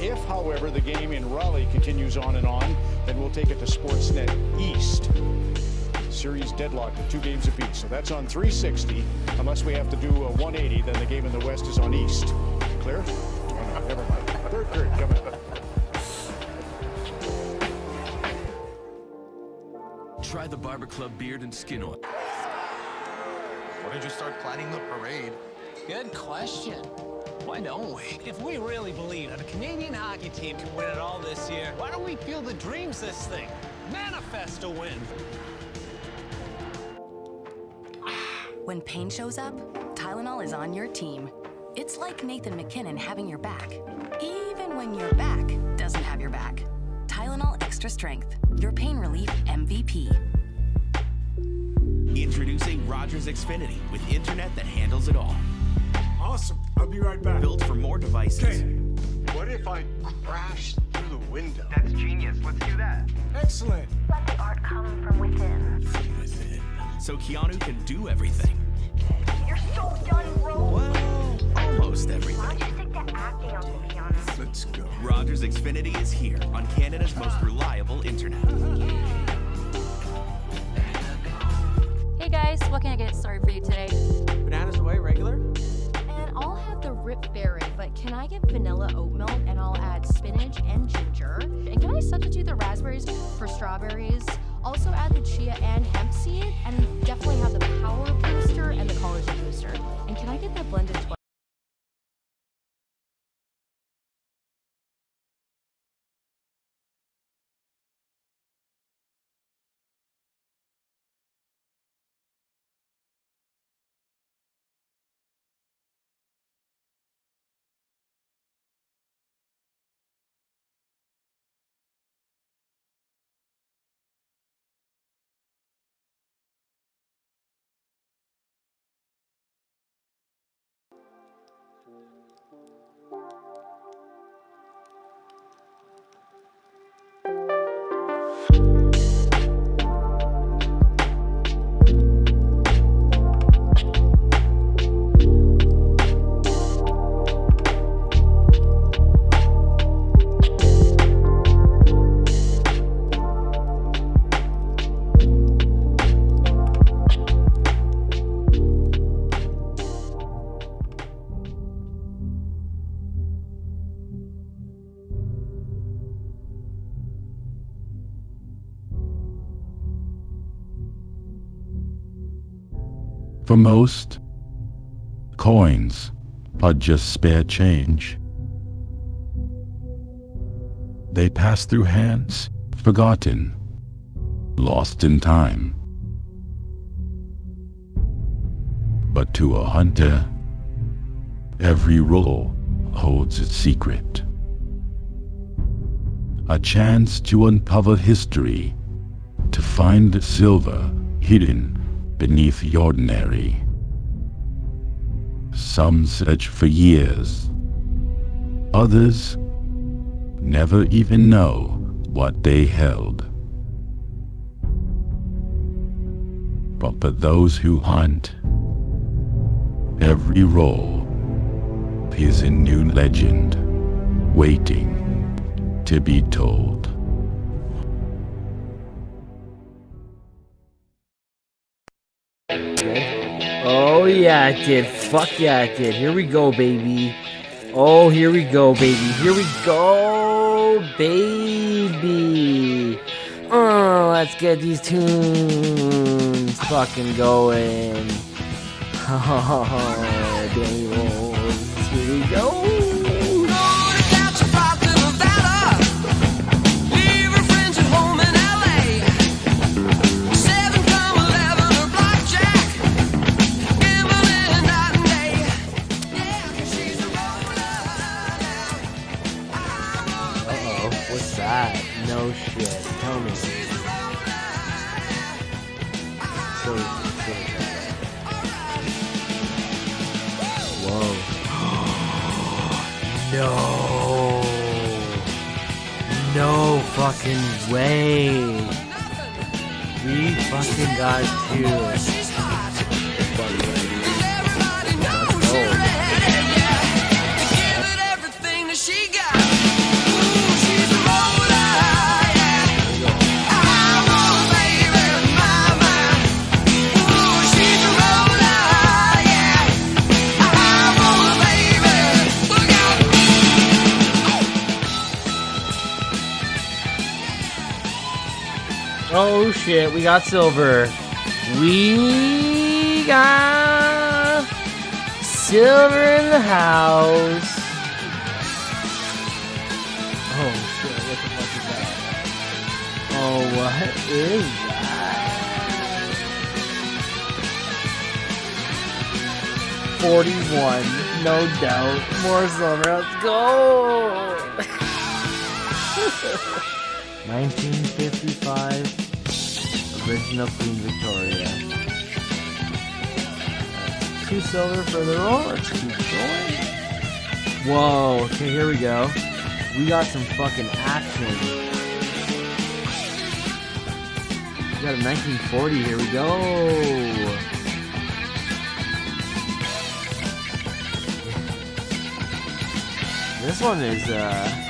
If, however, the game in Raleigh continues on and on, then we'll take it to Sportsnet East. Series deadlocked at 2 games apiece. So that's on 360. Unless we have to do a 180, then the game in the West is on East. Clear? Oh, no, never mind. Third period coming up. Try the Barber Club beard and skin oil. Why did you start planning the parade? Good question. Why don't we? If we really believe that a Canadian hockey team can win it all this year, why don't we feel the dreams this thing? Manifest a win. When pain shows up, Tylenol is on your team. It's like Nathan McKinnon having your back, even when your back doesn't have your back. Tylenol Extra Strength, your pain relief MVP. Introducing Rogers Xfinity with internet that handles it all. Awesome. I'll be right back. Built for more devices. Okay. What if I crashed through the window? That's genius. Let's do that. Excellent. Let the art come from within. From within. So Keanu can do everything. You're so done, bro. Well, almost everything. Why don't you stick to acting, Uncle Keanu? Let's go. Rogers Xfinity is here on Canada's most reliable internet. Hey guys, what can I get started for you today? Bananas away, regular? And I'll have the Rip Berry, but can I get vanilla oat milk and I'll add spinach and ginger? And can I substitute the raspberries for strawberries? Also add the chia and hemp seed, and definitely have the power booster and the collagen booster. And can I get that blended twice? For most, coins are just spare change. They pass through hands, forgotten, lost in time. But to a hunter, every roll holds its secret. A chance to uncover history, to find silver hidden beneath the ordinary. Some search for years. Others never even know what they held. But for those who hunt, every roll is a new legend waiting to be told. Oh yeah, it did. Fuck yeah, it did. Here we go, baby. Oh, here we go, baby. Here we go, baby. Oh, let's get these tunes fucking going. Oh, Danny Rolls. Here we go. No shit. Tell me. Whoa. No. No fucking way. We fucking got two. Everything that she got. Oh shit, we got silver. We got silver in the house. Oh shit, what the fuck is that? Oh, what is that? 41, no doubt. More silver, let's go! 1955, original Queen Victoria. 2 silver for the roll, let's keep going. Whoa, okay, here we go. We got some fucking action. We got a 1940, here we go. This one is, there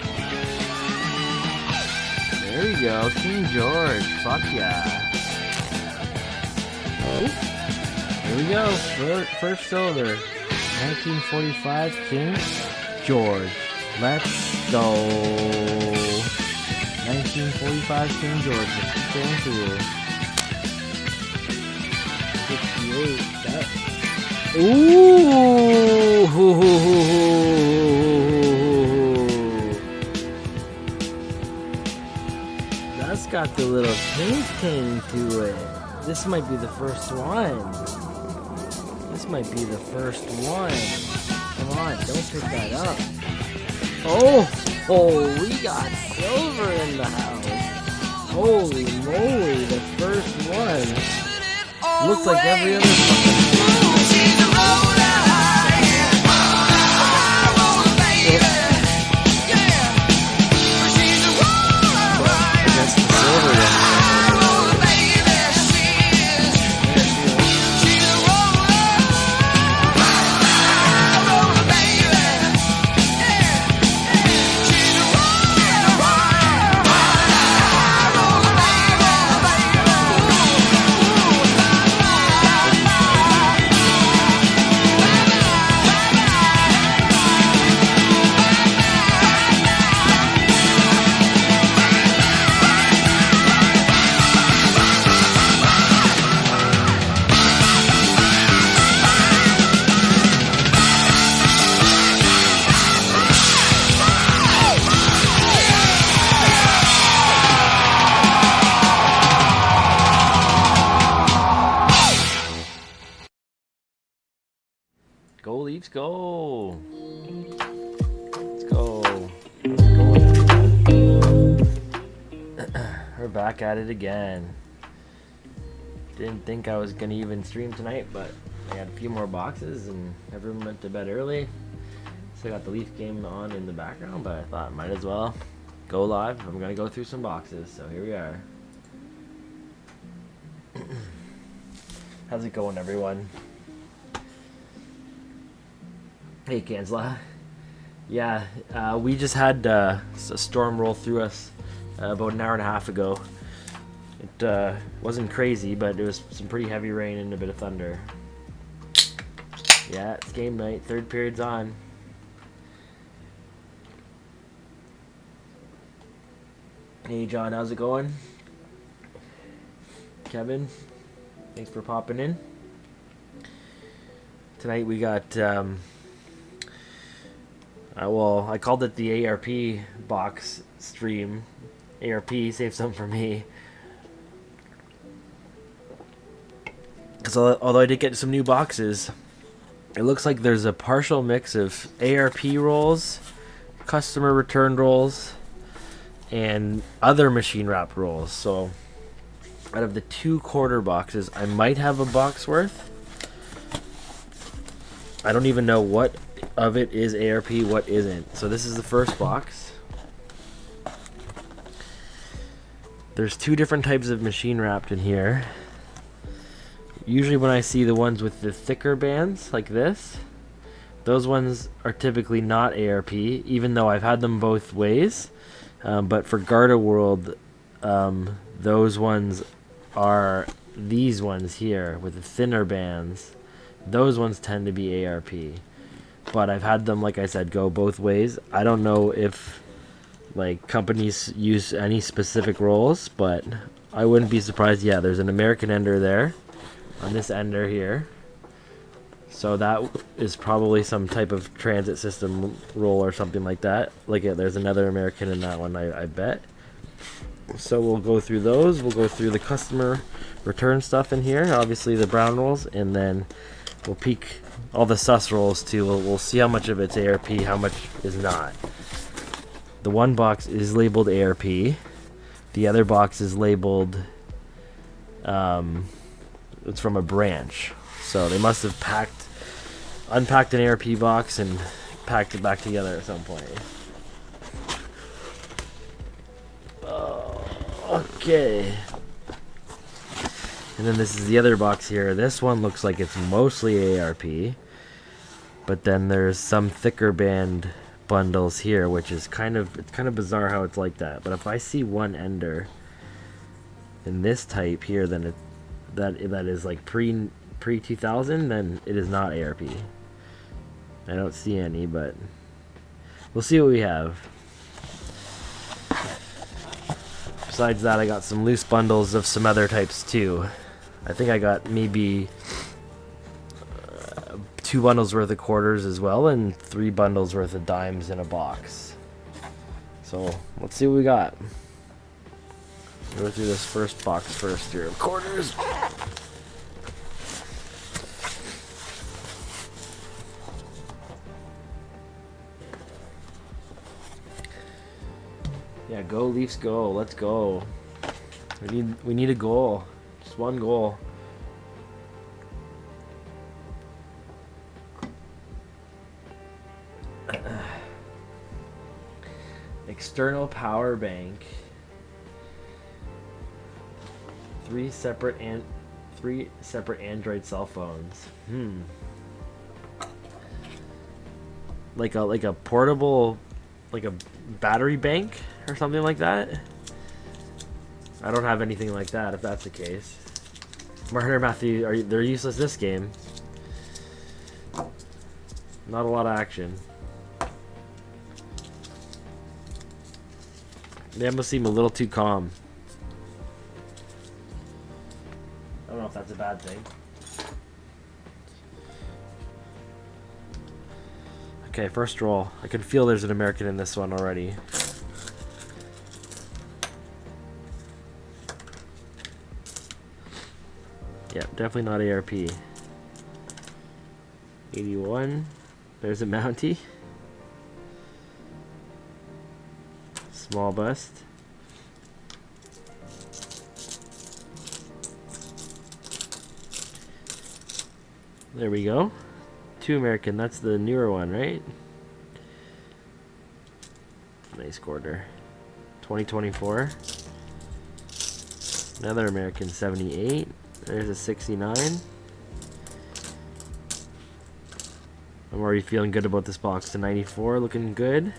we go, King George, fuck yeah. Oh, here we go, first silver, 1945 King George, let's go. 1945 King George, going through. 68, that. Ooh! That's got the little painting to it. This might be the first one. This might be the first one. Come on, don't pick that up. Oh, we got silver in the house. Holy moly, the first one. Looks like every other fucking that's the silver one. Go Leafs, go! Let's go. We're back at it again. Didn't think I was gonna even stream tonight, but I got a few more boxes and everyone went to bed early. Still got the Leaf game on in the background, but I thought I might as well go live. I'm gonna go through some boxes, so here we are. How's it going, everyone? Hey, Kansla. Yeah, we just had a storm roll through us about an hour and a half ago. It wasn't crazy, but it was some pretty heavy rain and a bit of thunder. Yeah, it's game night. Third period's on. Hey, John, how's it going? Kevin, thanks for popping in. Tonight we got... well, I called it the ARP box stream. ARP, save some for me. Because although I did get some new boxes, it looks like there's a partial mix of ARP rolls, customer return rolls, and other machine wrap rolls. So out of the 2 quarter boxes, I might have a box worth. I don't even know what of it is ARP, what isn't. So this is the first box. There's 2 different types of machine wrapped in here. Usually when I see the ones with the thicker bands like this, those ones are typically not ARP, even though I've had them both ways. But for Garda World, those ones are these ones here with the thinner bands. Those ones tend to be ARP. But I've had them, like I said, go both ways. I don't know if like companies use any specific rolls, but I wouldn't be surprised. Yeah, there's an American Ender there on this Ender here. So that is probably some type of transit system roll or something like that. Like, there's another American in that one, I bet. So we'll go through those. We'll go through the customer return stuff in here. Obviously the brown rolls, and then we'll peek all the sus rolls too. We'll see how much of it's ARP, how much is not. The one box is labeled ARP. The other box is labeled, it's from a branch. So they must have unpacked an ARP box and packed it back together at some point. Okay. And then this is the other box here. This one looks like it's mostly ARP. But then there's some thicker band bundles here, which is kind of bizarre how it's like that. But if I see one Ender in this type here, then that is like pre 2000, then it is not ARP. I don't see any, but we'll see what we have. Besides that, I got some loose bundles of some other types too. I think I got maybe 2 bundles worth of quarters as well, and 3 bundles worth of dimes in a box. So let's see what we got. Go through this first box first here of quarters. Yeah, go Leafs, go. Let's go. We need a goal. Just one goal. External power bank. 3 separate Android cell phones. Like a portable, like a battery bank or something like that. I don't have anything like that if that's the case. Martin or Matthew, they're useless this game. Not a lot of action. They almost seem a little too calm. I don't know if that's a bad thing. Okay, first roll. I can feel there's an American in this one already. Yep, definitely not ARP. 81. There's a Mountie. Small bust. There we go. 2 American. That's the newer one, right? Nice quarter. 2024. Another American 78. There's a 69. I'm already feeling good about this box. The 94 looking good.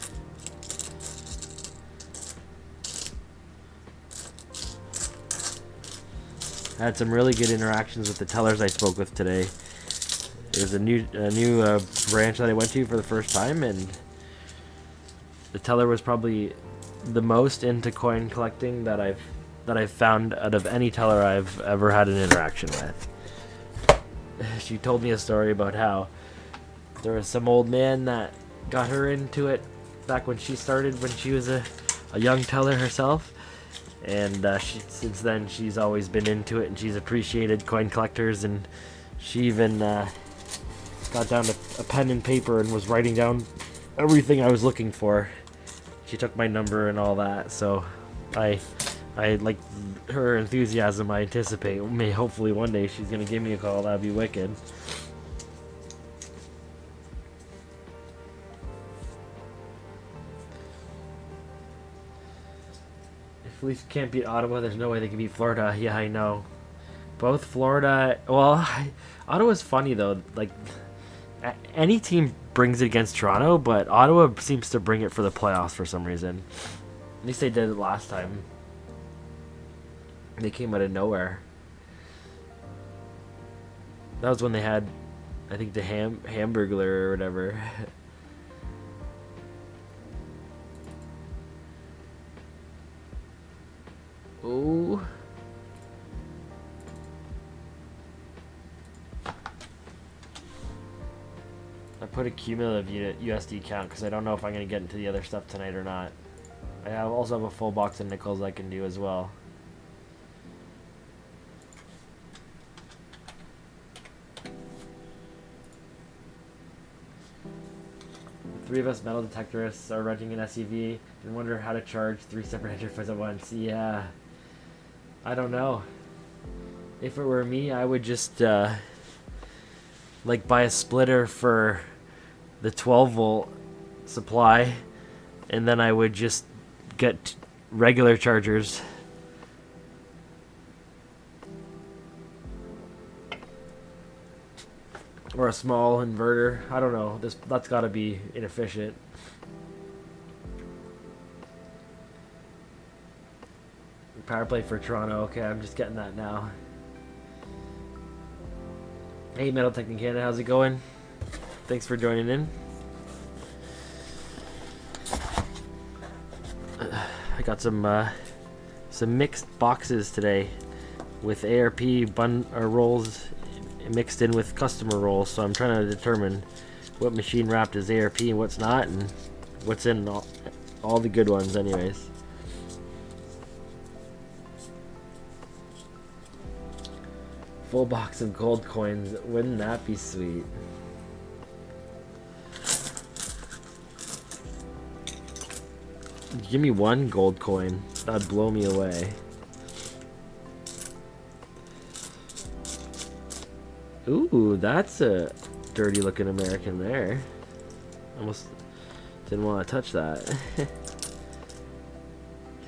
I had some really good interactions with the tellers I spoke with today. There's a new branch that I went to for the first time, and the teller was probably the most into coin collecting that I've found out of any teller I've ever had an interaction with. She told me a story about how there was some old man that got her into it back when she started, when she was a young teller herself. And since then, she's always been into it, and she's appreciated coin collectors, and she even got down to a pen and paper and was writing down everything I was looking for. She took my number and all that, so I like her enthusiasm. I anticipate hopefully one day she's gonna give me a call. That'd be wicked. If Leafs can't beat Ottawa, there's no way they can beat Florida. Yeah, I know. Both Florida... Well, Ottawa's funny, though. Like, any team brings it against Toronto, but Ottawa seems to bring it for the playoffs for some reason. At least they did it last time. They came out of nowhere. That was when they had, I think, the Hamburglar or whatever. Oh, put a cumulative USD count because I don't know if I'm going to get into the other stuff tonight or not. I also have a full box of nickels I can do as well. The 3 of us metal detectorists are renting an SUV and wonder how to charge 3 separate interfaces at once. Yeah. I don't know. If it were me, I would just like buy a splitter for the 12 volt supply, and then I would just get regular chargers. Or a small inverter. I don't know. That's got to be inefficient. Power play for Toronto. Okay, I'm just getting that now. Hey, Metal Tech in Canada, how's it going? Thanks for joining in. I got some mixed boxes today with ARP rolls mixed in with customer rolls, so I'm trying to determine what machine wrapped is ARP and what's not, and what's in all the good ones anyways. Full box of gold coins, wouldn't that be sweet? Give me 1 gold coin, that'd blow me away. Ooh, that's a dirty looking American there. Almost didn't want to touch that.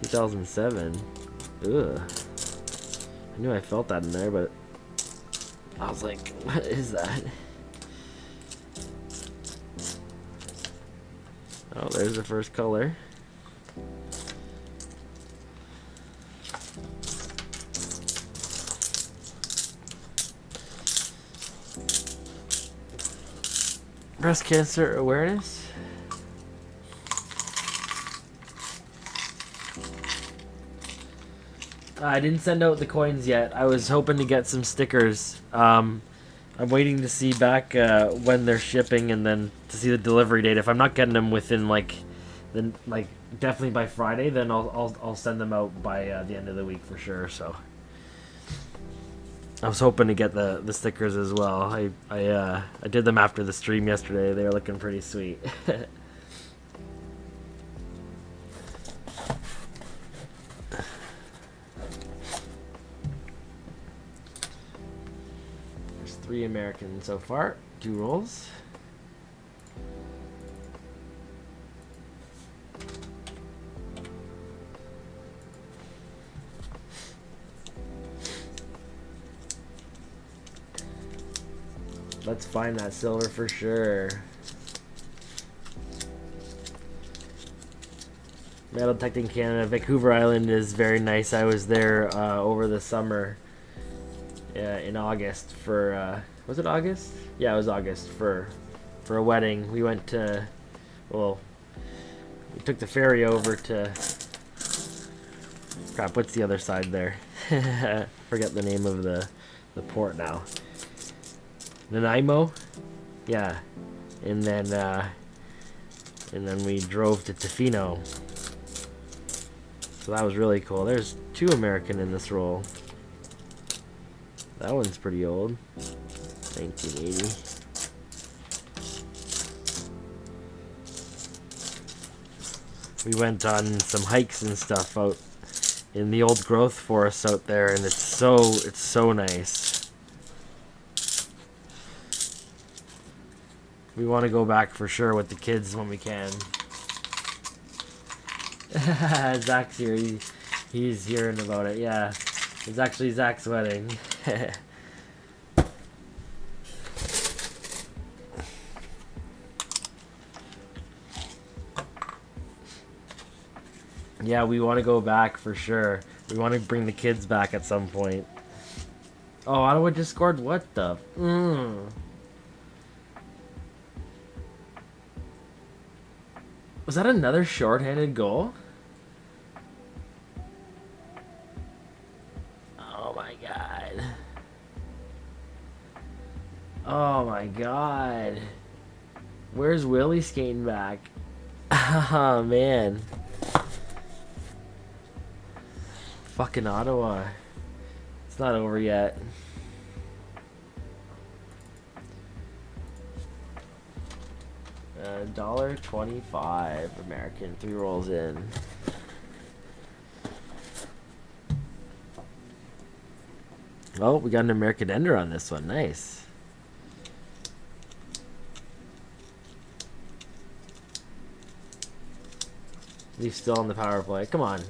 2007. Ugh. I knew I felt that in there, but I was like, what is that? Oh, there's the first color. Breast cancer awareness. I didn't send out the coins yet. I was hoping to get some stickers. I'm waiting to see back when they're shipping, and then to see the delivery date. If I'm not getting them within definitely by Friday, then I'll send them out by the end of the week for sure. So I was hoping to get the stickers as well. I did them after the stream yesterday. They were looking pretty sweet. There's 3 Americans so far. 2 rolls. Let's find that silver for sure. Metal Detecting Canada, Vancouver Island is very nice. I was there over the summer in August for, was it August? Yeah, it was August for a wedding. We went to, well, we took the ferry over to, crap, what's the other side there? Forget the name of the port now. Nanaimo, yeah, and then we drove to Tofino. So that was really cool. There's 2 American in this roll. That one's pretty old, 1980. We went on some hikes and stuff out in the old growth forest out there, and it's so nice. We want to go back for sure with the kids when we can. Zach's here. He's hearing about it. Yeah, it's actually Zach's wedding. Yeah, we want to go back for sure. We want to bring the kids back at some point. Oh, Ottawa just scored. What the? Was that another shorthanded goal? Oh my god. Oh my god. Where's Willie skating back? Oh, man. Fucking Ottawa. It's not over yet. $1.25 American. 3 rolls in. Oh, we got an American Ender on this one. Nice. Leafs still on the power play. Come on.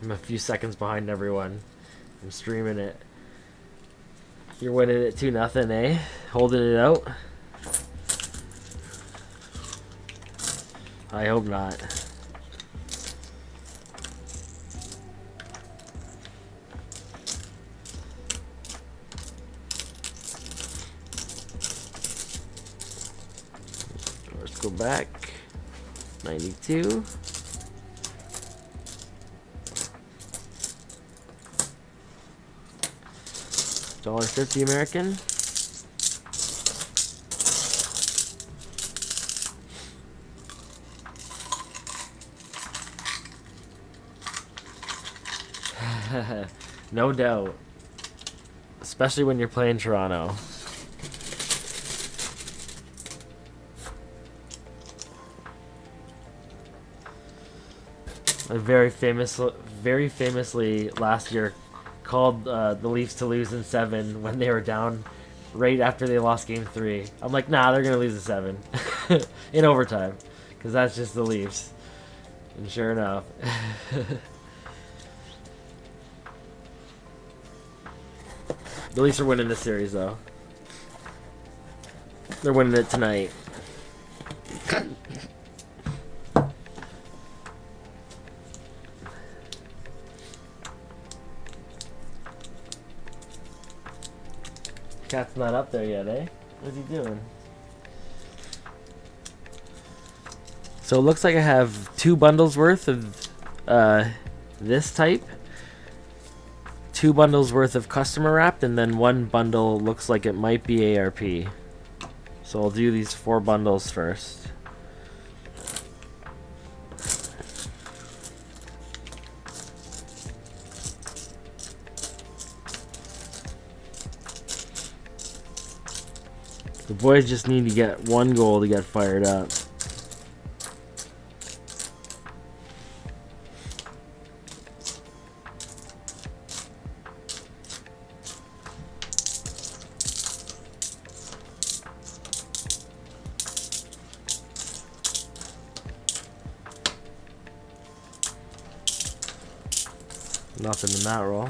I'm a few seconds behind everyone. I'm streaming it. You're winning it 2-0, eh? Holding it out? I hope not. Let's go back. 92. $1.50 American. No doubt. Especially when you're playing Toronto. I very famously last year called the Leafs to lose in 7 when they were down right after they lost game 3. I'm like, nah, they're gonna lose in 7 in overtime, because that's just the Leafs. And sure enough. The Leafs are winning this series, though. They're winning it tonight. Cat's not up there yet, eh? What's he doing? So it looks like I have 2 bundles worth of this type. 2 bundles worth of customer wrapped, and then 1 bundle looks like it might be ARP. So I'll do these 4 bundles first. The boys just need to get 1 goal to get fired up. Nothing in that roll.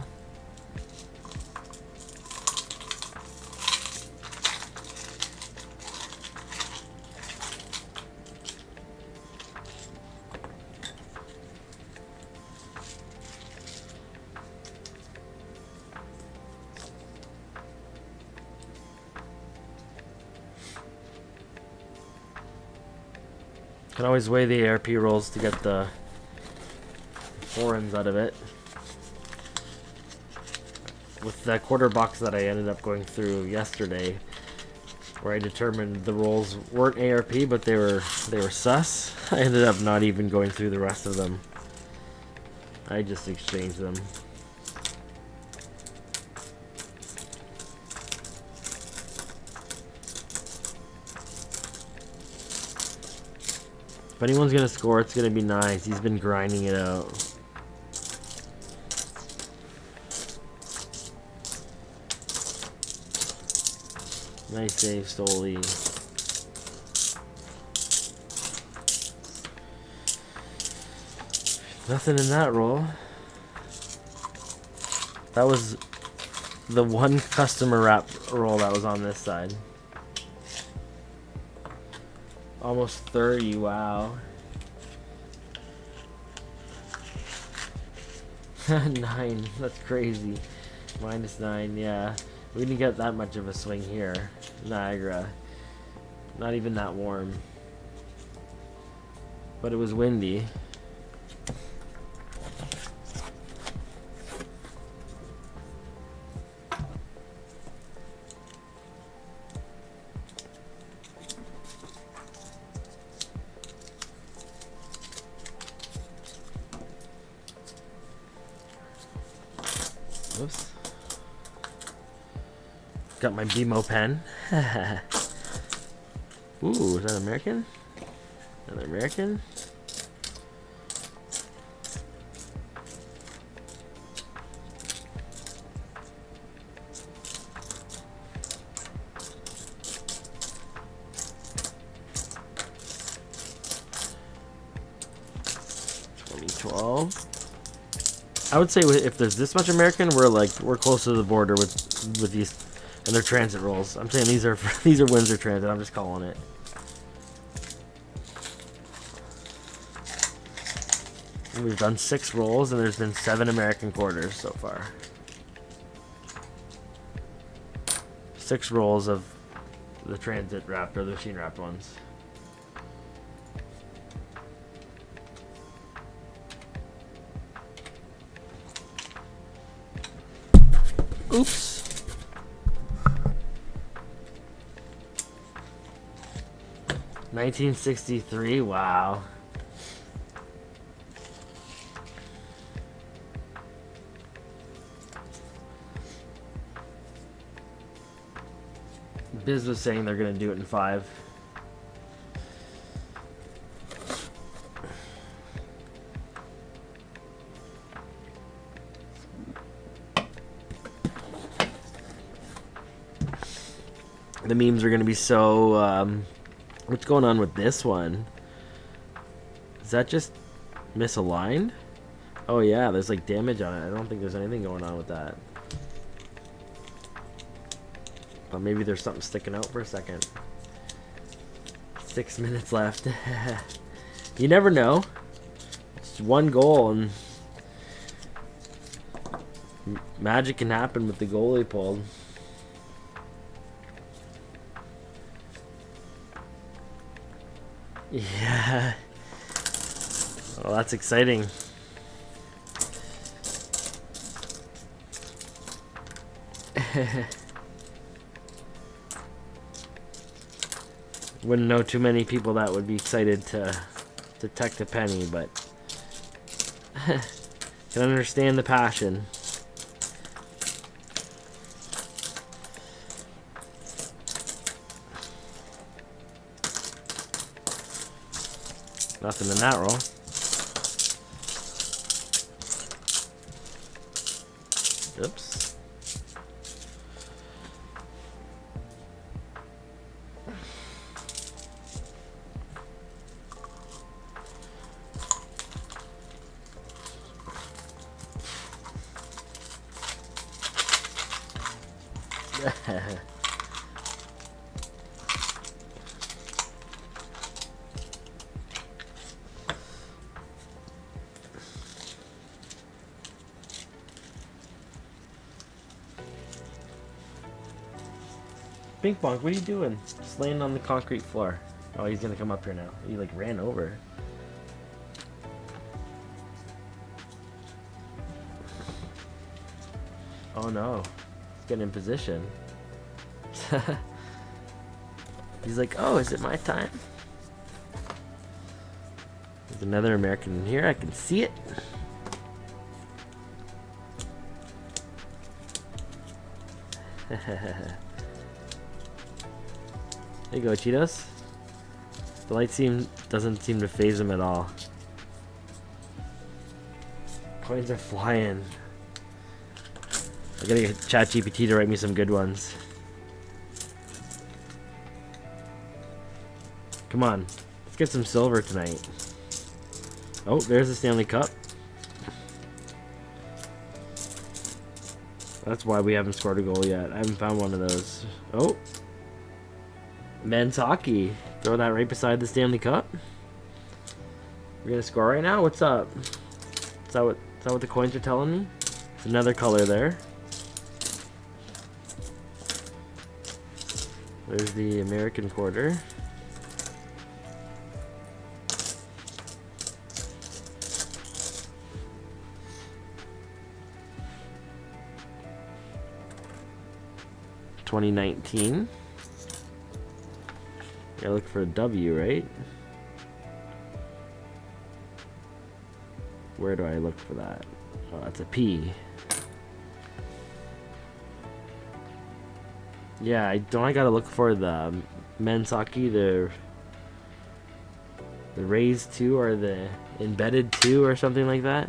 Can always weigh the ARP rolls to get the foreigns out of it. With the quarter box that I ended up going through yesterday, where I determined the rolls weren't ARP, but they were sus, I ended up not even going through the rest of them. I just exchanged them. If anyone's gonna score, it's gonna be nice. He's been grinding it out. Nice save, Stoli. Nothing in that roll. That was the 1 customer wrap roll that was on this side. Almost 30, wow. 9, that's crazy. -9, yeah. We didn't get that much of a swing here. Niagara. Not even that warm. But it was windy. Whoops. Got my BMO pen. Ooh, is that American? Another American? I would say if there's this much American, we're close to the border with these, and they're transit rolls. I'm saying these are Windsor Transit. I'm just calling it. And we've done 6 rolls, and there's been 7 American quarters so far. 6 rolls of the transit wrapped or the machine wrapped ones. Oops. $1963. Wow. Biz was saying they're gonna do it in 5. The memes are going to be so, what's going on with this one? Is that just misaligned? Oh yeah, there's like damage on it. I don't think there's anything going on with that. Well, maybe there's something sticking out for a second. 6 minutes left. You never know. It's 1 goal and magic can happen with the goalie pulled. Yeah. Well, that's exciting. Wouldn't know too many people that would be excited to detect a penny, but can understand the passion. Nothing in that roll. Oops. Pink Bonk, what are you doing? Just laying on the concrete floor. Oh, he's gonna come up here now. He like ran over. Oh no. He's getting in position. He's like, oh, is it my time? There's another American in here. I can see it. There you go, Cheetos. The light doesn't seem to phase him at all. Coins are flying. I gotta get ChatGPT to write me some good ones. Come on, let's get some silver tonight. Oh, there's the Stanley Cup. That's why we haven't scored a goal yet. I haven't found one of those. Oh. Men's hockey. Throw that right beside the Stanley Cup. We're gonna score right now? What's up? Is that what the coins are telling me? It's another color there. There's the American quarter. $2019. Gotta look for a W, right? Where do I look for that? Oh, that's a P. Yeah, I gotta look for the men's hockey, the raised 2 or the embedded 2 or something like that.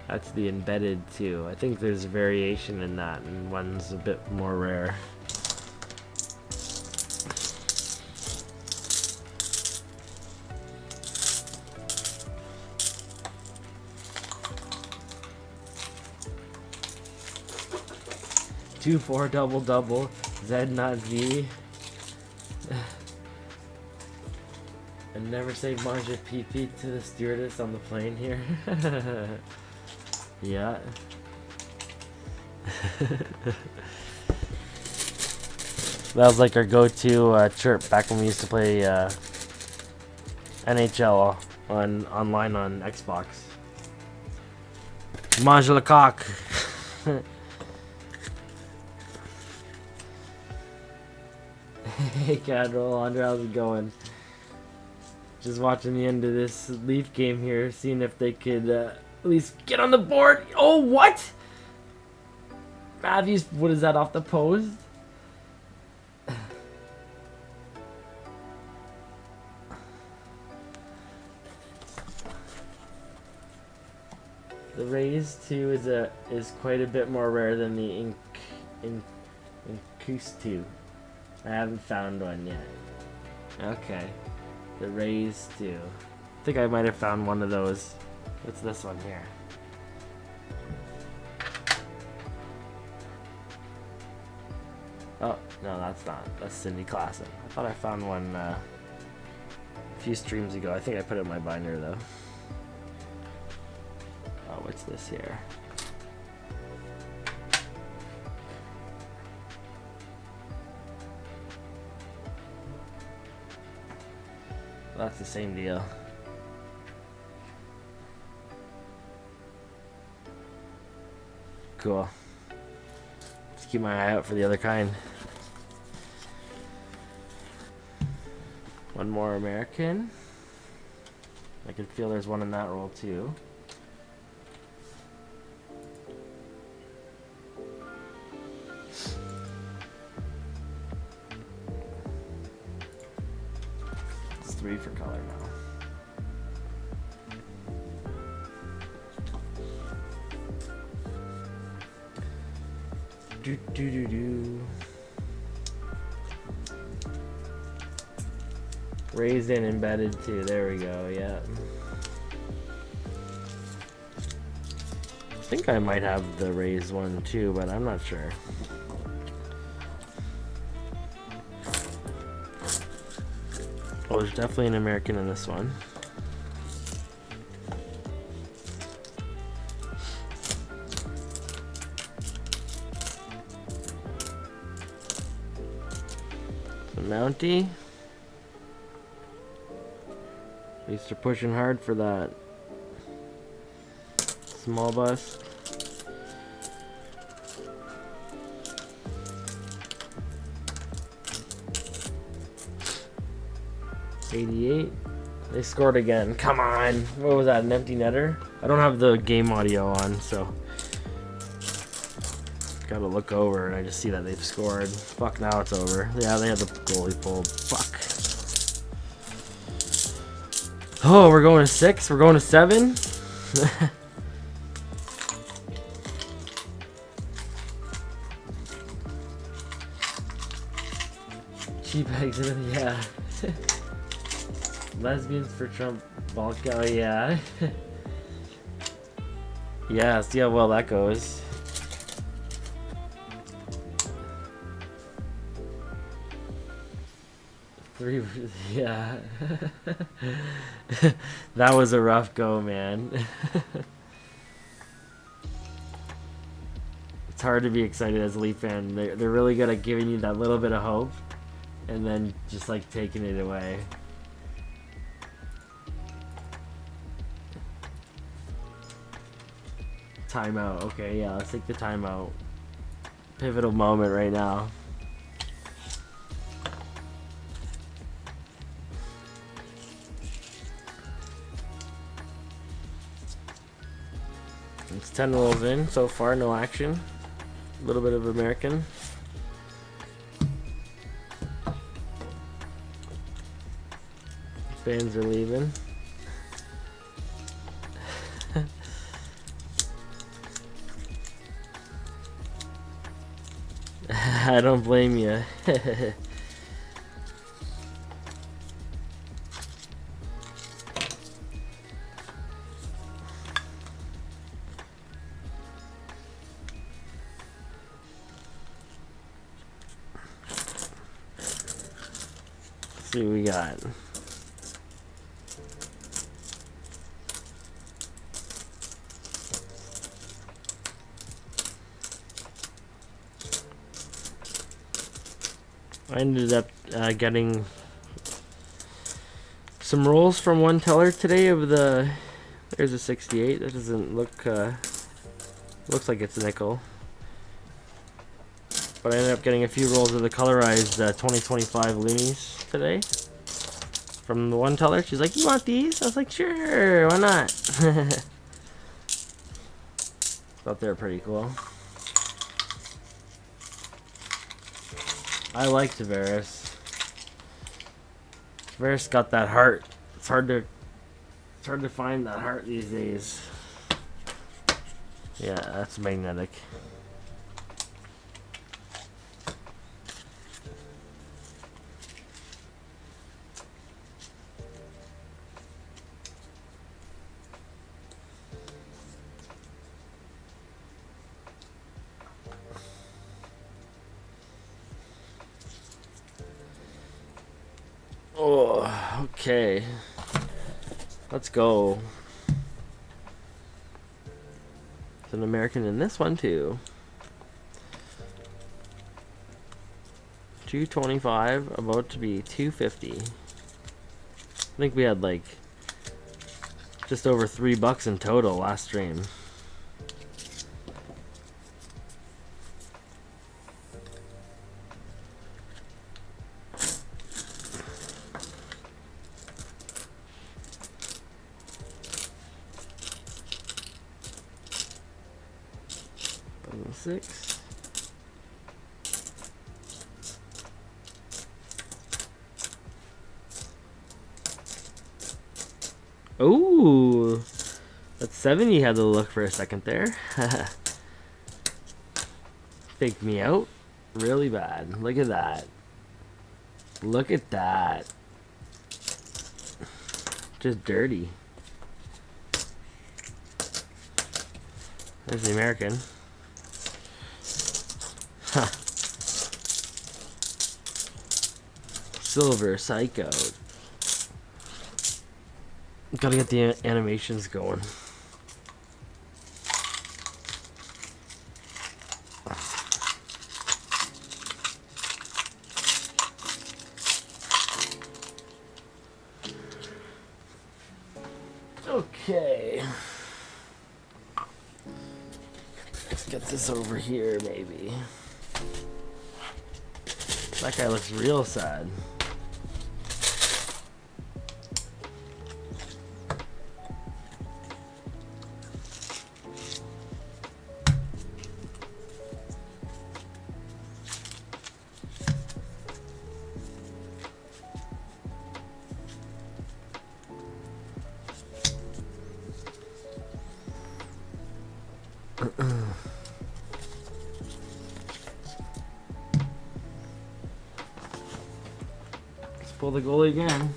That's the embedded 2. I think there's a variation in that, and one's a bit more rare. Two 4 double, Z not Z. And never say Manja PP to the stewardess on the plane here. Yeah. That was like our go-to chirp back when we used to play NHL online on Xbox. Mange le coq. Hey Cadrol, Andre, how's it going? Just watching the end of this Leaf game here, seeing if they could at least get on the board. Oh, what? Matthews, what is that, off the post? The Rays 2 is quite a bit more rare than the Incus 2. I haven't found one yet. Okay. The Rays 2. I think I might have found one of those. What's this one here? Oh, no, that's not. That's Cindy Classic. I thought I found one a few streams ago. I think I put it in my binder, though. Oh, what's this here? That's the same deal. Cool. Let's keep my eye out for the other kind. One more American. I can feel there's one in that roll too. It's 3 for color now. Do do do do. Raised and embedded too. There we go. Yeah. I think I might have the raised one too, but I'm not sure. Oh, there's definitely an American in this one. Mountie. At least they're pushing hard for that small bus. '88. They scored again. Come on. What was that? An empty netter? I don't have the game audio on, so gotta look over and I just see that they've scored. Fuck, now it's over. Yeah, they had the goalie pulled. Fuck. Oh, we're going to 6? We're going to 7? Cheap exit, yeah. Lesbians for Trump. Balko, yeah. Yeah, see how well that goes. Yeah. That was a rough go, man. It's hard to be excited as a Leaf fan. They're really good at giving you that little bit of hope and then just like taking it away. Timeout. Okay, yeah, let's take the timeout. Pivotal moment right now. It's 10 rolls in so far, no action. A little bit of American. Fans are leaving. I don't blame you. See what we got. I ended up getting some rolls from one teller today of the. There's a 68. That doesn't look. Looks like it's a nickel. But I ended up getting a few rolls of the colorized 2025 loonies today from the one teller. She's like, "You want these?" I was like, "Sure, why not?" Thought they were pretty cool. I like Tavares. Tavares got that heart. It's hard to find that heart these days. Yeah, that's magnetic. Oh, okay. Let's go. There's an American in this one too. 225, about to be 250. I think we had like just over $3 in total last stream. Six. Ooh, that 70 had to look for a second there. Faked me out really bad. Look at that. Look at that. Just dirty. There's the American. Huh. Silver Psycho. Gotta get the animations going. Okay. Let's get this over here, maybe. That guy looks real sad. Pull the goalie again.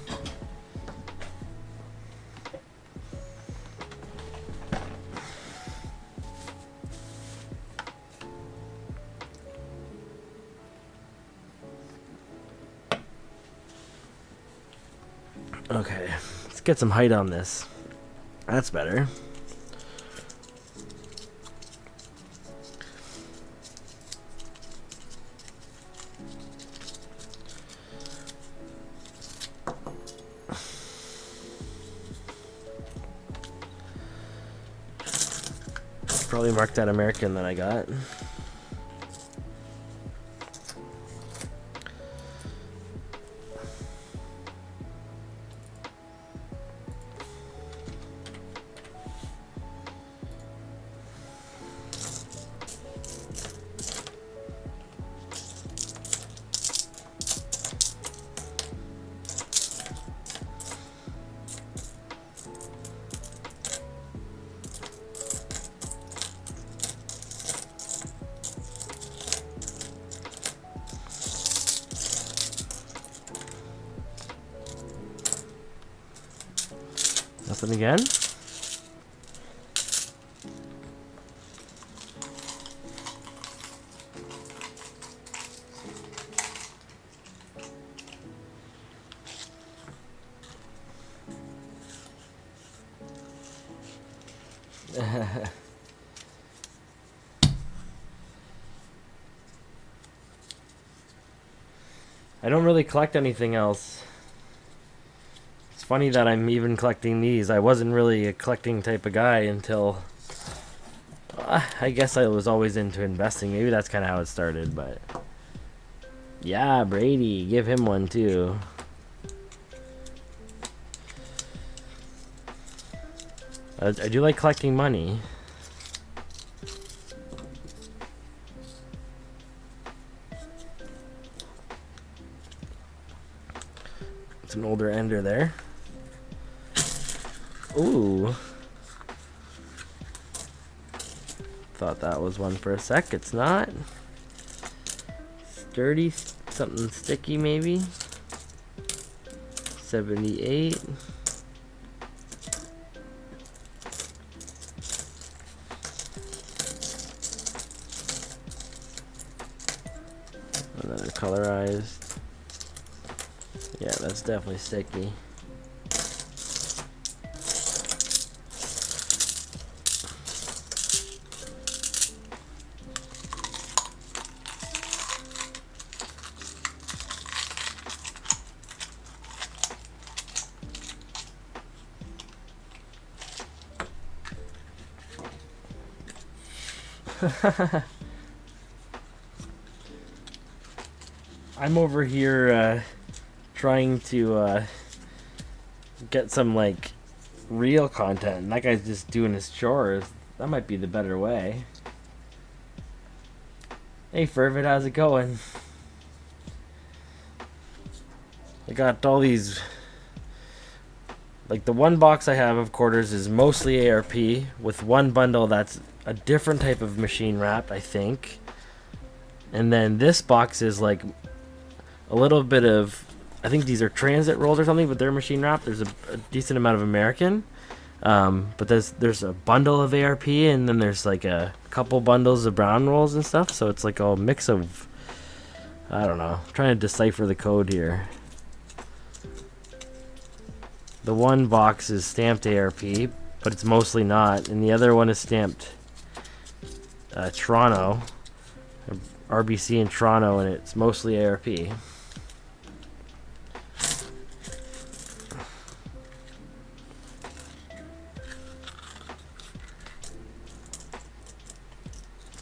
Okay, let's get some height on this. That's better. Probably mark that American that I got. Nothing again. I don't really collect anything else. It's funny that I'm even collecting these. I wasn't really a collecting type of guy until... I guess I was always into investing. Maybe that's kind of how it started, but... Yeah, Brady. Give him one, too. I do like collecting money. It's an older ender there. Ooh. Thought that was one for a sec. It's not. Sturdy, something sticky maybe. 78. Another colorized. Yeah, that's definitely sticky. I'm over here trying to get some like real content, and that guy's just doing his chores. That might be the better way. Hey Fervid, how's it going? I got all these, like the one box I have of quarters is mostly ARP with one bundle that's a different type of machine wrap, I think. And then this box is like a little bit of, I think these are transit rolls or something, but they're machine wrapped. There's a decent amount of American. But there's a bundle of ARP, and then there's like a couple bundles of brown rolls and stuff. So it's like a mix of, I don't know, I'm trying to decipher the code here. The one box is stamped ARP, but it's mostly not. And the other one is stamped Toronto, RBC in Toronto, and it's mostly ARP.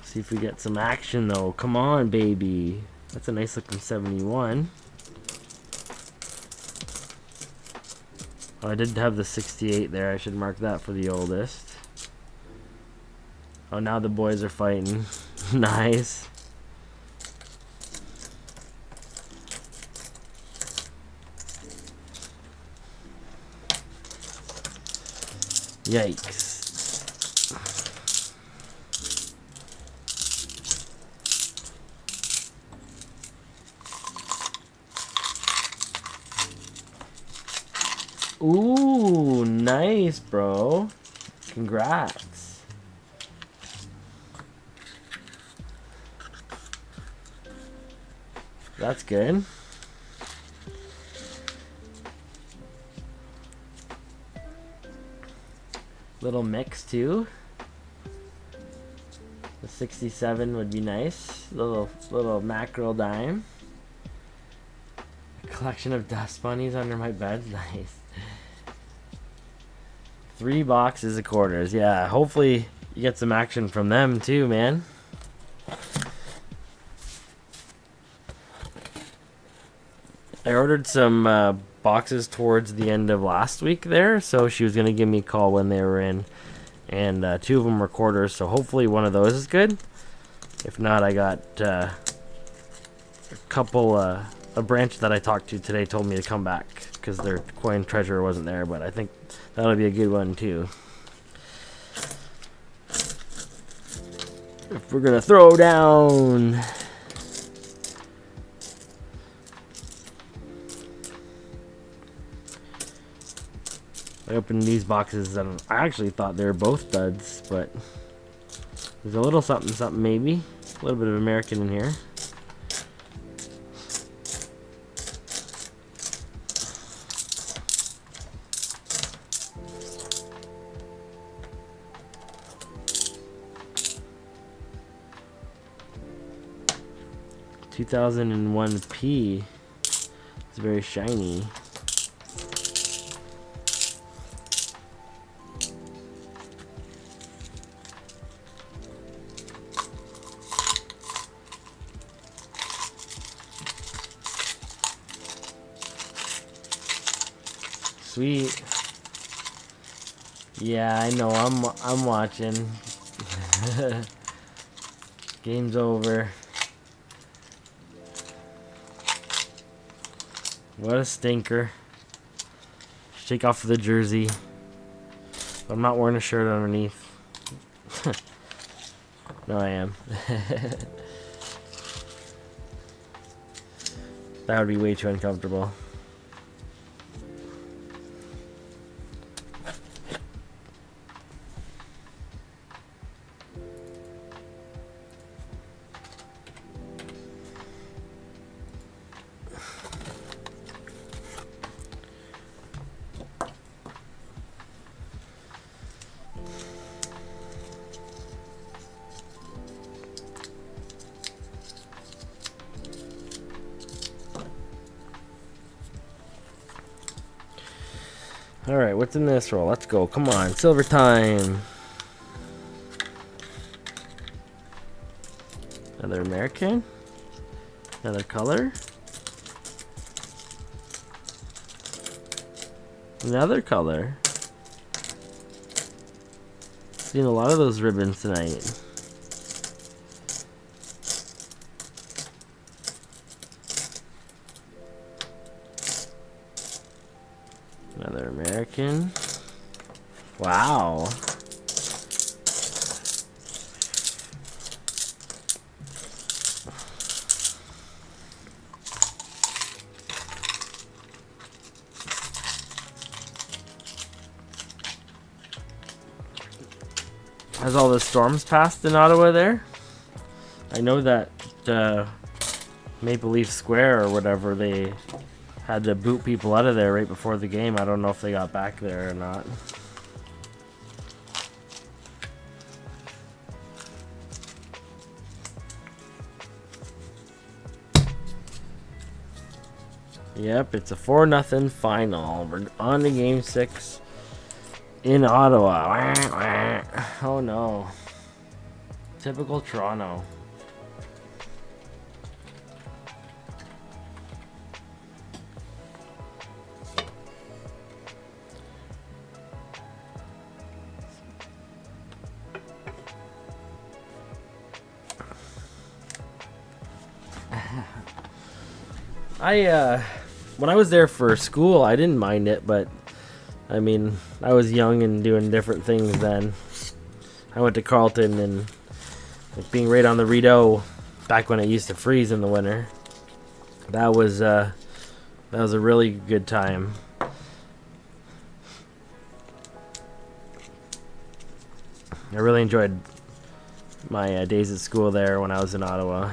See if we get some action though. Come on, baby. That's a nice looking 71. Oh, I did have the 68 there. I should mark that for the oldest. Oh, now the boys are fighting. Nice. Yikes. Ooh, nice, bro. Congrats. That's good. Little mix too. The 67 would be nice. Little mackerel dime. A collection of dust bunnies under my bed. Nice. 3 boxes of quarters. Yeah, hopefully you get some action from them too, man. I ordered some boxes towards the end of last week there, so she was going to give me a call when they were in. And 2 of them were quarters, so hopefully one of those is good. If not, I got a couple, a branch that I talked to today told me to come back because their coin treasure wasn't there, but I think that'll be a good one too. If we're gonna throw down, I opened these boxes and I actually thought they were both duds, but there's a little something something maybe. A little bit of American in here. $2001P. It's very shiny. Sweet. Yeah, I know. I'm watching. Game's over. What a stinker. Shake off the jersey. I'm not wearing a shirt underneath. No, I am. That would be way too uncomfortable. Alright, what's in this roll? Let's go. Come on. Silver time. Another American. Another color. Another color. Seen a lot of those ribbons tonight. Another American. Wow. Has all the storms passed in Ottawa there? I know that Maple Leaf Square or whatever, they had to boot people out of there right before the game. I don't know if they got back there or not. Yep, it's a 4-0 final. We're on to game 6 in Ottawa. Oh no. Typical Toronto. When I was there for school, I didn't mind it, but I mean, I was young and doing different things then. I went to Carleton and like, being right on the Rideau back when it used to freeze in the winter. That was a really good time. I really enjoyed my days at school there when I was in Ottawa.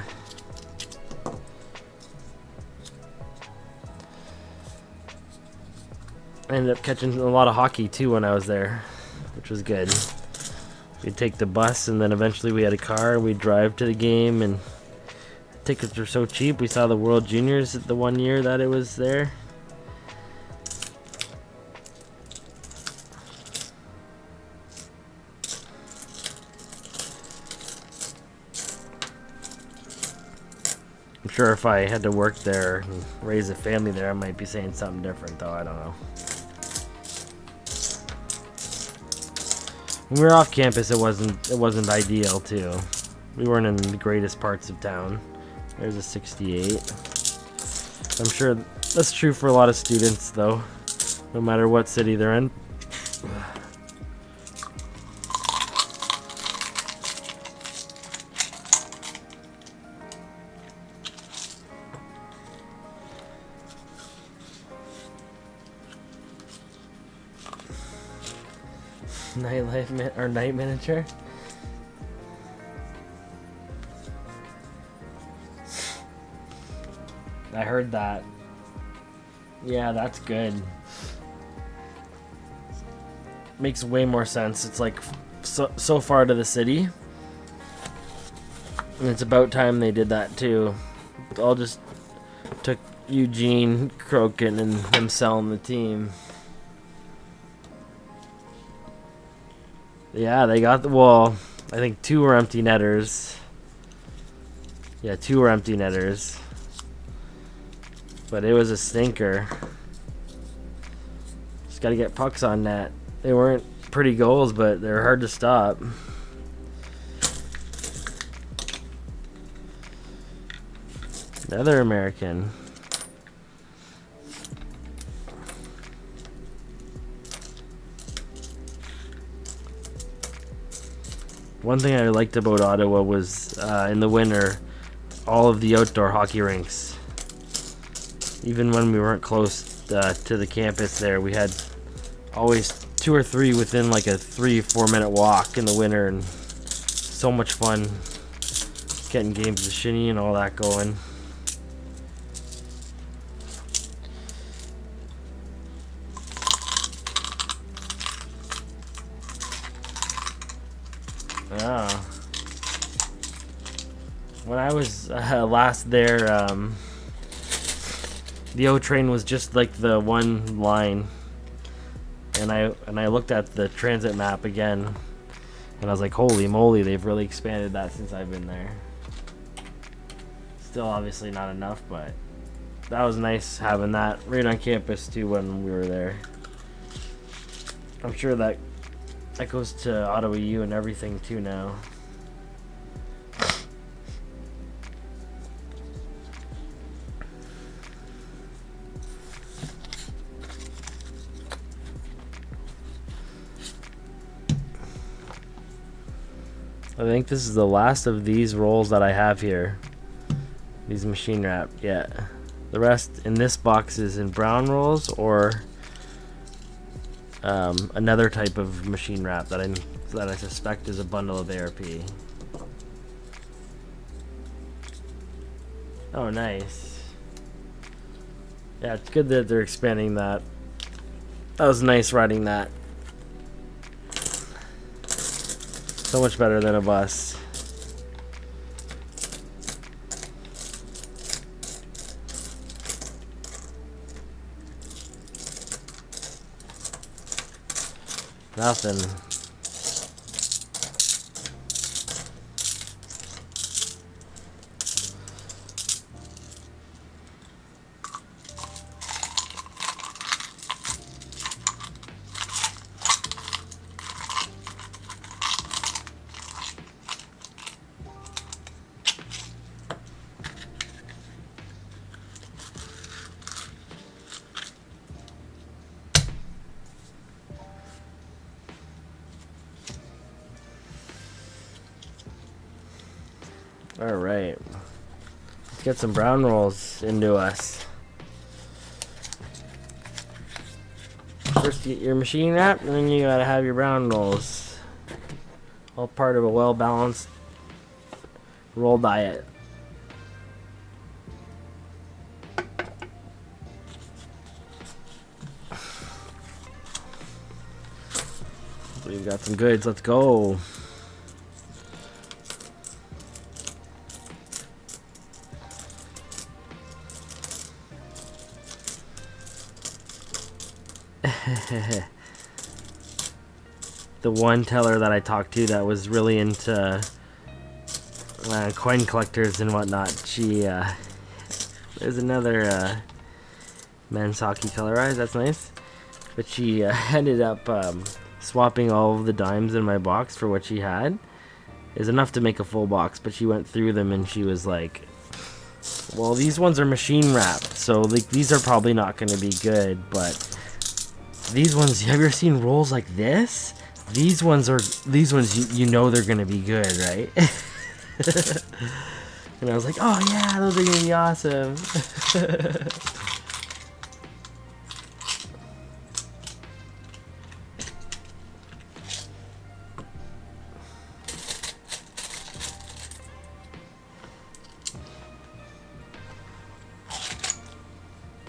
I ended up catching a lot of hockey too when I was there, which was good. We'd take the bus and then eventually we had a car and we'd drive to the game, and tickets were so cheap. We saw the World Juniors the one year that it was there. I'm sure if I had to work there and raise a family there, I might be saying something different though, I don't know. When we were off campus, it wasn't ideal too. We weren't in the greatest parts of town. There's a 68. I'm sure that's true for a lot of students though, no matter what city they're in. Night miniature. I heard that. Yeah, that's good. Makes way more sense. It's like so far to the city. And it's about time they did that too. All just took Eugene Crokin and him selling the team. Yeah, they got the wall. I think 2 were empty netters. Yeah, 2 were empty netters. But it was a stinker. Just gotta get pucks on net. They weren't pretty goals, but they were hard to stop. Another American. One thing I liked about Ottawa was in the winter, all of the outdoor hockey rinks. Even when we weren't close to the campus there, we had always 2 or 3 within like a 3-4 minute walk in the winter, and so much fun getting games of shinny and all that going. Oh. When I was last there, the O train was just like the one line, and I looked at the transit map again, and I was like, holy moly, they've really expanded that since I've been there. Still obviously not enough, but that was nice having that right on campus too when we were there. I'm sure that goes to Ottawa U and everything too now. I think this is the last of these rolls that I have here. These machine wrap, yeah. The rest in this box is in brown rolls or another type of machine wrap that I suspect is a bundle of ARP. Oh, nice. Yeah, it's good that they're expanding that. That was nice riding that. So much better than a bus. Nothing. All right, let's get some brown rolls into us. First you get your machine wrap, and then you gotta have your brown rolls. All part of a well-balanced roll diet. We've got some goods, let's go. The one teller that I talked to that was really into coin collectors and whatnot, she there's another men's hockey colorized, that's nice, but she ended up swapping all of the dimes in my box for what she had. Is enough to make a full box, but she went through them and she was like, well, these ones are machine wrapped, so like these are probably not going to be good, but these ones, have you ever seen rolls like this? These ones you know they're gonna be good, right? And I was like, oh yeah, those are gonna be awesome.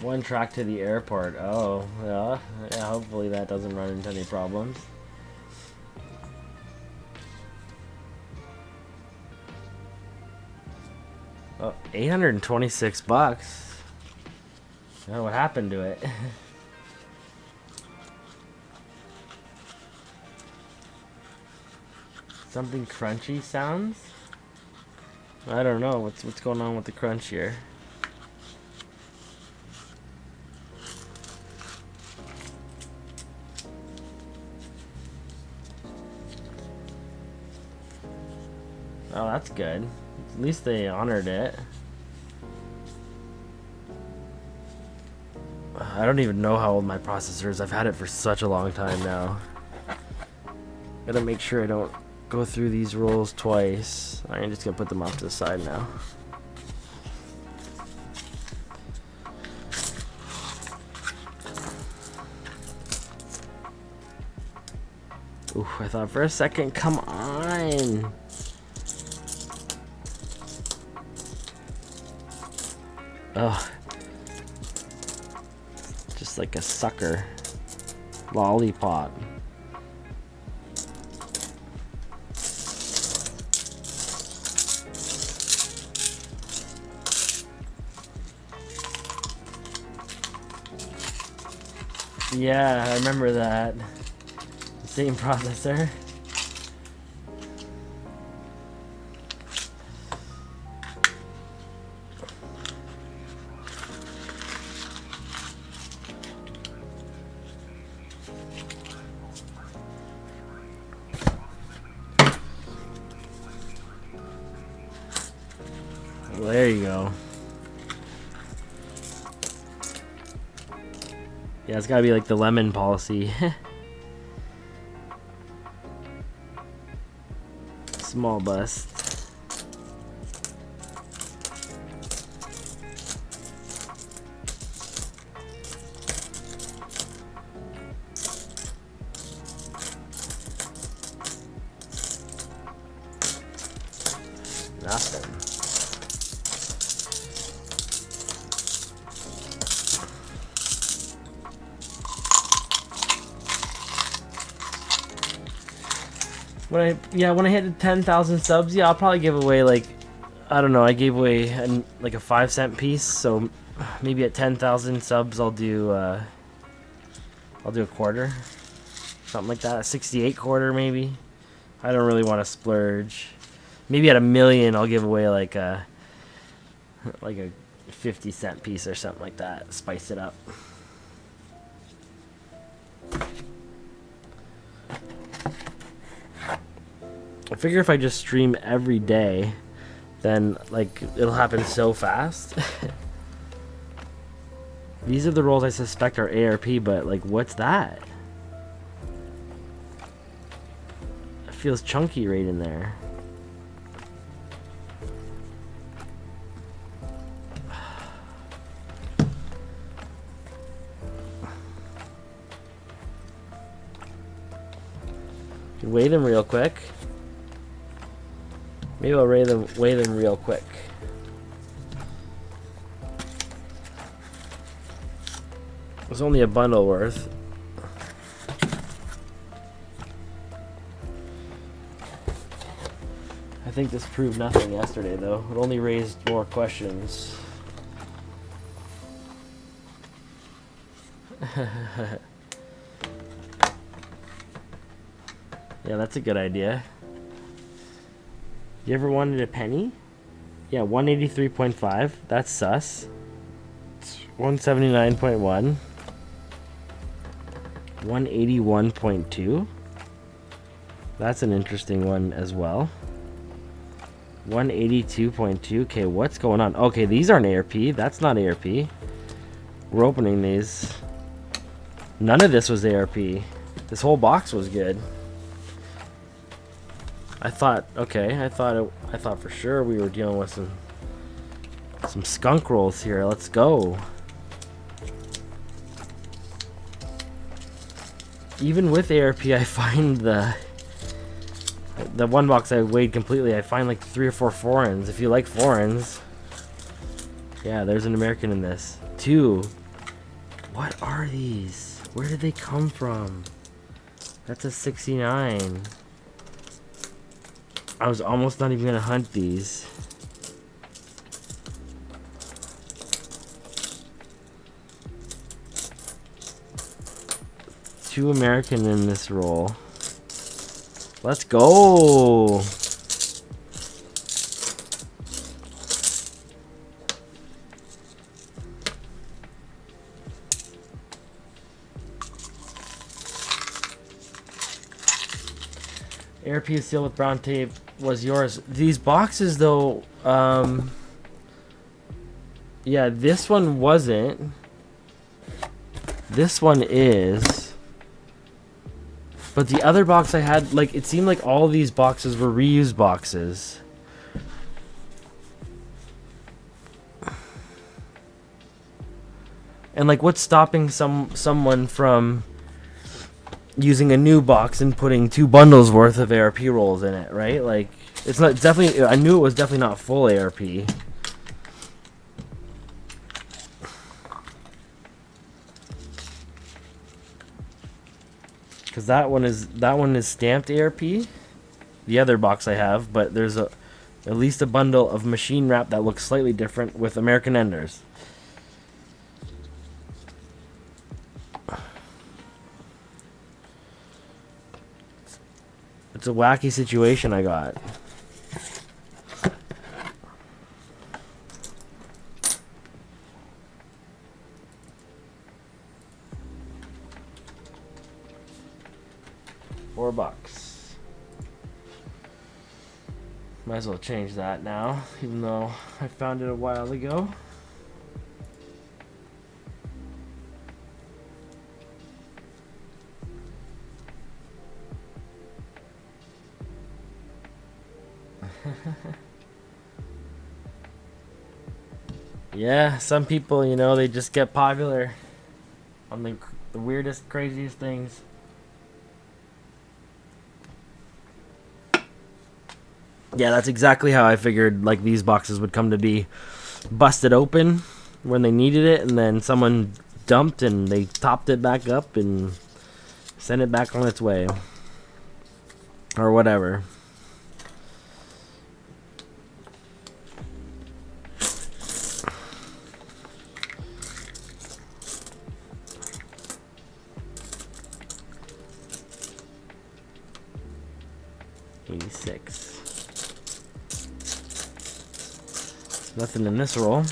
One track to the airport. Oh, yeah. Yeah, hopefully that doesn't run into any problems. Oh, 826 bucks. I don't know what happened to it. Something crunchy sounds? I don't know what's going on with the crunch here. Oh, that's good. At least they honored it. I don't even know how old my processor is. I've had it for such a long time now. Gotta make sure I don't go through these rolls twice. I'm just gonna put them off to the side now. Ooh, I thought for a second, come on. Ugh. Just like a sucker. Lollipop. Yeah, I remember that. Same processor. Well, there you go. Yeah, it's gotta be like the lemon policy. Small bust. Nothing. When I hit 10,000 subs, yeah, I'll probably give away like, I don't know, I gave away like a 5-cent piece, so maybe at 10,000 subs I'll do a quarter, something like that, a 68 quarter maybe. I don't really want to splurge. Maybe at 1,000,000 I'll give away like a 50-cent piece or something like that. Spice it up. I figure if I just stream every day, then like it'll happen so fast. These are the rolls I suspect are ARP, but like what's that? It feels chunky right in there. Weigh them real quick. Maybe I'll weigh them real quick. It's only a bundle worth. I think this proved nothing yesterday, though. It only raised more questions. Yeah, that's a good idea. You ever wanted a penny? Yeah, 183.5. That's sus. 179.1. 181.2. That's an interesting one as well. 182.2. Okay, what's going on? Okay, these aren't ARP. That's not ARP. We're opening these. None of this was ARP. This whole box was good. I thought for sure we were dealing with some skunk rolls here. Let's go. Even with ARP, I find the one box I weighed completely, I find like 3 or 4 foreigns. If you like foreigns, yeah, there's an American in this. 2 What are these? Where did they come from? That's a 69. I was almost not even gonna hunt these. Two American in this roll. Let's go! ARP is sealed with brown tape was yours. These boxes though, yeah, this one wasn't. This one is. But the other box I had, like, it seemed like all of these boxes were reused boxes. And like, what's stopping someone from using a new box and putting 2 bundles worth of ARP rolls in it, right? Like, it's not definitely. I knew it was definitely not full ARP. Because that one is stamped ARP. The other box I have, but there's at least a bundle of machine wrap that looks slightly different with American Enders. It's a wacky situation I got. $4. Might as well change that now, even though I found it a while ago. Yeah, some people, you know, they just get popular on the weirdest, craziest things. Yeah, that's exactly how I figured, like, these boxes would come to be. Busted open when they needed it, and then someone dumped and they topped it back up and sent it back on its way. Or whatever. Nothing in this roll.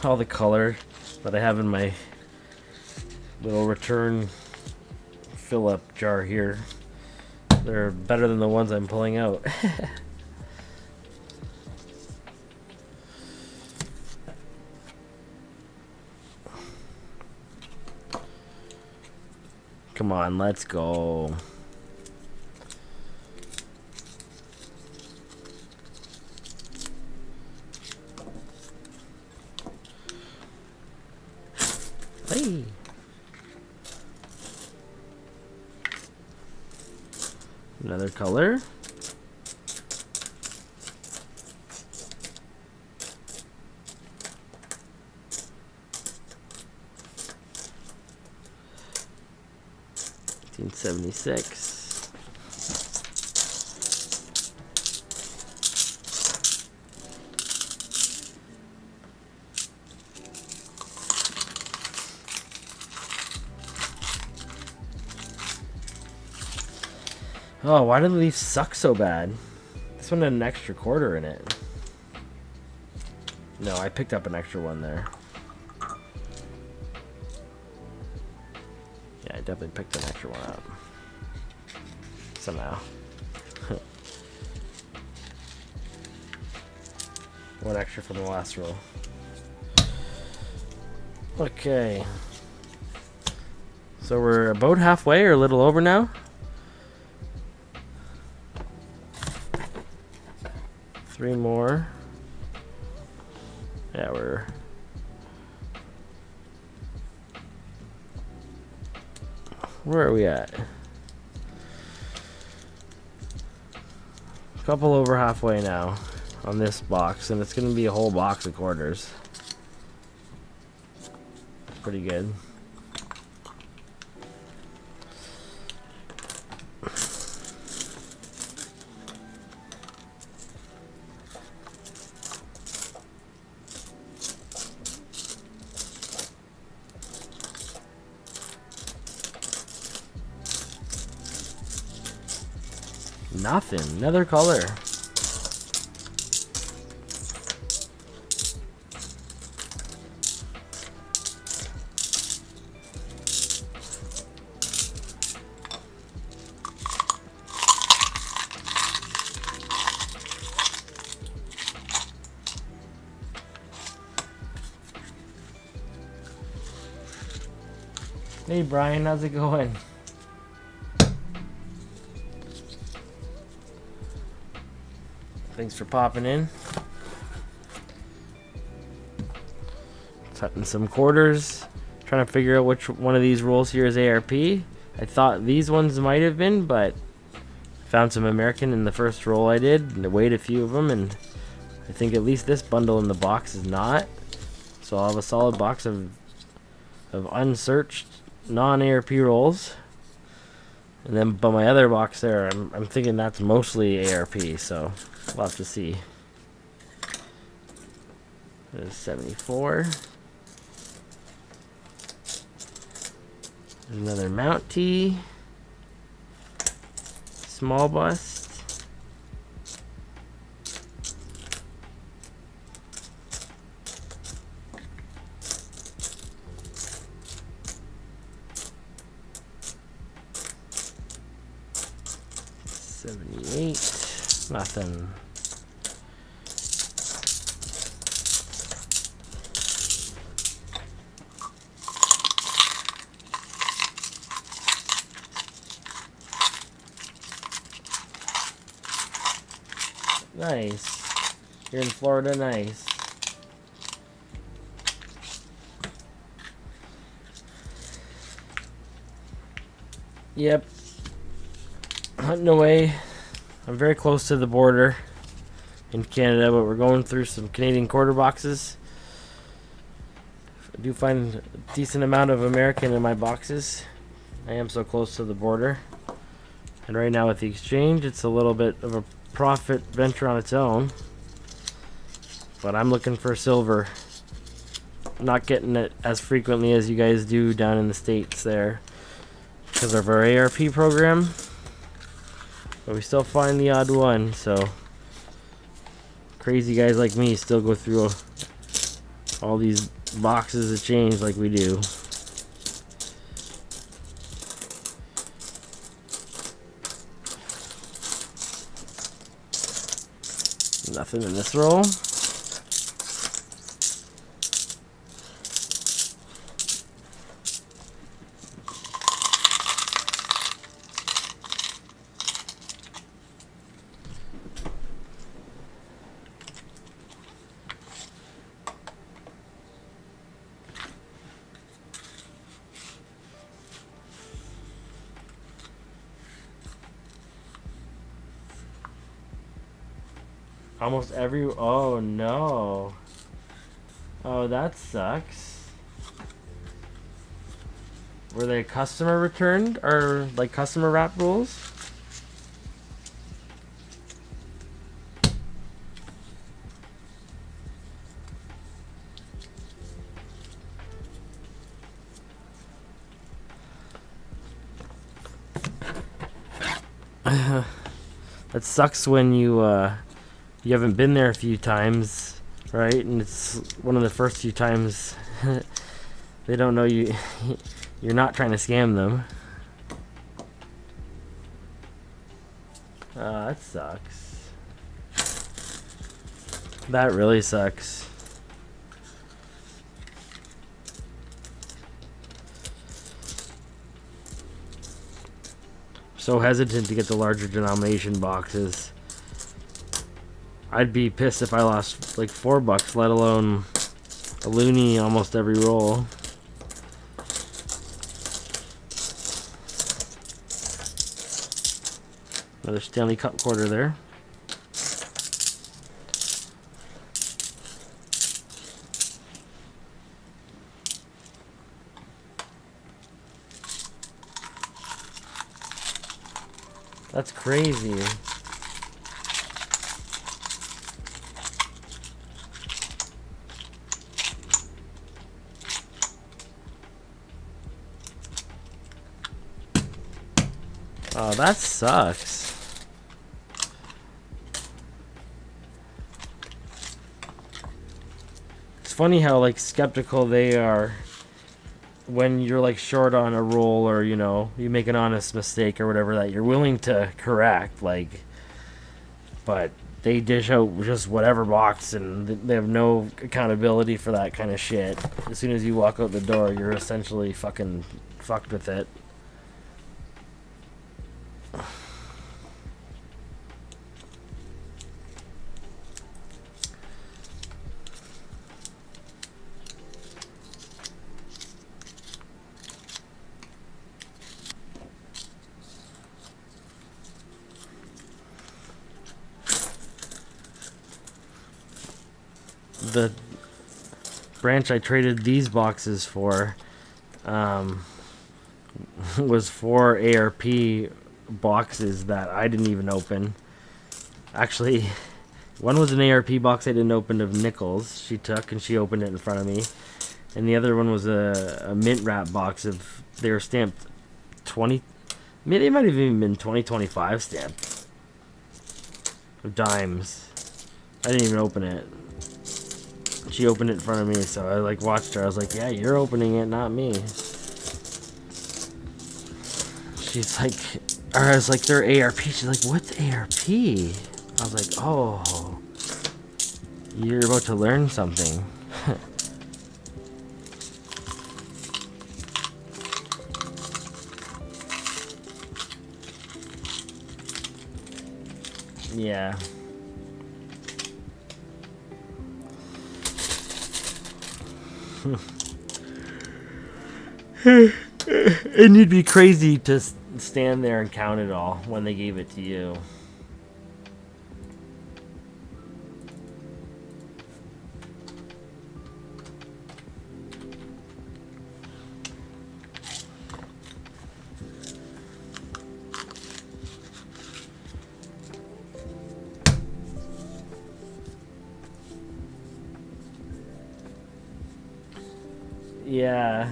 All the color that I have in my little return fill-up jar here, they're better than the ones I'm pulling out. Come on, let's go. Hey. Another color. $1976. Oh, why do the leaves suck so bad? This one had an extra quarter in it. No, I picked up an extra one there. Yeah, I definitely picked an extra one up. Somehow. One extra from the last roll. Okay. So we're about halfway or a little over now. 3 more. Yeah, where are we at? A couple over halfway now on this box, and it's going to be a whole box of quarters. Pretty good. Nothing. Another color. Hey Brian, how's it going? Thanks for popping in. Cutting some quarters. Trying to figure out which one of these rolls here is ARP. I thought these ones might have been, but I found some American in the first roll I did, and I weighed a few of them, and I think at least this bundle in the box is not. So I'll have a solid box of unsearched non-ARP rolls. And then, but my other box there, I'm thinking that's mostly ARP, so we'll have to see. There's 74. There's another Mount T. Small bust. Nothing. Nice. You're in Florida, nice. Yep. Hunting away. I'm very close to the border in Canada, but we're going through some Canadian quarter boxes. I do find a decent amount of American in my boxes. I am so close to the border. And right now with the exchange, it's a little bit of a profit venture on its own. But I'm looking for silver. I'm not getting it as frequently as you guys do down in the States there because of our ARP program. But we still find the odd one, so crazy guys like me still go through all these boxes of change like we do. Nothing in this roll. Almost every... Oh, no. Oh, that sucks. Were they customer returned? Or, like, customer wrap rules? That sucks when you haven't been there a few times, right? And it's one of the first few times they don't know you're not trying to scam them. That sucks. That really sucks. So hesitant to get the larger denomination boxes. I'd be pissed if I lost like $4, let alone a loony almost every roll. Another Stanley Cup quarter there. That's crazy. Oh, that sucks. It's funny how like skeptical they are when you're like short on a roll, or you know, you make an honest mistake or whatever that you're willing to correct, like, but they dish out just whatever box and they have no accountability for that kind of shit. As soon as you walk out the door, you're essentially fucking fucked with it. The branch I traded these boxes for was 4 ARP boxes that I didn't even open. Actually, one was an ARP box I didn't open of nickels she took, and she opened it in front of me. And the other one was a mint wrap box of, they were stamped 20, maybe they might have even been 2025 stamped of dimes. I didn't even open it. She opened it in front of me, so I like watched her. I was like, yeah, you're opening it, not me. She's like, or I was like, they're ARP. She's like, what's ARP? I was like, oh, you're about to learn something. Yeah. And you'd be crazy to stand there and count it all when they gave it to you. Yeah.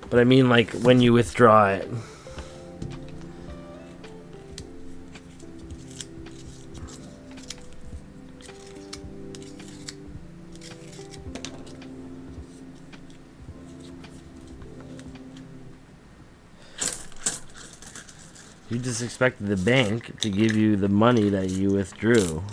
But I mean, like, when you withdraw it. You just expected the bank to give you the money that you withdrew.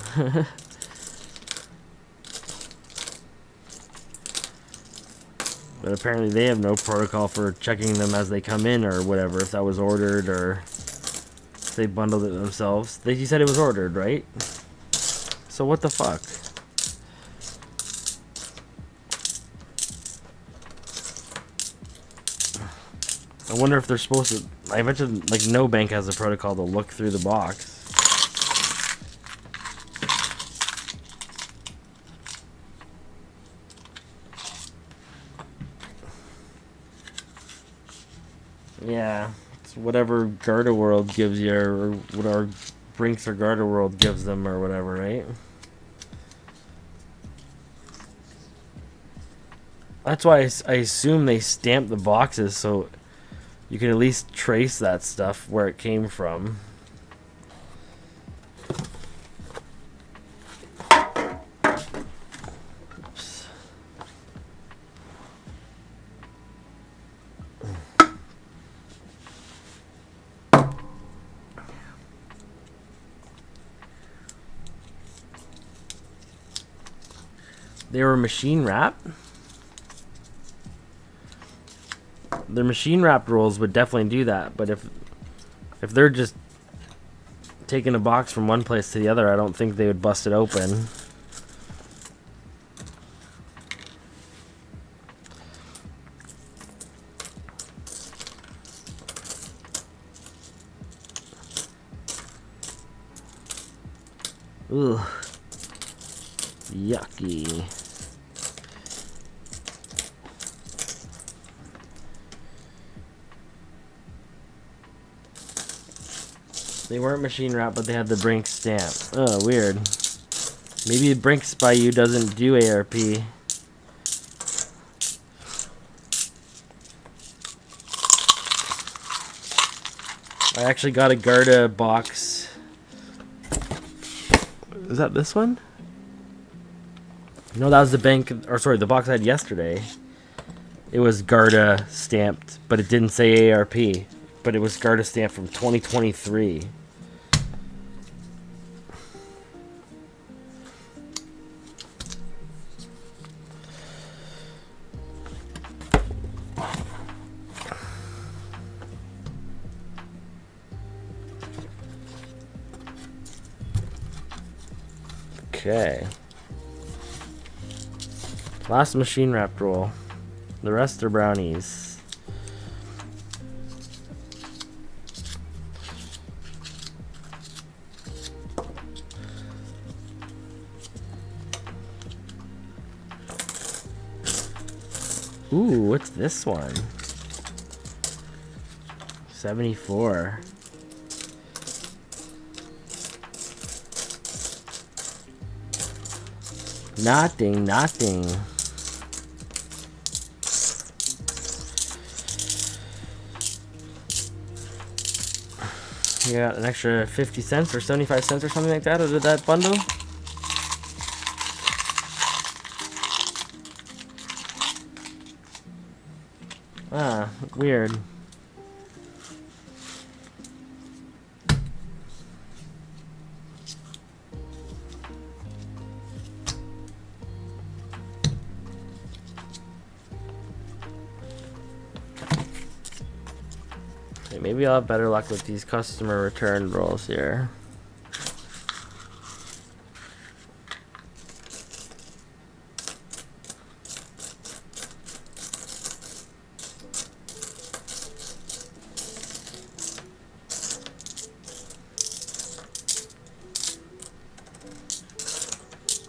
But apparently they have no protocol for checking them as they come in or whatever, if that was ordered or if they bundled it themselves. You said it was ordered, right? So what the fuck? I wonder if they're supposed to... I bet you, like, no bank has a protocol to look through the box. Yeah, it's whatever Garda World gives you, or whatever Brinks or Garda World gives them, or whatever, right? That's why I assume they stamp the boxes so you can at least trace that stuff where it came from. Oops. They were machine wrapped. their machine wrapped rolls would definitely do that, but if they're just taking a box from one place to the other, I don't think they would bust it open. Ugh. Yucky. They weren't machine wrapped, but they had the Brinks stamp. Oh, weird. Maybe Brinks by You doesn't do ARP. I actually got a Garda box. Is that this one? No, that was the bank, or sorry, the box I had yesterday. It was Garda stamped, but it didn't say ARP. But it was Garda stamped from 2023. Okay. Last machine wrapped roll. The rest are brownies. Ooh, what's this one? 74. Nothing. You got an extra 50 cents or 75 cents or something like that out of that bundle? Ah, weird. Okay, maybe I'll have better luck with these customer return rolls here.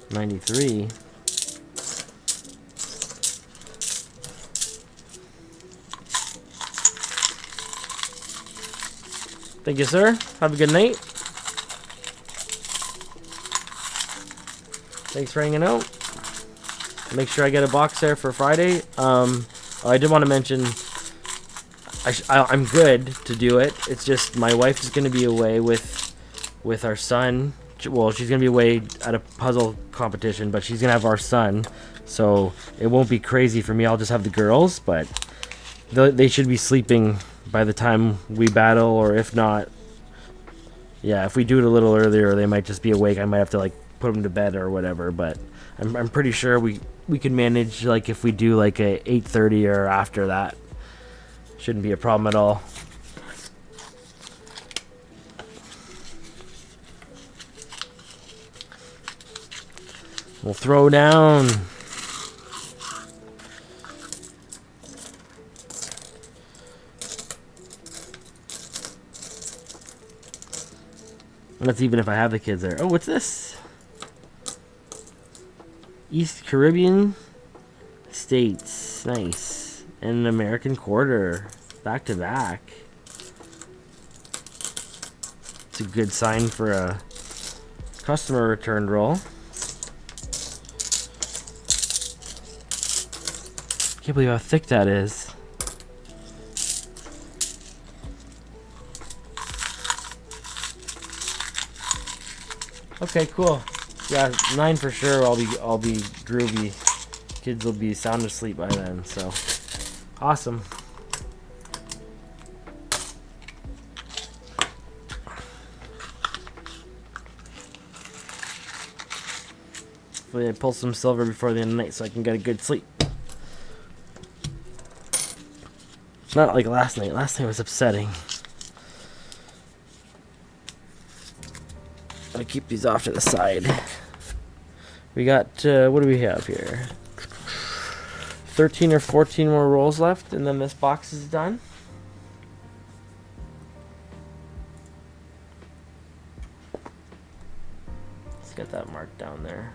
$93. Thank you, sir. Have a good night. Thanks for hanging out. Make sure I get a box there for Friday. I did want to mention I'm good to do it. It's just my wife is going to be away with our son. Well, she's going to be away at a puzzle competition, but she's going to have our son. So it won't be crazy for me. I'll just have the girls, but they should be sleeping by the time we battle, or if not, yeah, if we do it a little earlier, they might just be awake. I might have to like put them to bed or whatever, but I'm pretty sure we can manage, like if we do like a 8:30 or after that. Shouldn't be a problem at all. We'll throw down. That's even if I have the kids there. Oh, what's this? East Caribbean States. Nice. And an American quarter. Back to back. It's a good sign for a customer return roll. Can't believe how thick that is. Okay, cool. Yeah, 9 for sure. I'll be groovy. Kids will be sound asleep by then, so awesome. Hopefully I pull some silver before the end of the night so I can get a good sleep. not like last night. Last night was upsetting. I'll keep these off to the side. We got, what do we have here? 13 or 14 more rolls left, and then this box is done. Let's get that marked down there.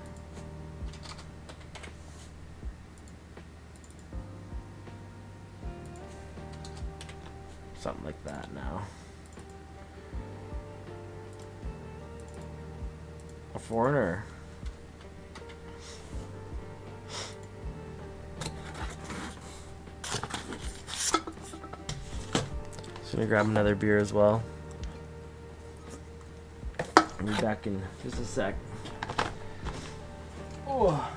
Something like that now. A foreigner. Just gonna grab another beer as well. I'll be back in just a sec. Oh.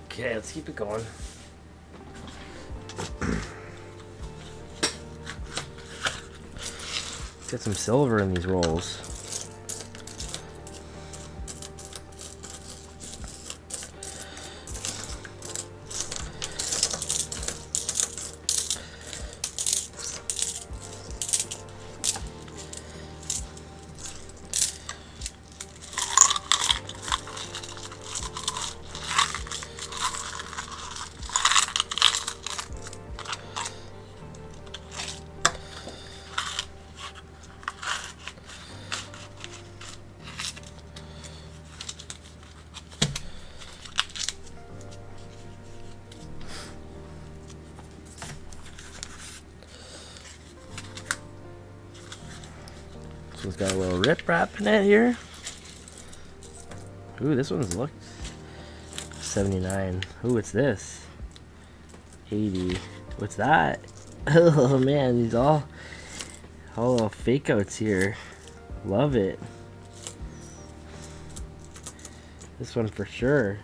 Okay, let's keep it going. Get some silver in these rolls. This one's got a little rip wrap in it here. Ooh, this one's looked 79. Ooh, what's this? 80. What's that? Oh man, these all little fake outs here. Love it. This one for sure.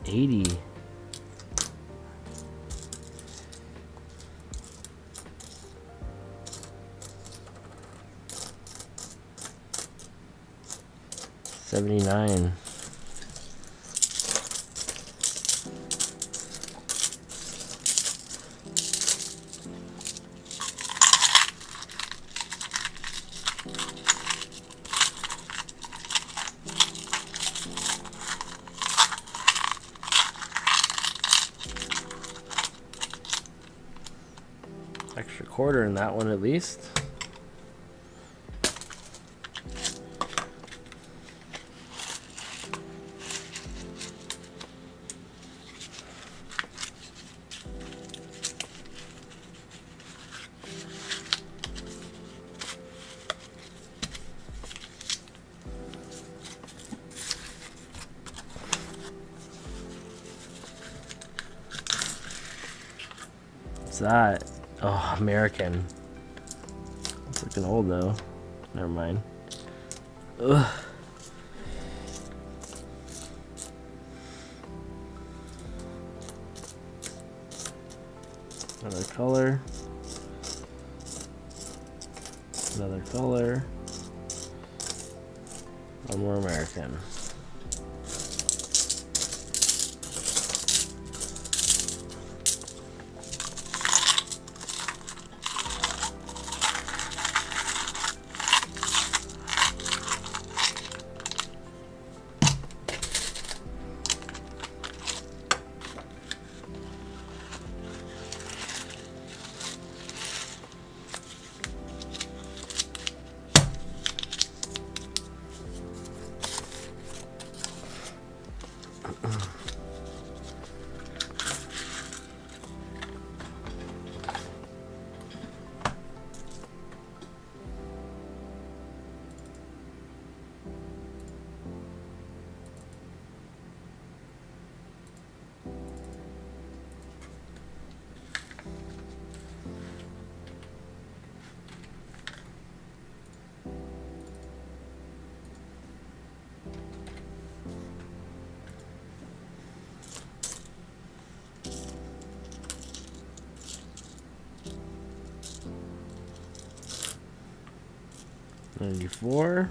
80. $79. Extra quarter in that one at least. What's that? Oh, American. It's looking old though. Never mind. Ugh. Another color. Another color. One more American. $94.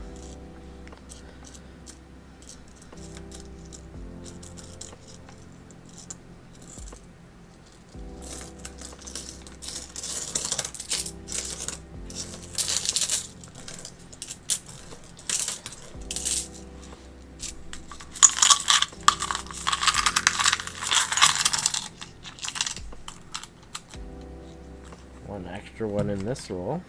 One extra one in this roll.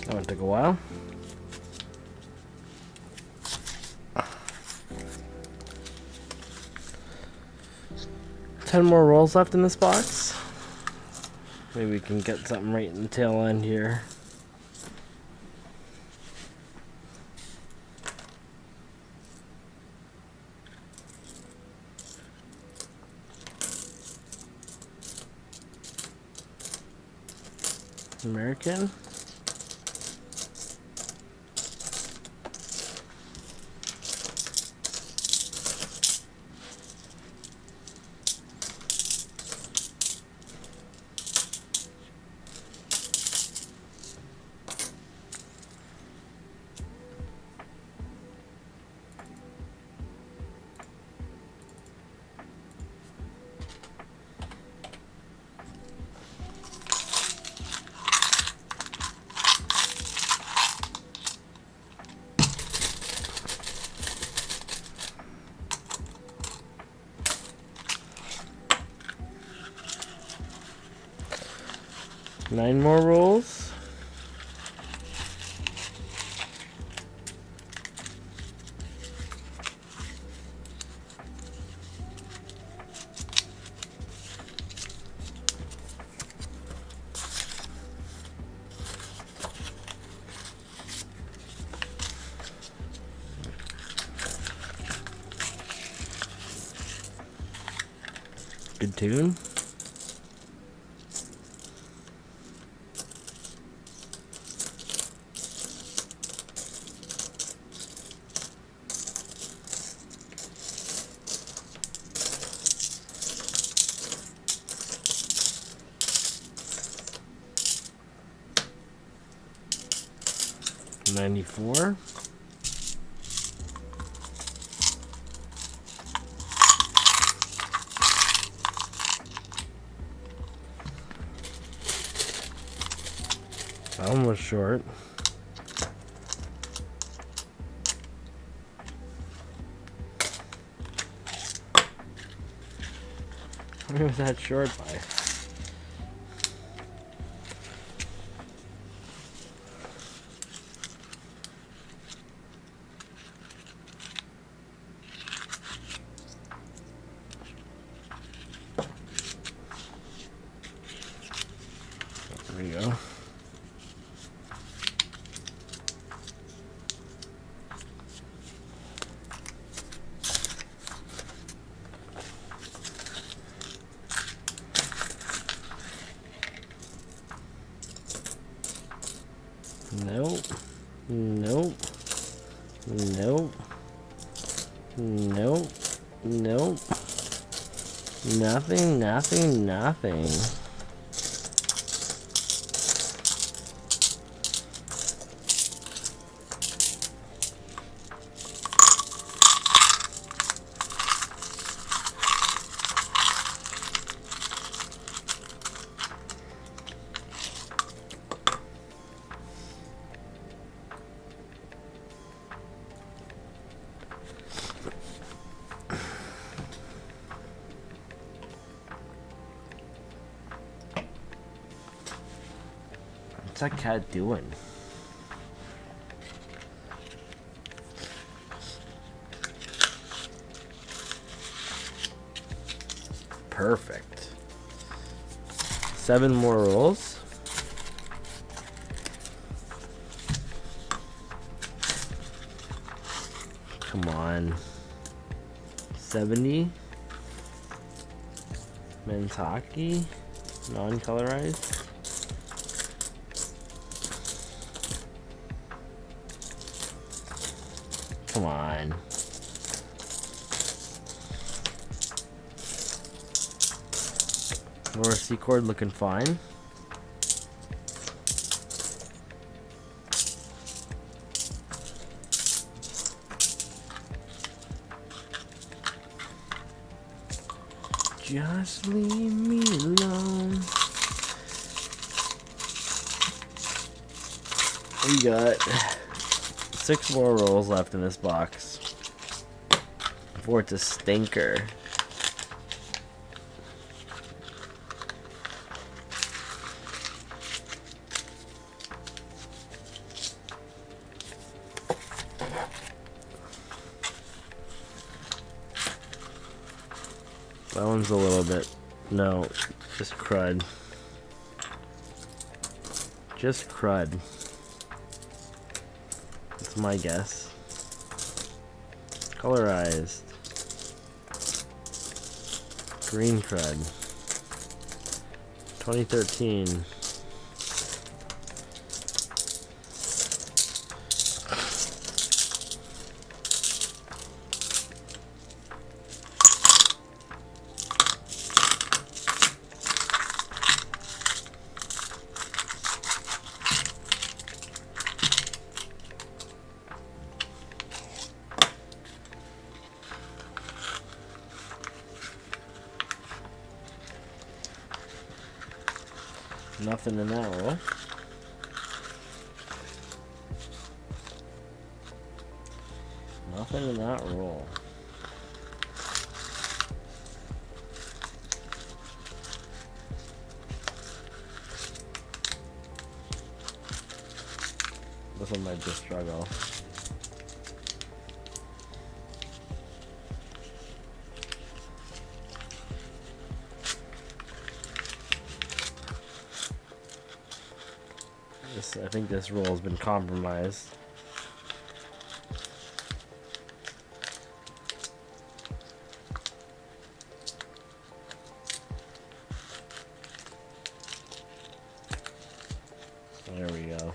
That one took a while. Ten more rolls left in this box. Maybe we can get something right in the tail end here. American. Nine more rolls. Good tune. 94. That one was short. Where was that short by? There we go. Nope. Nope. Nope. Nope. Nope. Nothing, nothing, nothing. What's that cat doing? Perfect. 7 more rolls. Come on. 70. Men's hockey. Non-colorized. Come on. Lower C chord looking fine. Just leave me alone. We got 6 more rolls left in this box before it's a stinker. That one's a little bit, no, just crud. Just crud. That's my guess. Colorized. Green crud. 2013. Nothing in that roll. Nothing in that roll. This one might just struggle. I think this roll has been compromised. There we go.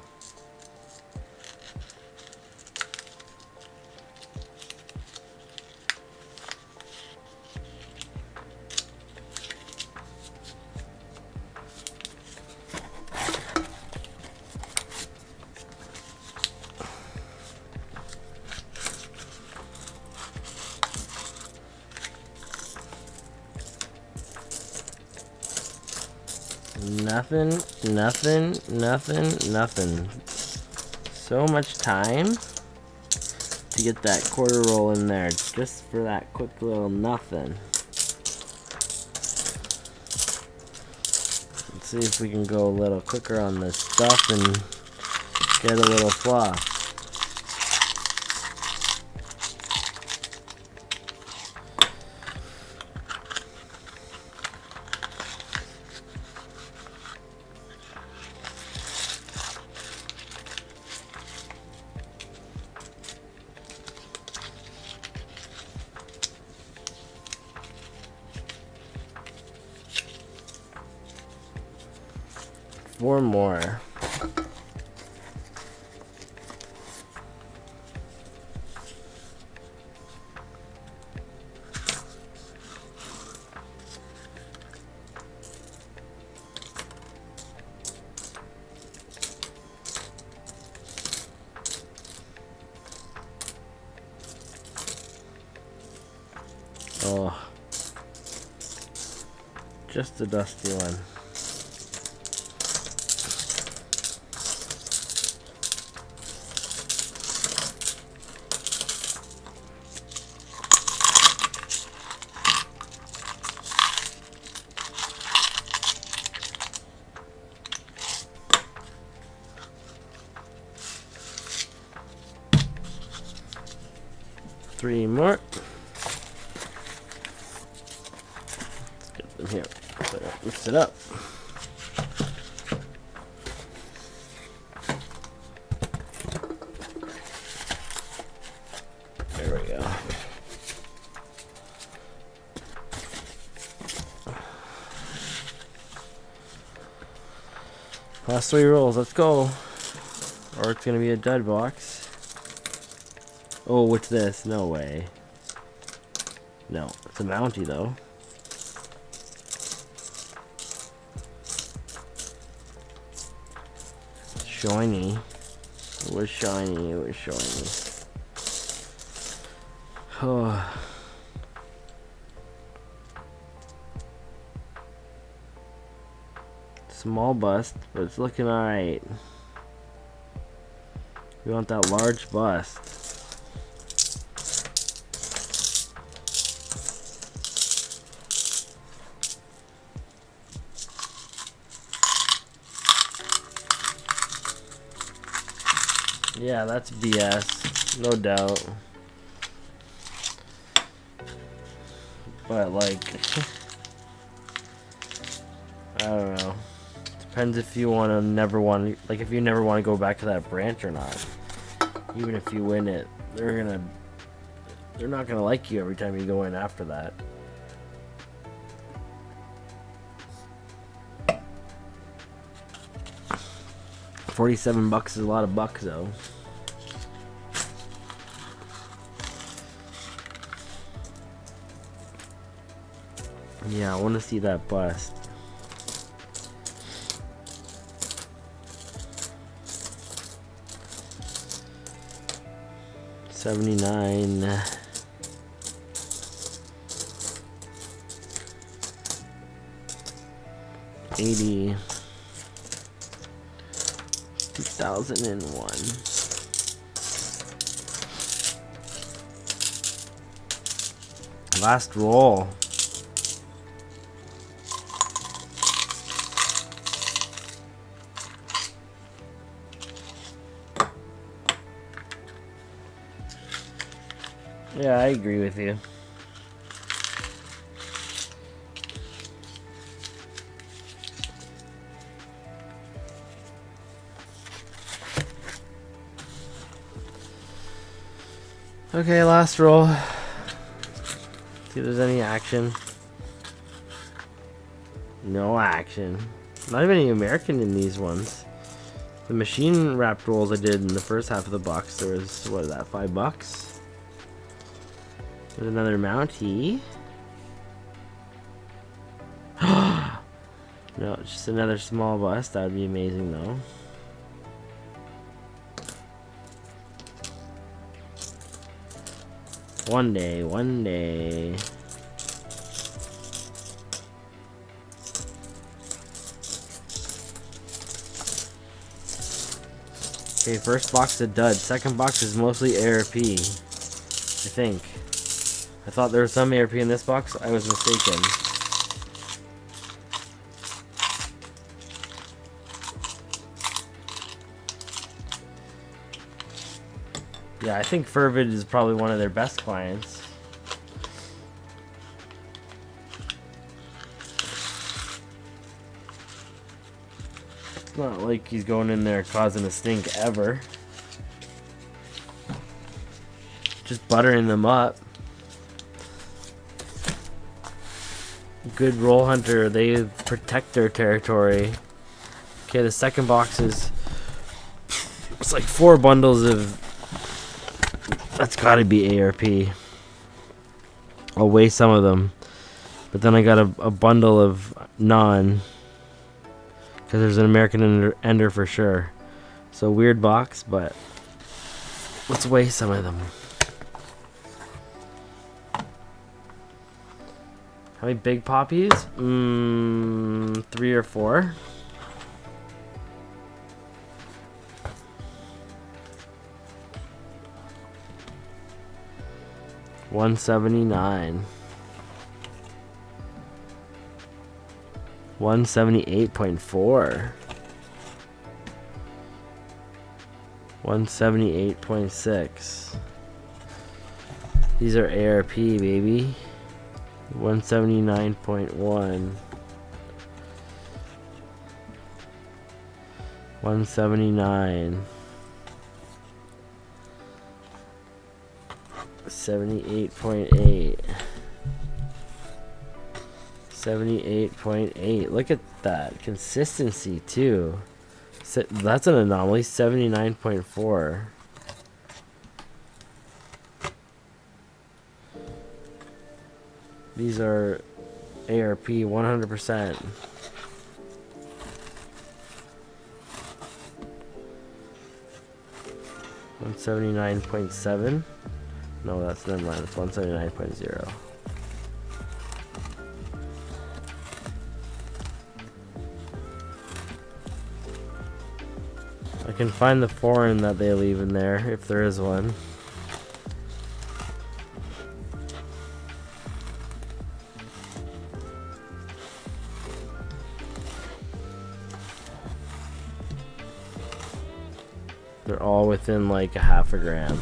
Nothing, nothing, nothing, nothing. So much time to get that quarter roll in there just for that quick little nothing. Let's see if we can go a little quicker on this stuff and get a little fluff. Four more. Oh, just a dusty one. Three more. Let's get them here. Mix it up. There we go. Last three rolls. Let's go. Or it's gonna be a dud box. Oh, what's this? No way. No, it's a Mountie though. Shiny. It was shiny, it was shiny. Oh. Small bust, but it's looking alright. We want that large bust. Yeah, that's BS, no doubt. But like, I don't know. Depends if you want to never want to, like, if you never want to go back to that branch or not. Even if you win it, they're not gonna like you every time you go in after that. $47 is a lot of bucks though. Yeah, I want to see that bust. $79. 80. 2001. Last roll. Yeah, I agree with you. Okay, last roll. See if there's any action. No action. Not even any American in these ones. The machine wrapped rolls I did in the first half of the box, there was, what is that, $5? There's another Mountie. No, it's just another small bust. That would be amazing though. One day, one day. Okay, first box a dud. Second box is mostly ARP. I think. I thought there was some ARP in this box. I was mistaken. Yeah, I think Fervid is probably one of their best clients. It's not like he's going in there causing a stink ever. Just buttering them up. Good roll hunter. They protect their territory. Okay, the second box is... It's like 4 bundles of... That's gotta be ARP. I'll weigh some of them. But then I got a bundle of non. Because there's an American Ender for sure. So weird box, but... Let's weigh some of them. How many big poppies? 3 or 4. $179. 178.4. 178.6. These are ARP, baby. 179.1. 179. 78.8. 78.8. Look at that consistency too. That's an anomaly. 79.4. These are ARP 100%. $179.7. No, that's never mind. It's 179.0. I can find the foreign that they leave in there if there is one. They're all within like a half a gram.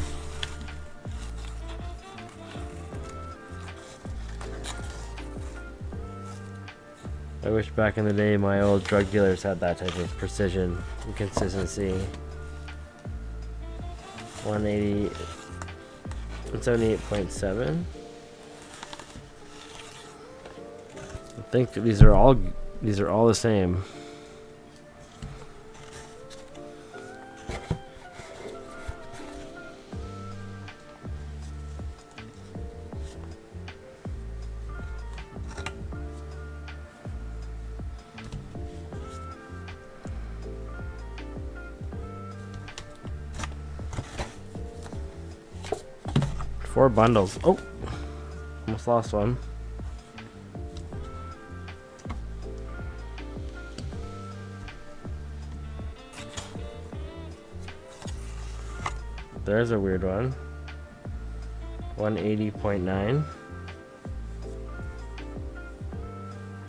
I wish back in the day my old drug dealers had that type of precision and consistency. 178.7. I think these are all the same. Four bundles. Oh, almost lost one. There's a weird one. 180.9.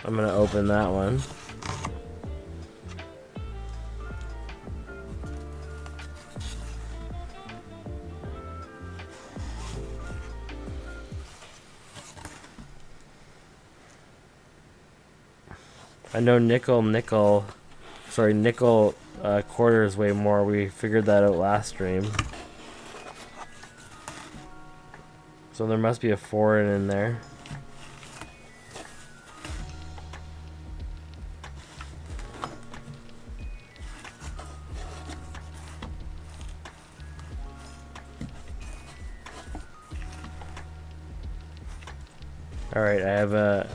I'm gonna open that one. I know nickel quarters way more. We figured that out last stream. So there must be a foreign in there. Alright, I have a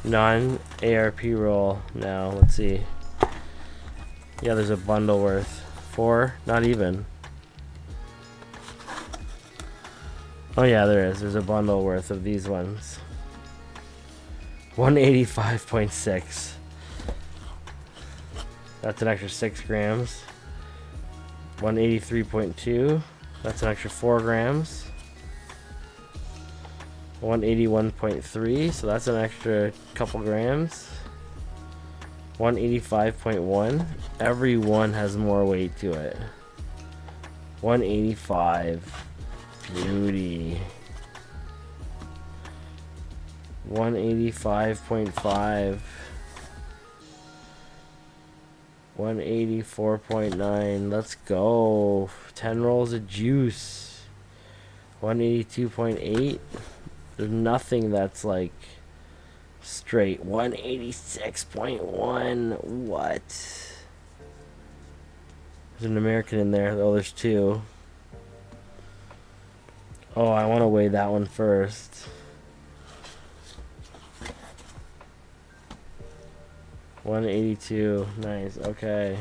non-ARP roll now. Let's see. Yeah, there's a bundle worth 4, not even. Oh yeah, there is. There's a bundle worth of these ones. 185.6. That's an extra 6 grams. 183.2. That's an extra 4 grams. 181.3, so that's an extra couple grams. 185.1. Every one has more weight to it. 185. Beauty. 185.5. 184.9. Let's go. 10 rolls of juice. 182.8. There's nothing that's like straight. 186.1. What? There's an American in there. Oh, there's 2. Oh, I want to weigh that one first. 182. Nice. Okay.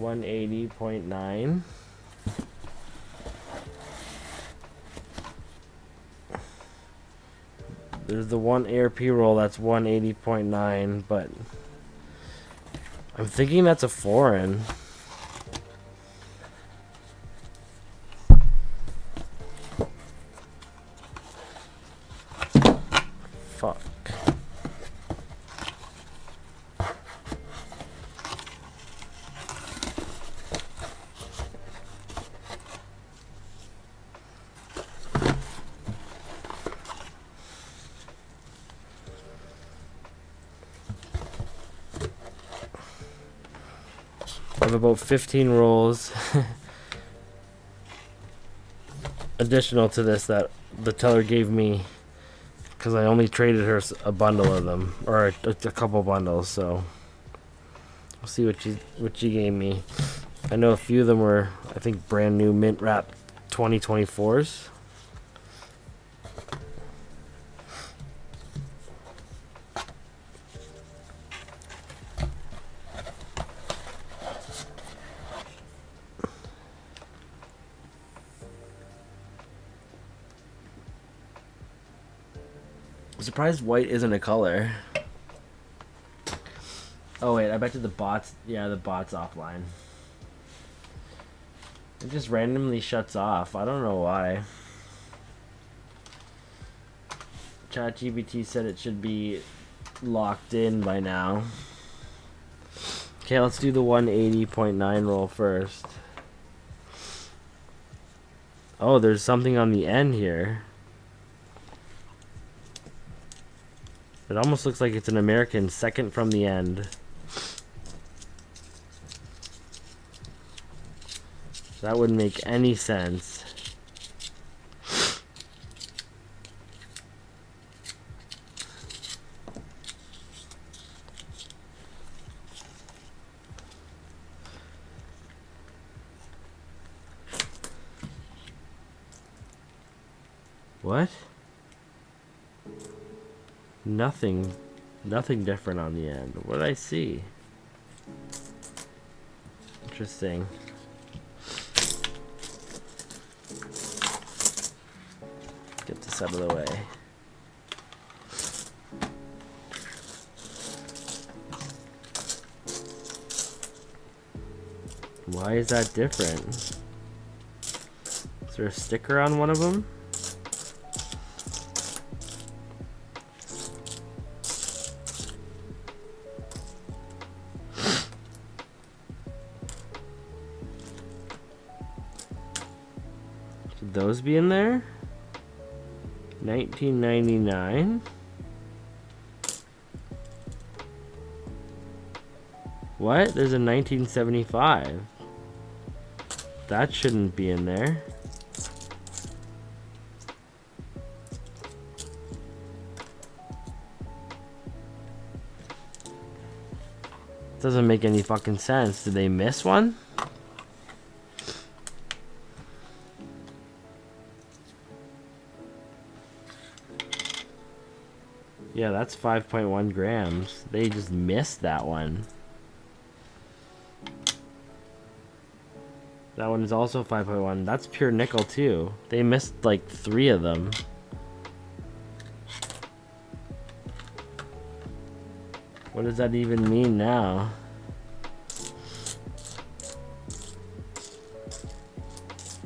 180.9. There's the one ARP roll that's 180.9, but I'm thinking that's a foreign. Fuck. I have about 15 rolls additional to this that the teller gave me because I only traded her a bundle of them, or a couple bundles. So we'll see what she gave me. I know a few of them were, I think, brand new mint wrap 2024s. I'm surprised white isn't a color. Oh wait, I bet you the bots, yeah, the bot's offline. It just randomly shuts off. I don't know why. ChatGPT said it should be locked in by now. Okay, let's do the 180.9 roll first. Oh, there's something on the end here. It almost looks like it's an American second from the end. That wouldn't make any sense. What? Nothing different on the end. What did I see? Interesting. Get this out of the way. Why is that different? Is there a sticker on one of them? Should those be in there? 1999? What? There's a 1975. That shouldn't be in there. Doesn't make any fucking sense. Did they miss one? Yeah, that's 5.1 grams. They just missed that one. That one is also 5.1. That's pure nickel too. They missed like 3 of them. What does that even mean now?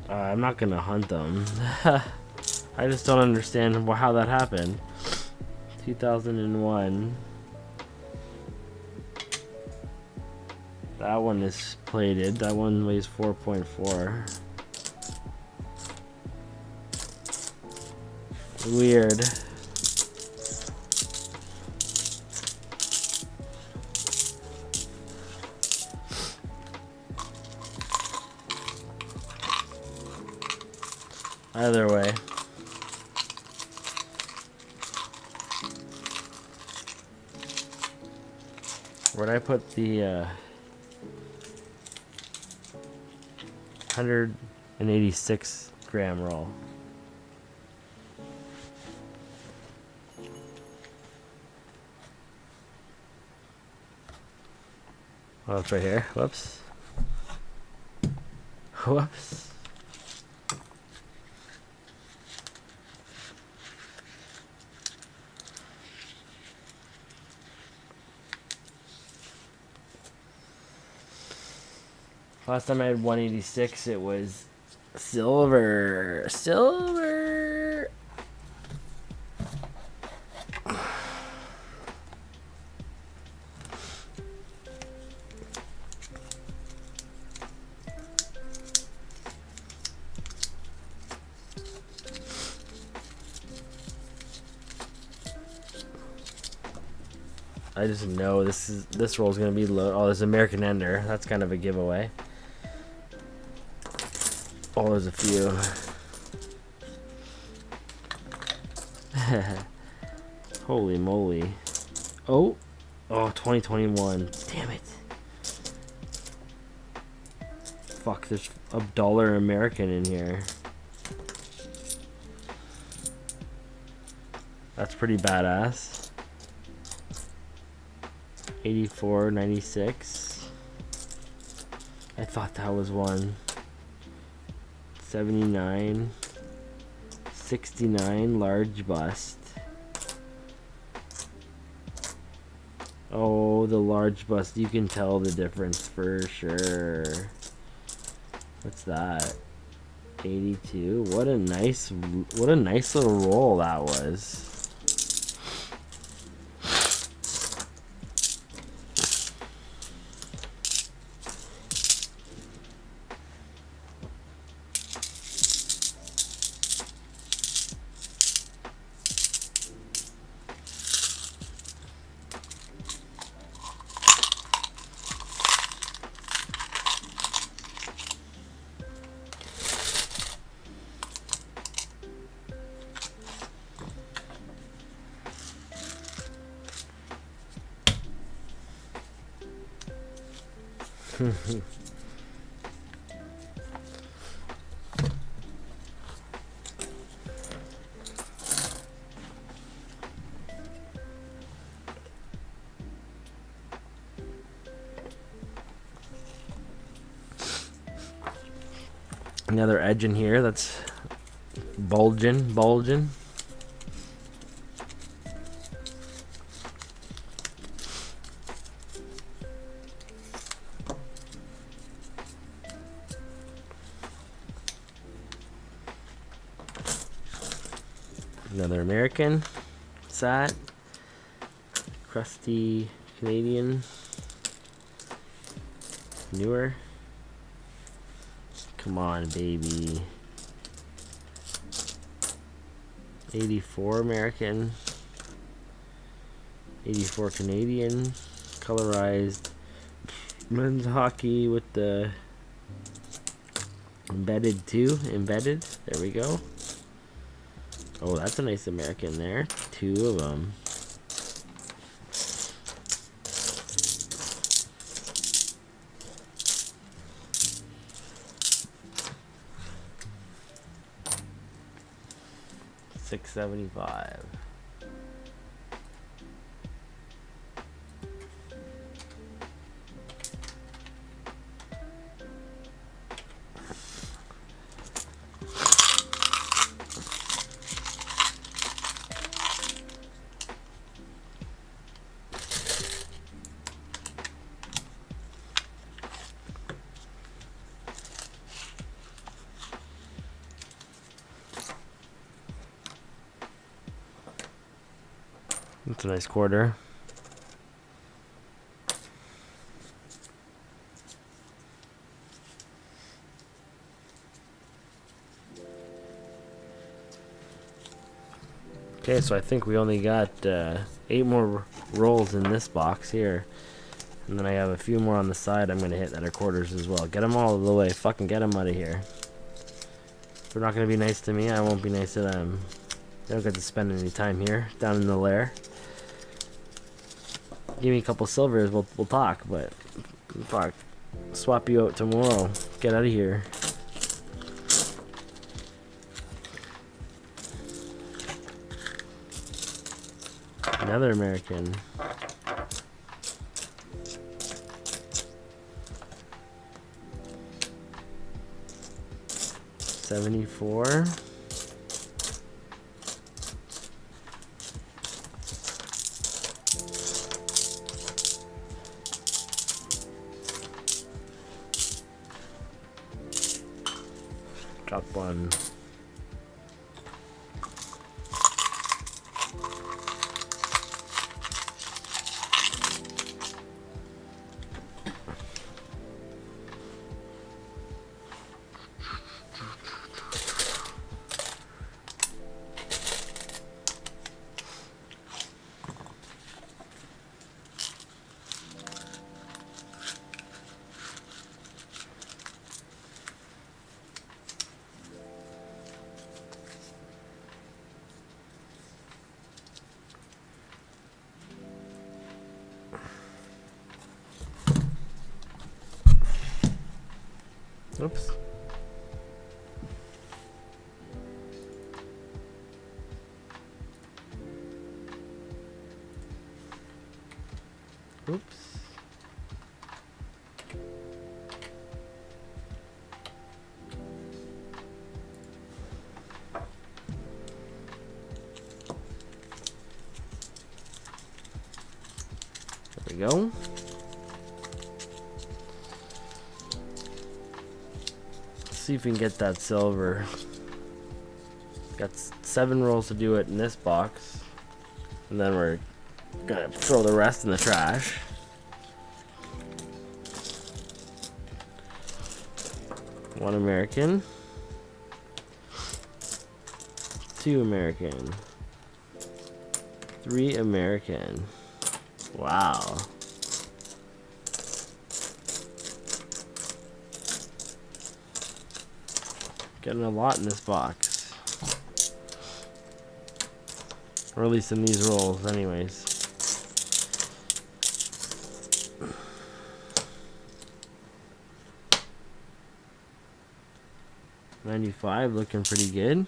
I'm not gonna hunt them. I just don't understand how that happened. 2001. That one is plated. That one weighs 4.4. Weird. Either way. Where'd I put the 186 gram roll? Oh, it's right here. Whoops. Whoops. Last time I had 186, it was silver. Silver! I just know this roll is gonna be low. Oh, there's American Ender. That's kind of a giveaway. Oh, there's a few. Holy moly. Oh, 2021. Damn it. Fuck, there's a dollar American in here. That's pretty badass. 84.96. I thought that was one. 79. 69 large bust. Oh, the large bust, you can tell the difference for sure. What's that? 82. What a nice little roll that was. Another edge in here that's bulging. Another American, sat, crusty Canadian, newer. Come on, baby. 84 American, 84 Canadian, colorized men's hockey with the embedded too. Embedded. There we go. Oh, that's a nice American there. Two of them. $6.75. That's a nice quarter. Okay, so I think we only got 8 more rolls in this box here. And then I have a few more on the side I'm going to hit that are quarters as well. Get them all out of the way. Fucking get them out of here. If they're not going to be nice to me, I won't be nice to them. They don't get to spend any time here, down in the lair. Give me a couple silvers, we'll talk, but fuck. Swap you out tomorrow. Get out of here. Another American. $74. Drop one. Oops. Oops. There we go. See if we can get that silver. Got 7 rolls to do it in this box, and then we're gonna throw the rest in the trash. One American, 2 American, 3 American. Wow. Getting a lot in this box. Or at least in these rolls, anyways. $95 looking pretty good.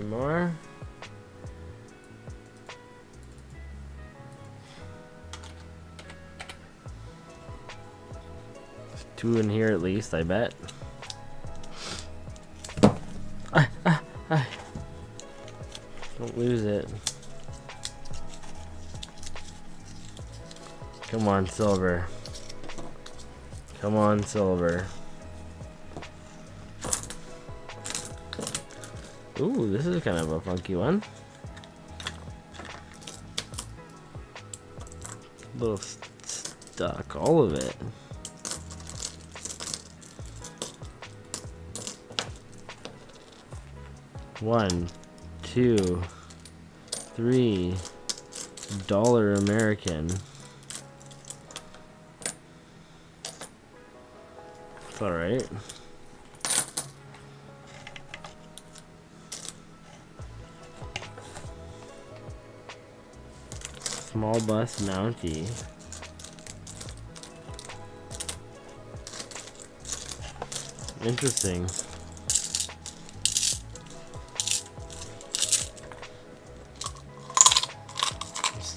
More. 2 in here at least, I bet. Don't lose it. Come on, silver. Come on, silver. Ooh, this is kind of a funky one. A little stuck, all of it. $1, 2, 3 $1 American. It's alright. Small bus Mountie. Interesting.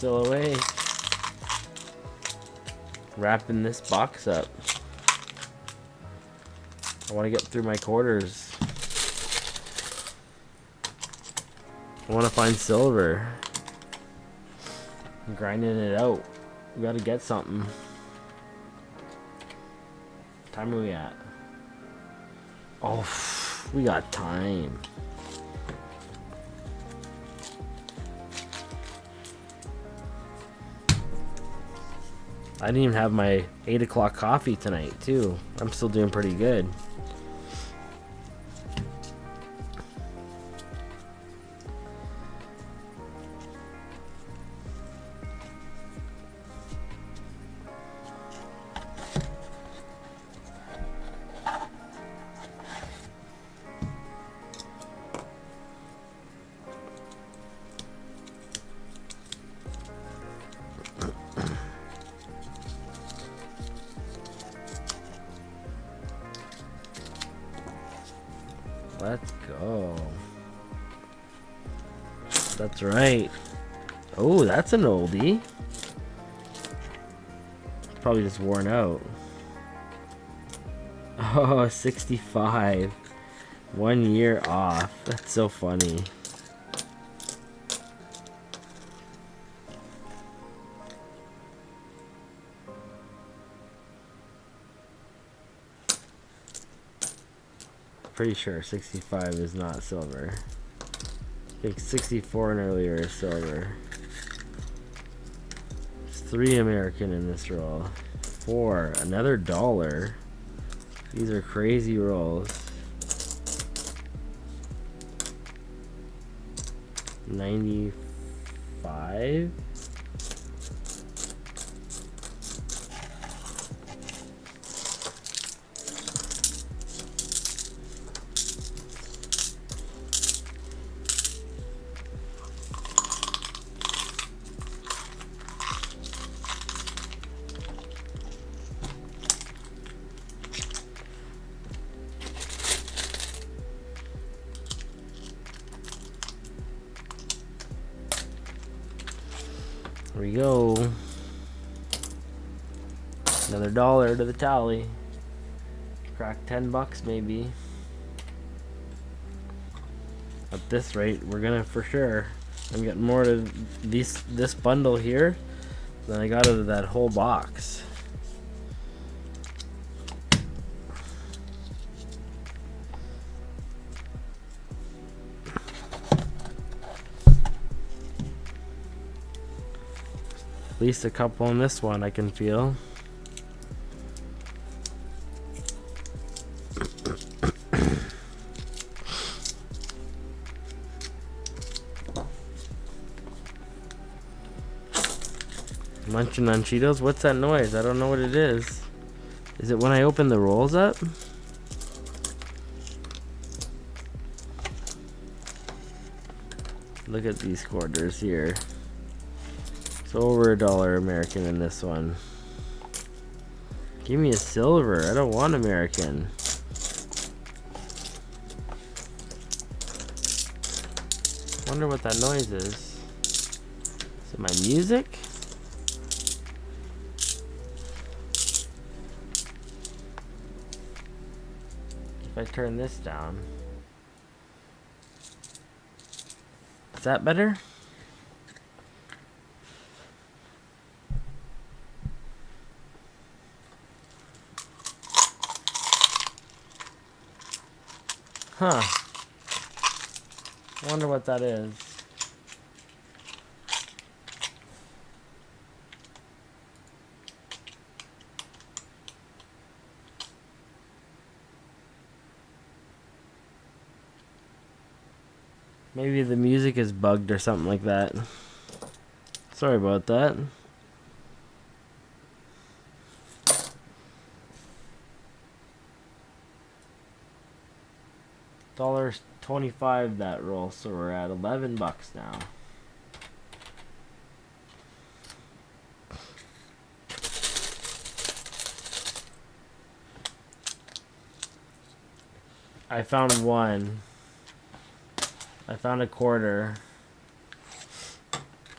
still awake. Wrapping this box up. I want to get through my quarters. I want to find silver. I'm grinding it out. We gotta get something. What time are we at? Oh, we got time. I didn't even have my 8 o'clock coffee tonight, too. I'm still doing pretty good. Let's go. That's right. Oh, that's an oldie. Probably just worn out. Oh, 65. 1 year off. That's so funny. Pretty sure 65 is not silver. I think 64 and earlier is silver. There's 3 American in this roll. 4, another $1. These are crazy rolls. 95. Here we go. Another $1 to the tally. Crack $10 maybe. At this rate, we're gonna for sure. I'm getting more to this bundle here than I got out of that whole box. At least a couple on this one I can feel. Munching on Cheetos? What's that noise? I don't know what it is. Is it when I open the rolls up? Look at these quarters here. It's over $1 American in this one. Give me a silver. I don't want American. Wonder what that noise is. Is it my music? If I turn this down. Is that better? Huh. I wonder what that is. Maybe the music is bugged or something like that. Sorry about that. $1.25 that roll, so we're at $11 now. I found one. I found a quarter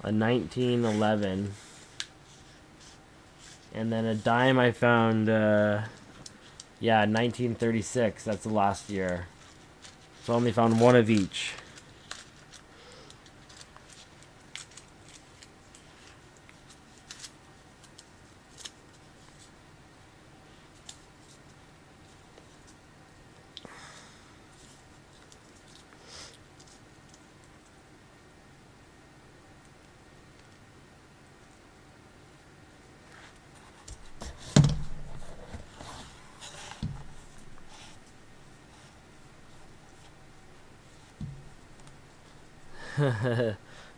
a 1911. And then a dime I found, yeah, 1936. That's the last year. So I only found one of each.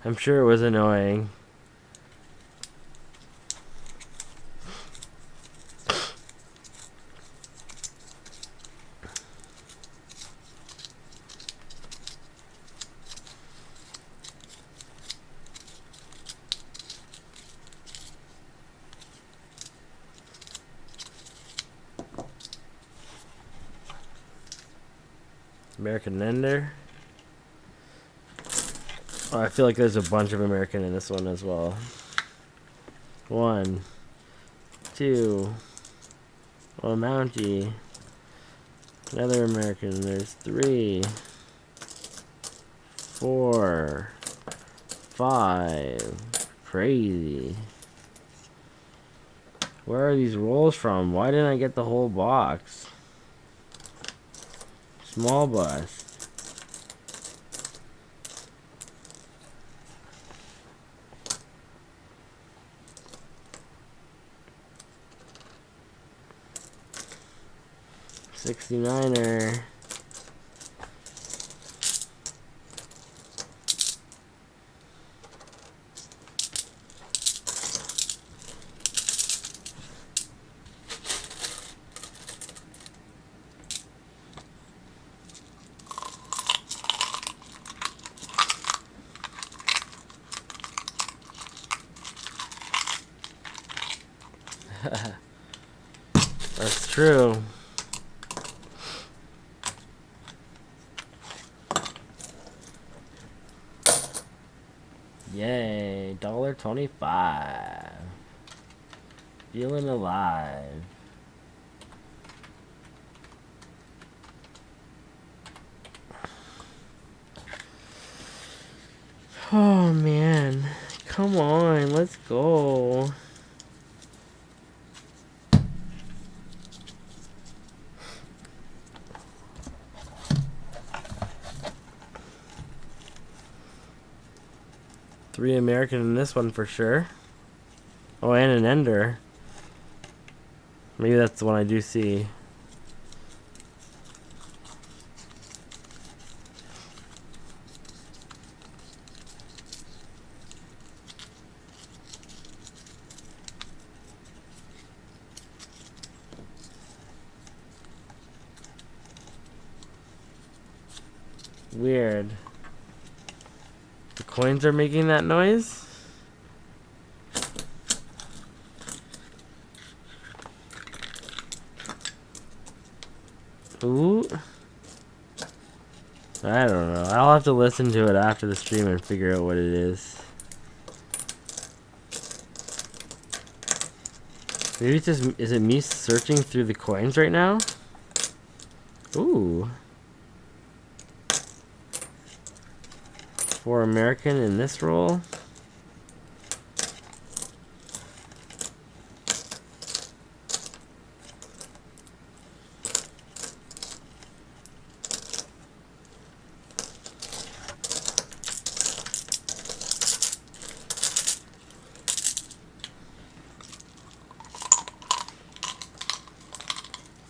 I'm sure it was annoying. American Ender. Oh, I feel like there's a bunch of American in this one as well. 1, 2. Oh, Mountie. Another American. There's 3, 4, 5. Crazy. Where are these rolls from? Why didn't I get the whole box? Small bust. $69er. That's true. Yay, $1.25. Feeling alive. Oh man, come on, let's go. Three American in this one for sure. Oh, and an Ender. Maybe that's the one I do see. Weird. The coins are making that noise? Ooh. I don't know. I'll have to listen to it after the stream and figure out what it is. Maybe it's just, is it me searching through the coins right now? Ooh. 4 American in this roll.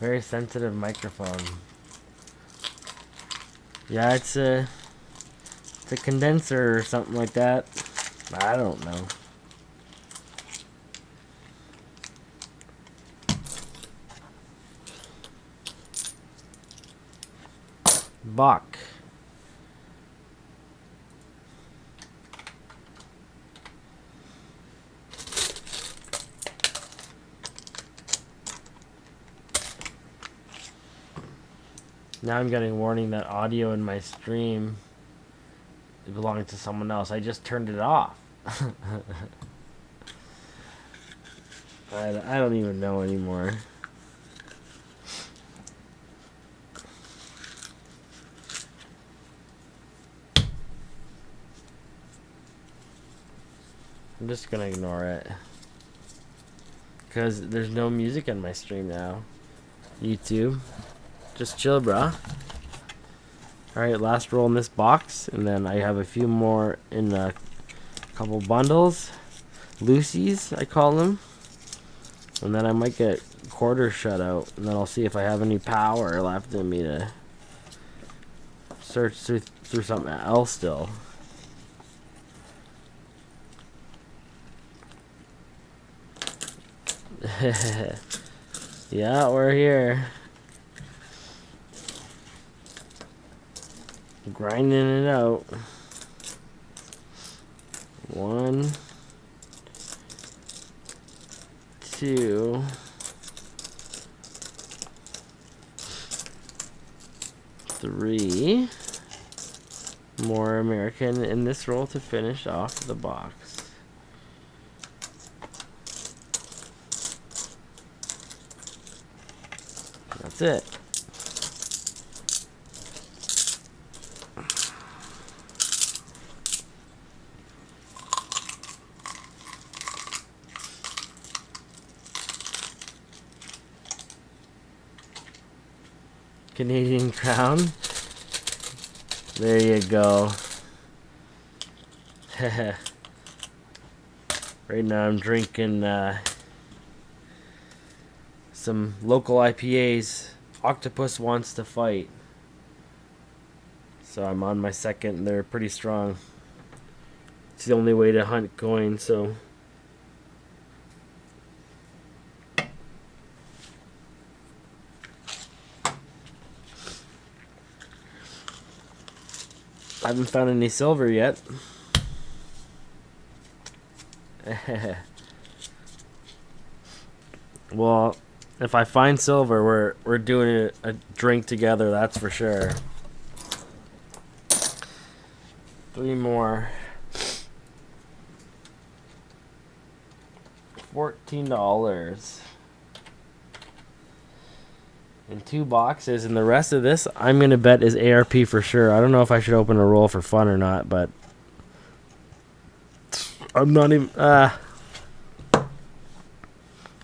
Very sensitive microphone. Yeah, it's a condenser or something like that. I don't know. Bach. Now I'm getting a warning that audio in my stream belongs to someone else. I just turned it off. I don't even know anymore. I'm just gonna ignore it. Because there's no music on my stream now. YouTube. Just chill, brah. Alright, last roll in this box. And then I have a few more in a couple bundles. Lucy's, I call them. And then I might get quarters shut out. And then I'll see if I have any power left in me to search through something else still. Yeah, we're here. Grinding it out. 1, 2, 3. More American in this roll to finish off the box. That's it. Canadian crown. There you go. Right now I'm drinking some local IPAs. Octopus Wants to Fight. So I'm on my second. They're pretty strong. It's the only way to hunt coins, so I haven't found any silver yet. Well, if I find silver, we're doing a drink together, that's for sure. 3 more. $14. And 2 boxes, and the rest of this I'm gonna bet is ARP for sure. I don't know if I should open a roll for fun or not, but I'm not even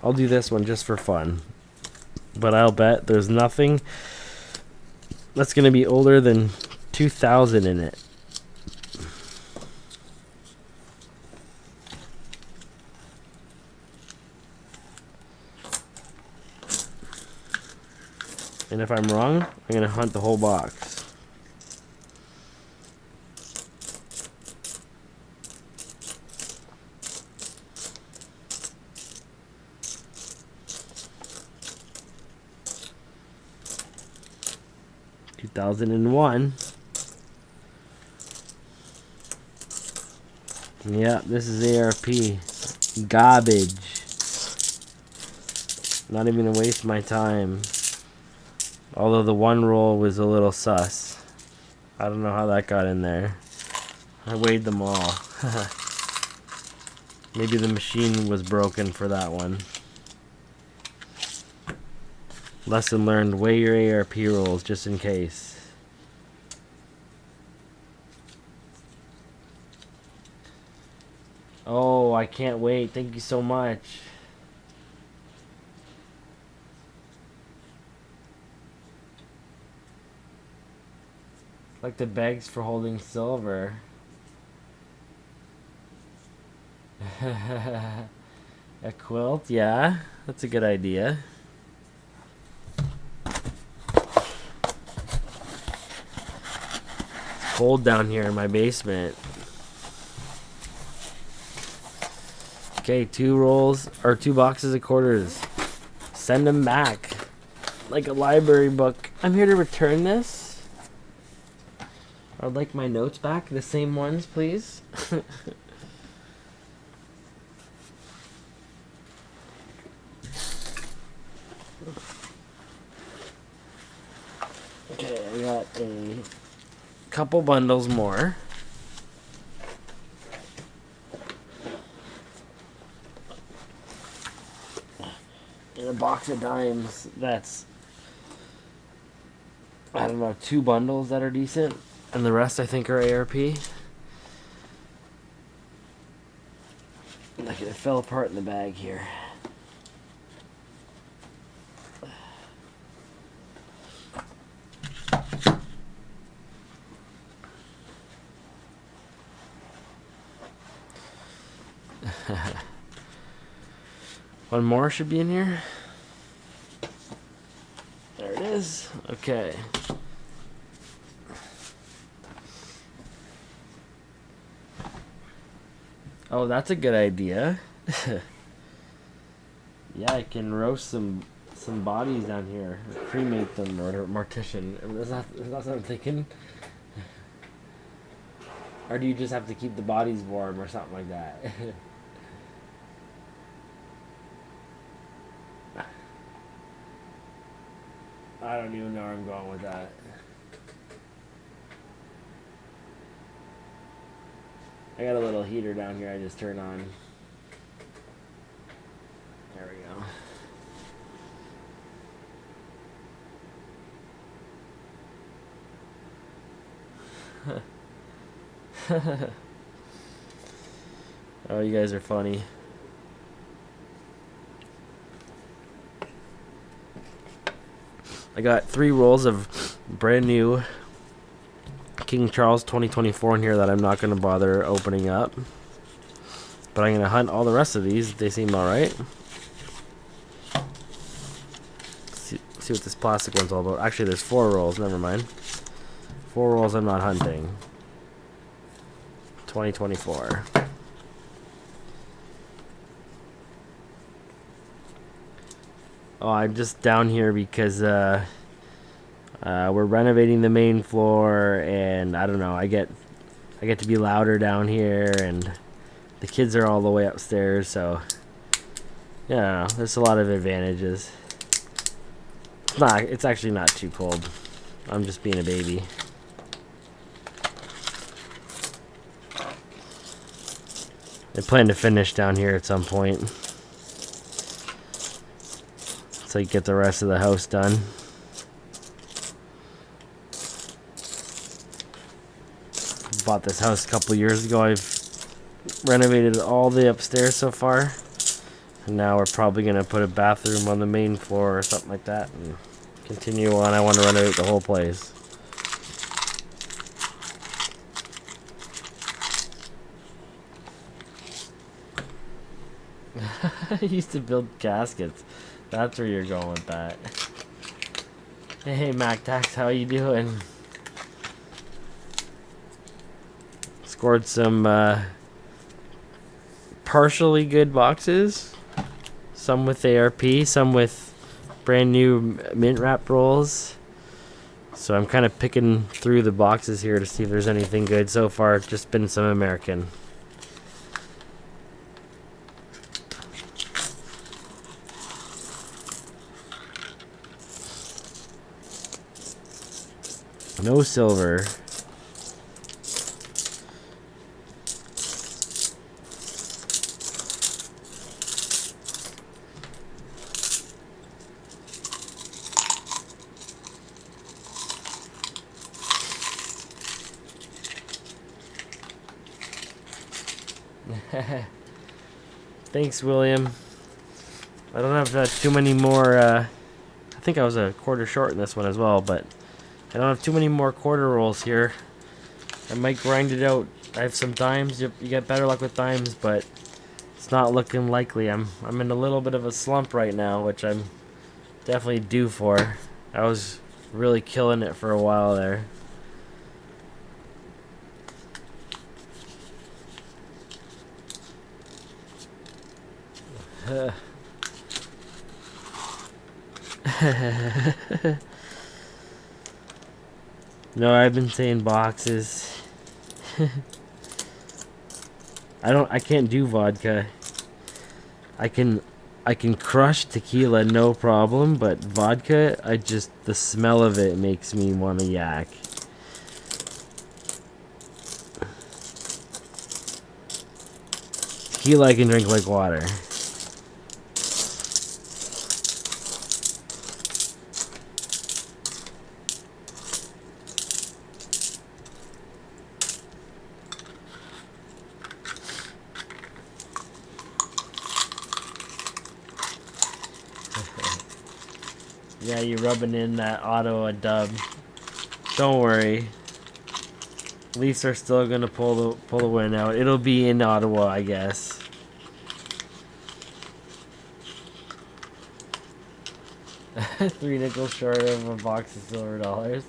I'll do this one just for fun. But I'll bet there's nothing that's gonna be older than 2000 in it. And if I'm wrong, I'm gonna hunt the whole box. $2001. Yeah, this is ARP. Garbage. Not even gonna waste my time. Although the one roll was a little sus. I don't know how that got in there. I weighed them all. Maybe the machine was broken for that one. Lesson learned, weigh your ARP rolls just in case. Oh, I can't wait. Thank you so much. Like the bags for holding silver. A quilt? Yeah, that's a good idea. It's cold down here in my basement. Okay, 2 rolls or 2 boxes of quarters. Send them back. Like a library book. I'm here to return this. I'd like my notes back, the same ones, please. Okay, I got a couple bundles more. a box of dimes that's, I don't know, 2 bundles that are decent, and the rest I think are ARP. Like, it fell apart in the bag here. One more should be in here. There it is. Okay. Oh, that's a good idea. Yeah, I can roast some bodies down here, or cremate them, or mortician. That's what I'm thinking. Or do you just have to keep the bodies warm or something like that? I don't even know where I'm going with that. I got a little heater down here I just turned on. There we go. Oh, you guys are funny. I got 3 rolls of brand new King Charles 2024 in here that I'm not going to bother opening up. But I'm going to hunt all the rest of these. They seem alright. See what this plastic one's all about. Actually, there's 4 rolls. Never mind. 4 rolls I'm not hunting. 2024. Oh, I'm just down here because we're renovating the main floor, and I don't know. I get to be louder down here, and the kids are all the way upstairs. So yeah, there's a lot of advantages. It's actually not too cold. I'm just being a baby. I plan to finish down here at some point, so you get the rest of the house done. Bought this house a couple years ago. I've renovated all the upstairs so far, and now we're probably gonna put a bathroom on the main floor or something like that and continue on. I want to renovate the whole place. I used to build caskets. That's where you're going with that. Hey, Mac Tax, how you doing? Scored some partially good boxes. Some with ARP, some with brand new mint wrap rolls. So I'm kind of picking through the boxes here to see if there's anything good. So far, it's just been some American. No silver. Thanks, William. I don't have too many more. I think I was a quarter short in this one as well, but I don't have too many more quarter rolls here. I might grind it out. I have some dimes. You get better luck with dimes, but it's not looking likely. I'm in a little bit of a slump right now, which I'm definitely due for. I was really killing it for a while there. No, I've been saying boxes. I can't do vodka. I can crush tequila no problem, but vodka, the smell of it makes me want to yak. Tequila I can drink like water. Yeah, you rubbing in that Ottawa dub. Don't worry. Leafs are still gonna pull the win out. It'll be in Ottawa, I guess. $3 short of a box of silver dollars.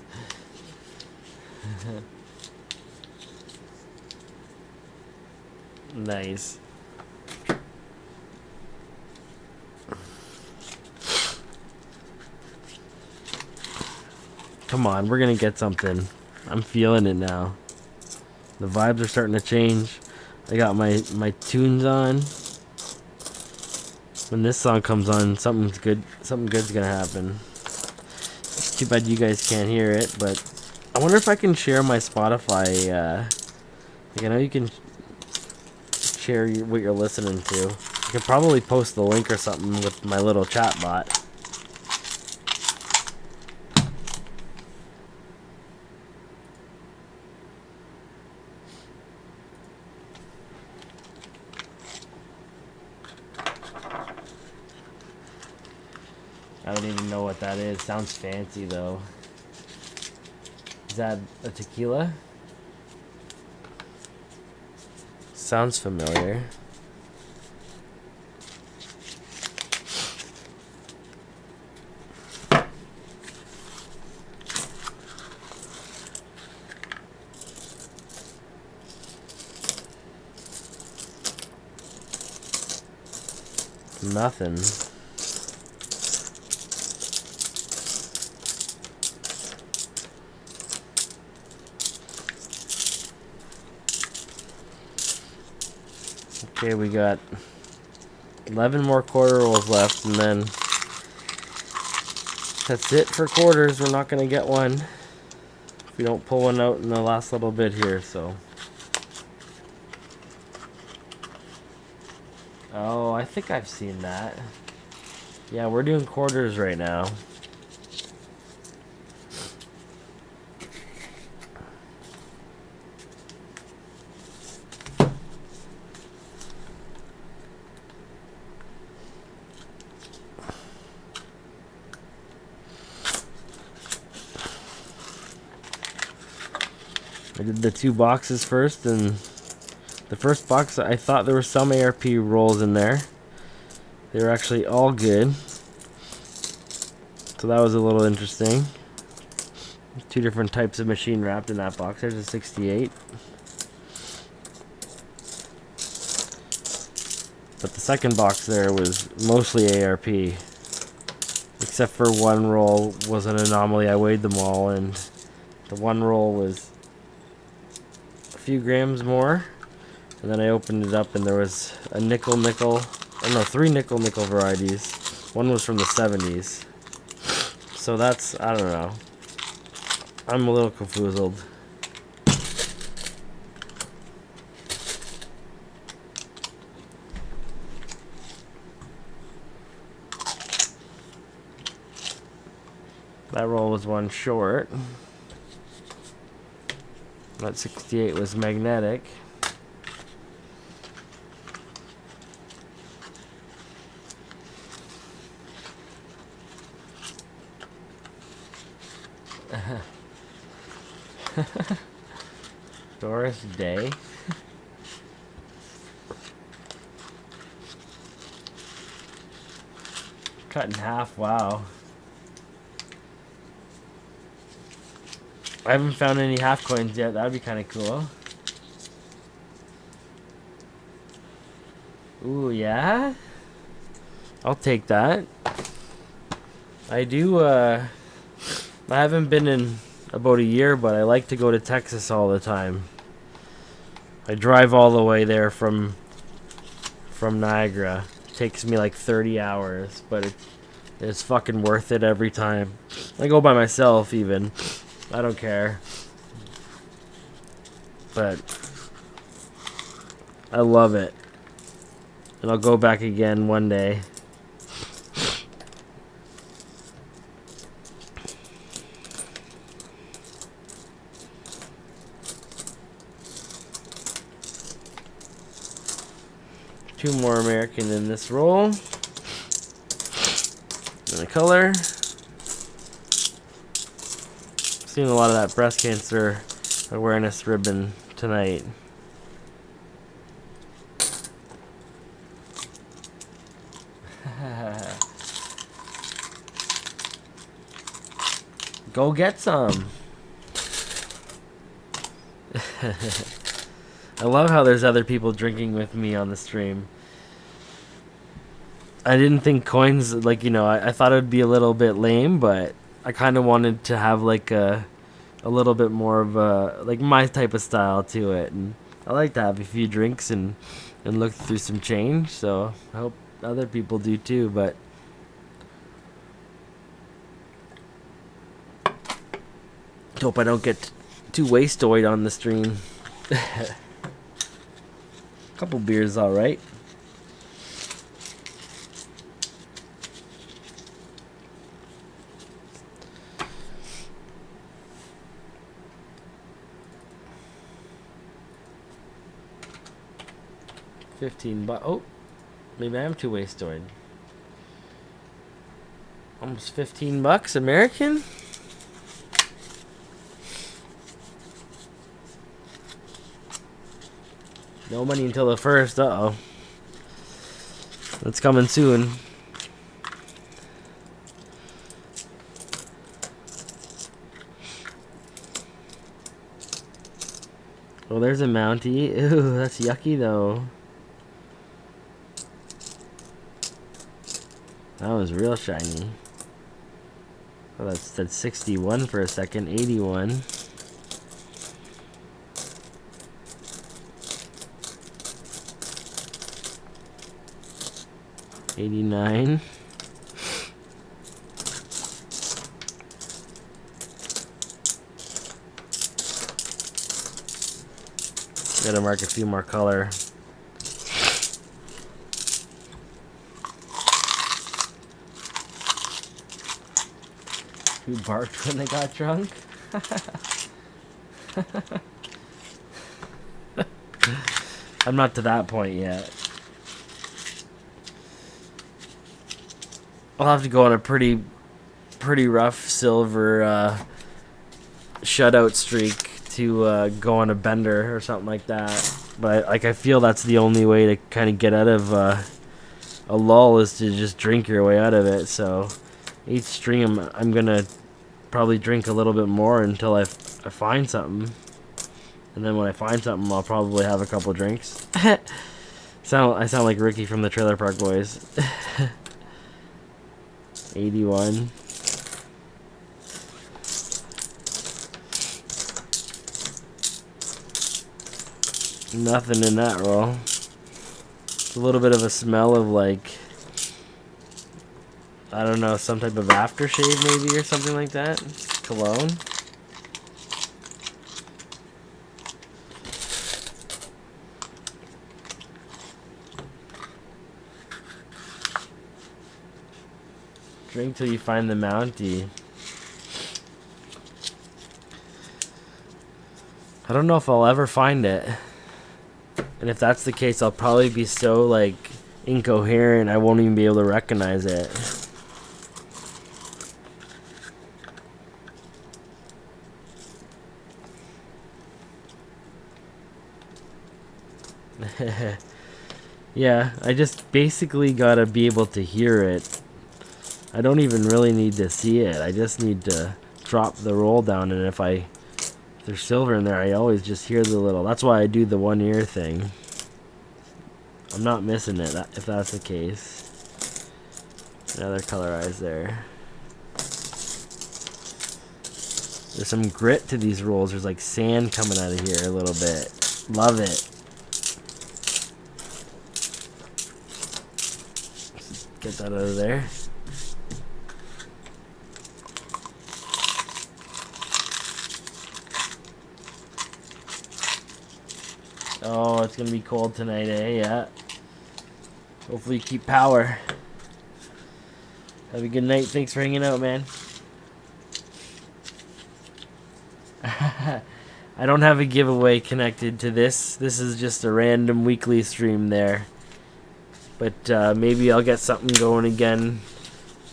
Nice. Come on, we're gonna get something. I'm feeling it now. The vibes are starting to change. I got my tunes on. When this song comes on, something good's gonna happen. It's too bad you guys can't hear it, but I wonder if I can share my Spotify. Like I know you can share what you're listening to. I could probably post the link or something with my little chat bot. I don't even know what that is. Sounds fancy though. Is that a tequila? Sounds familiar. Nothing. Okay, we got 11 more quarter rolls left, and then that's it for quarters. We're not going to get one if we don't pull one out in the last little bit here, so. Oh, I think I've seen that. Yeah, we're doing quarters right now. I did the 2 boxes first, and the first box, I thought there were some ARP rolls in there. They were actually all good. So that was a little interesting. 2 different types of machine wrapped in that box. There's a 68. But the second box there was mostly ARP. Except for one roll was an anomaly. I weighed them all, and the one roll was a few grams more. And then I opened it up and there was a nickel, oh no, 3 nickel varieties. One was from the 70s. So that's, I don't know. I'm a little confoozled. That roll was one short. That 68 was magnetic. Doris Day. Cut in half, wow. I haven't found any half coins yet. That'd be kind of cool. Ooh, yeah? I'll take that. I do, I haven't been in about a year, but I like to go to Texas all the time. I drive all the way there from Niagara. It takes me like 30 hours, but it's fucking worth it every time. I go by myself even. I don't care. But I love it. And I'll go back again one day. Two more American in this roll. And a color. Seeing a lot of that breast cancer awareness ribbon tonight. Go get some. I love how there's other people drinking with me on the stream. I didn't think coins, like, you know, I thought it would be a little bit lame, but I kind of wanted to have like a little bit more of a, like, my type of style to it. And I like to have a few drinks and look through some change, so I hope other people do too, but hope I don't get too waste-oid on the stream. Couple beers, all right. $15. Oh, maybe I am too waste-oid. Almost $15 American. No money until the 1st. Uh-oh. That's coming soon. Oh, there's a Mountie. Ew, that's yucky though. That was real shiny. Oh, that's 61 for a second. 81. $89. Gotta mark a few more color. Who barked when they got drunk? I'm not to that point yet. I'll have to go on a pretty rough silver shutout streak to go on a bender or something like that. But I feel that's the only way to kind of get out of a lull, is to just drink your way out of it. So each stream I'm gonna probably drink a little bit more until I find something, and then when I find something I'll probably have a couple drinks. I sound like Ricky from the Trailer Park Boys. 81. Nothing in that roll. It's a little bit of a smell of, like, I don't know, some type of aftershave maybe or something like that. Cologne. Drink till you find the Mountie. I don't know if I'll ever find it. And if that's the case, I'll probably be so, like, incoherent I won't even be able to recognize it. Yeah, I just basically gotta be able to hear it. I don't even really need to see it. I just need to drop the roll down, and if there's silver in there, I always just hear the little. That's why I do the one ear thing. I'm not missing it if that's the case. Another color eyes there. There's some grit to these rolls. There's like sand coming out of here a little bit. Love it. Get that out of there. Oh, it's gonna be cold tonight, eh? Yeah. Hopefully you keep power. Have a good night. Thanks for hanging out, man. I don't have a giveaway connected to this. This is just a random weekly stream there. But maybe I'll get something going again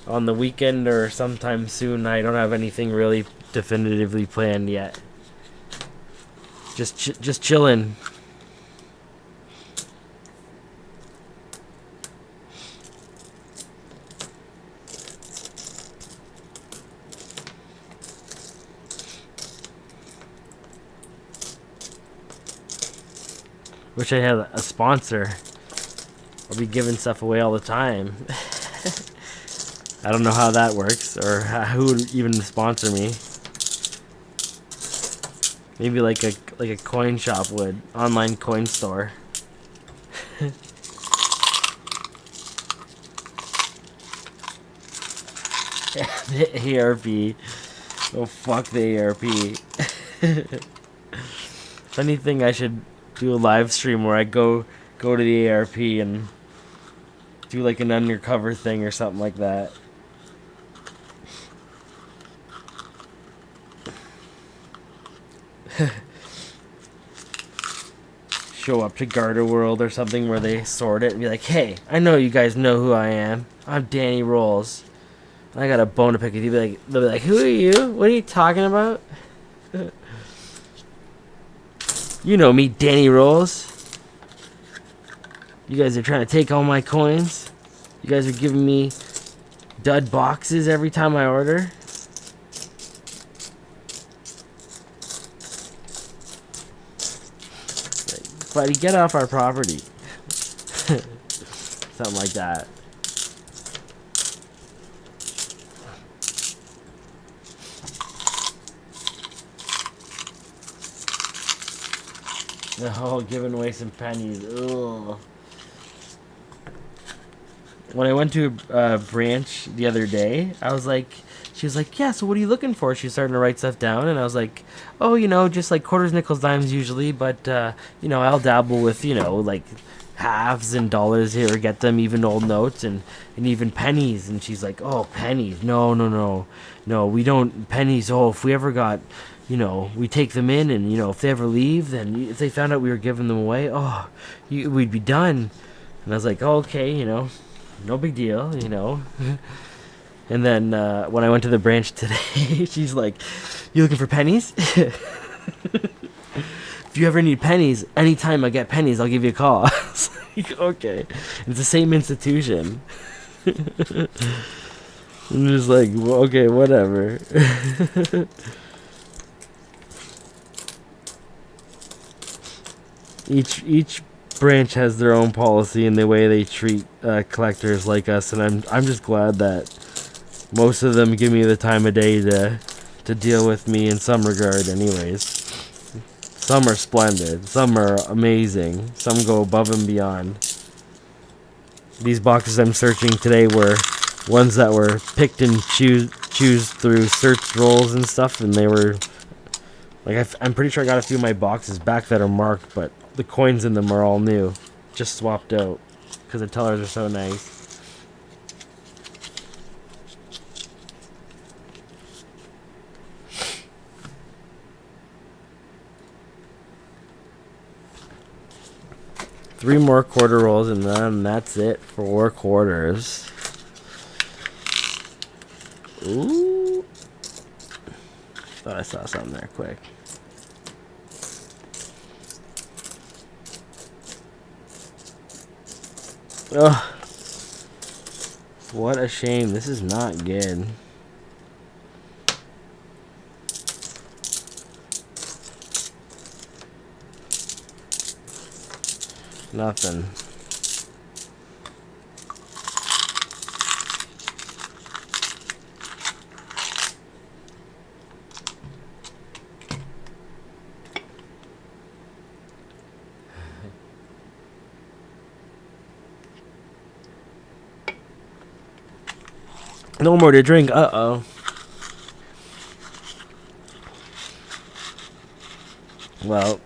on the weekend or sometime soon. I don't have anything really definitively planned yet. Just chilling. Wish I had a sponsor. I'll be giving stuff away all the time. I don't know how that works, or who would even sponsor me. Maybe like a coin shop would, online coin store. The ARP. Oh fuck the ARP. If anything, I should do a live stream where I go to the ARP and do like an undercover thing or something like that. Show up to Garter World or something where they sort it and be like, hey, I know you guys know who I am. I'm Danny Rolls. I got a bone to pick with you. They'll be like, who are you? What are you talking about? You know me, Danny Rolls. You guys are trying to take all my coins. You guys are giving me dud boxes every time I order. Buddy, get off our property. Something like that. Oh, giving away some pennies. Ugh. When I went to a branch the other day, she was like, yeah, so what are you looking for? She's starting to write stuff down, and I was like, oh, you know, just like quarters, nickels, dimes usually, but, you know, I'll dabble with, you know, like halves and dollars here, get them, even old notes, and even pennies. And she's like, oh, pennies. No, we don't, pennies, oh, if we ever got, you know, we take them in, and, you know, if they ever leave, then if they found out we were giving them away, oh, we'd be done. And I was like, oh, okay, you know, no big deal, you know. And then when I went to the branch today, she's like, you looking for pennies? If you ever need pennies, anytime I get pennies, I'll give you a call. I was like, okay. It's the same institution. I'm just like, well, okay, whatever. Each branch has their own policy and the way they treat collectors like us, and I'm just glad that most of them give me the time of day to deal with me in some regard anyways. Some are splendid, some are amazing, some go above and beyond. These boxes I'm searching today were ones that were picked and choose through search rolls and stuff, and they were like, I'm pretty sure I got a few of my boxes back that are marked, but the coins in them are all new, just swapped out because the tellers are so nice. Three more quarter rolls and then that's it for 4 quarters. Ooh. Thought I saw something there quick. Ugh. What a shame. This is not good. Nothing. No more to drink. Uh-oh. Well,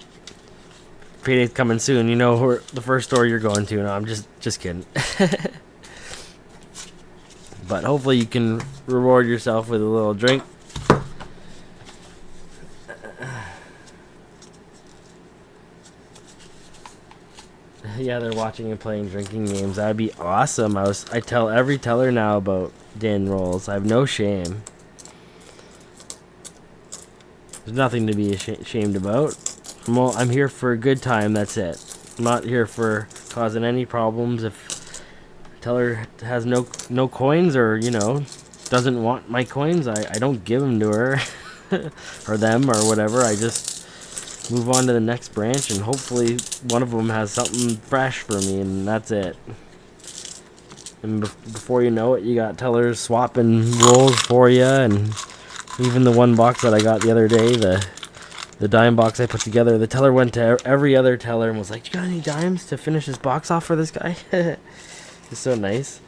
payday's coming soon. You know who the first store you're going to. No, I'm just kidding. But hopefully you can reward yourself with a little drink. Yeah, they're watching and playing drinking games. That'd be awesome. I tell every teller now about Dan Rolls. I have no shame. There's nothing to be ashamed about. I'm here for a good time, that's it. I'm not here for causing any problems. If teller has no coins, or, you know, doesn't want my coins, I don't give them to her or them or whatever. I just move on to the next branch, and hopefully one of them has something fresh for me, and that's it. And before you know it, you got tellers swapping rolls for you. And even the one box that I got the other day, the dime box I put together, the teller went to every other teller and was like, "You got any dimes to finish this box off for this guy?" It's so nice.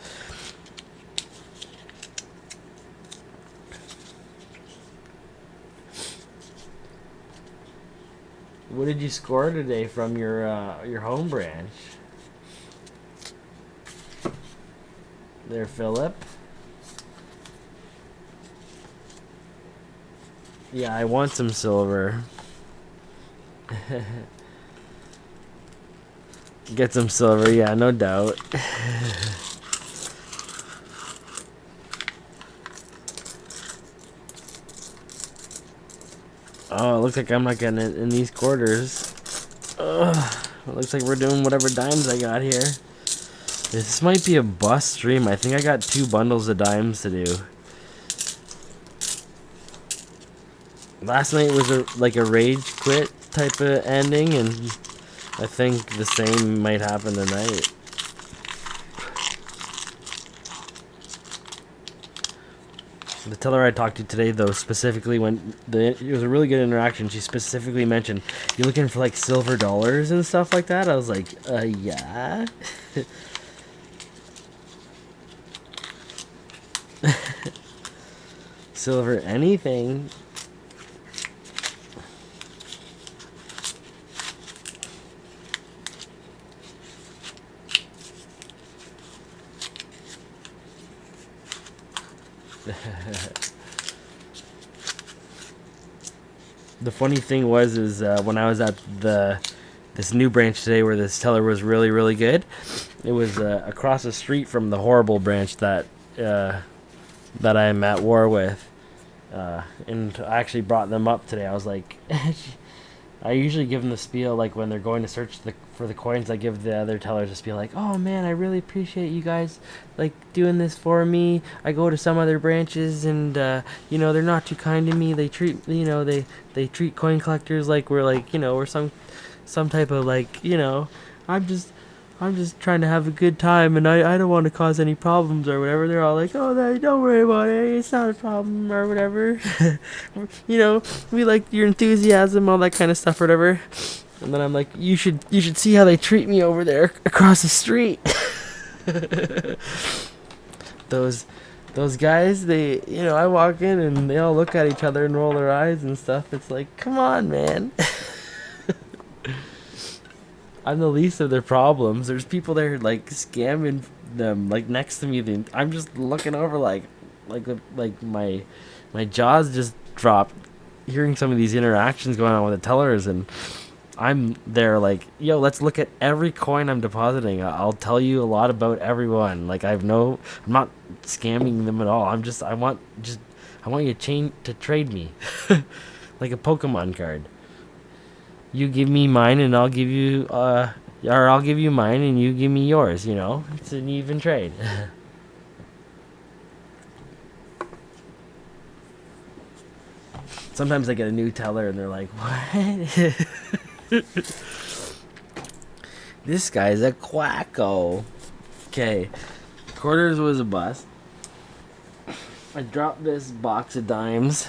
What did you score today from your home branch? There, Philip. Yeah, I want some silver. Get some silver, yeah, no doubt. Oh, it looks like I'm not getting it in these quarters. Ugh, it looks like we're doing whatever dimes I got here. This might be a bust stream. I think I got 2 bundles of dimes to do. Last night was like a rage quit type of ending, and I think the same might happen tonight. The teller I talked to today, though, specifically it was a really good interaction. She specifically mentioned, "You looking for like silver dollars and stuff like that?" I was like, yeah. Silver anything. The funny thing is when I was at this new branch today where this teller was really, really good, it was across the street from the horrible branch that I'm at war with, and I actually brought them up today. I was like, I usually give them the spiel, like when they're going to search for the coins, I give the other tellers a spiel like, "Oh man, I really appreciate you guys like doing this for me. I go to some other branches and you know, they're not too kind to me. They treat, you know, they treat coin collectors like we're like, you know, we're some type of like, you know, I'm just trying to have a good time, and I don't want to cause any problems or whatever." They're all like, "Oh, don't worry about it. It's not a problem or whatever." You know, we like your enthusiasm, all that kind of stuff or whatever. And then I'm like, you should see how they treat me over there across the street. Those guys, they, you know, I walk in and they all look at each other and roll their eyes and stuff. It's like, come on, man. I'm the least of their problems. There's people there like scamming them like next to me. I'm just looking over like my jaws just dropped hearing some of these interactions going on with the tellers, and I'm there like, yo, let's look at every coin I'm depositing. I'll tell you a lot about everyone. Like I'm not scamming them at all. I want you to trade me like a Pokemon card. You give me mine and I'll give you or I'll give you mine and you give me yours, you know? It's an even trade. Sometimes I get a new teller and they're like, "What?" This guy's a quacko. Okay. Quarters was a bust. I dropped this box of dimes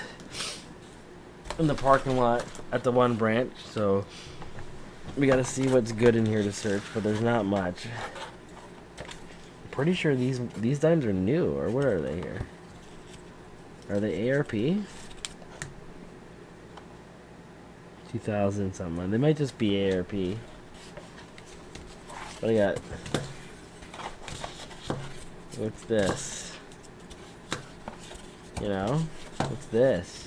in the parking lot at the one branch, so we gotta see what's good in here to search, but there's not much. I'm pretty sure these dimes are new, or what are they here? Are they ARP? 2000 something. They might just be ARP. What do I got? What's this? You know? What's this?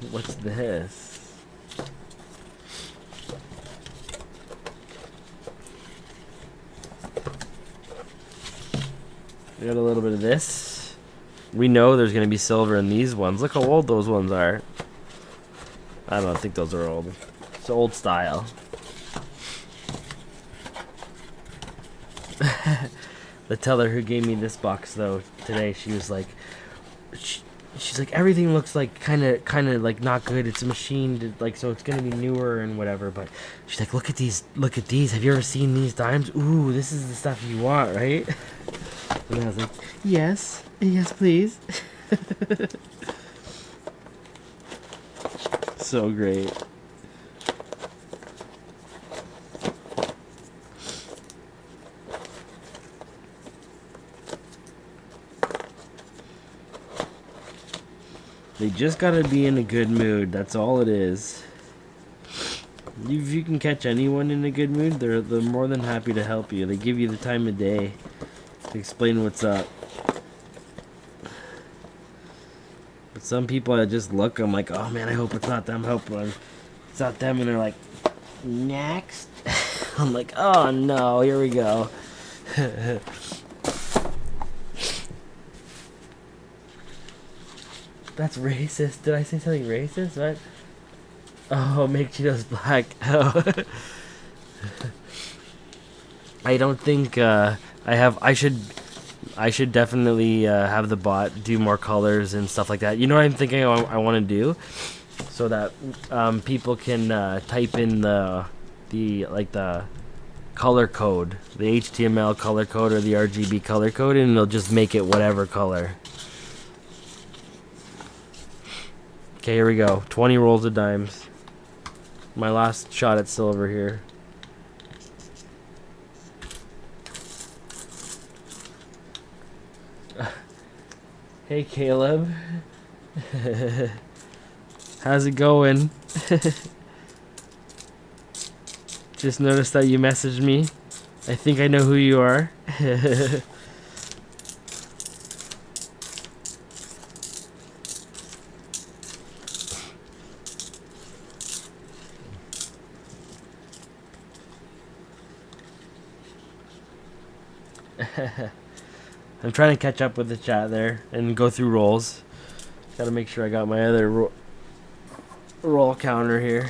What's this? We got a little bit of this. We know there's gonna be silver in these ones. Look how old those ones are. I don't think those are old. It's old style. The teller who gave me this box though today, she was like, she's like, everything looks like kind of like not good. It's a machine, like, so it's gonna be newer and whatever. But she's like, look at these. Have you ever seen these dimes? Ooh, this is the stuff you want, right? And I was like, yes, please. So great. They just gotta be in a good mood. That's all it is. If you can catch anyone in a good mood, they're more than happy to help you. They give you the time of day to explain what's up. But some people, I just look, I'm like, oh man, I hope it's not them. It's not them, and they're like, next. I'm like, oh no, here we go. That's racist. Did I say something racist? What? Oh, make Cheetos black. Oh. I don't think I should definitely have the bot do more colors and stuff like that. You know what I'm thinking I want to do? So that people can type in the color code, the HTML color code or the RGB color code, and it'll just make it whatever color. Okay, here we go. 20 rolls of dimes. My last shot at silver here. Hey, Caleb. How's it going? Just noticed that you messaged me. I think I know who you are. I'm trying to catch up with the chat there and go through rolls. Gotta make sure I got my other roll counter here.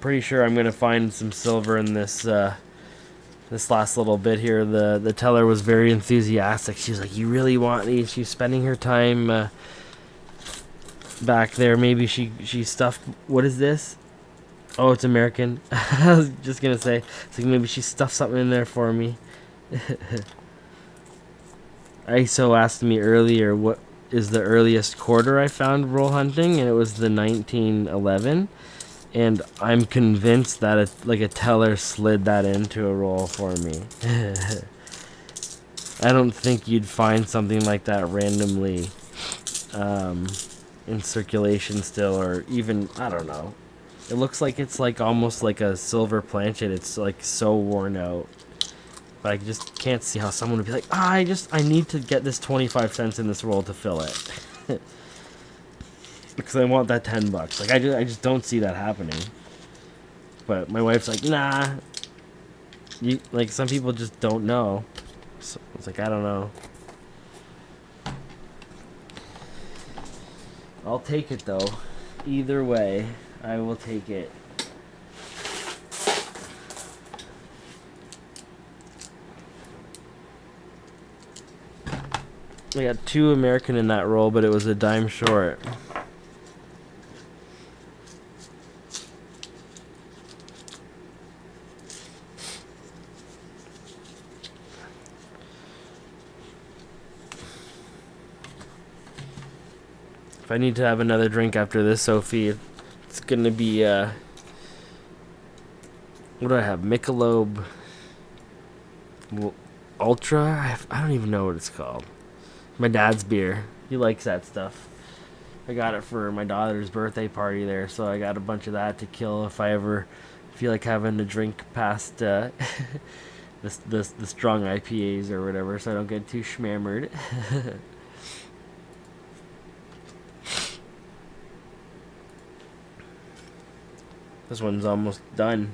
Pretty sure I'm gonna find some silver in this this last little bit here. The teller was very enthusiastic. She was like, you really want these? She's spending her time back there. Maybe she stuffed, what is this? Oh, it's American. I was just gonna say, it's like maybe she stuffed something in there for me. ISO asked me earlier what is the earliest quarter I found roll hunting, and it was the 1911. And I'm convinced that a teller slid that into a roll for me. I don't think you'd find something like that randomly in circulation still, or even, I don't know. It looks like it's like almost like a silver planchet. It's like so worn out. But I just can't see how someone would be like, I need to get this 25 cents in this roll to fill it. Because I want that $10. Like I just don't see that happening. But my wife's like, nah. Like some people just don't know. So it's like, I don't know. I'll take it though. Either way, I will take it. We got 2 American in that roll, but it was a dime short. If I need to have another drink after this, Sophie, it's gonna be, what do I have? Michelob Ultra? I don't even know what it's called. My dad's beer. He likes that stuff. I got it for my daughter's birthday party there, so I got a bunch of that to kill if I ever feel like having to drink past the strong IPAs or whatever, so I don't get too schmammered. This one's almost done.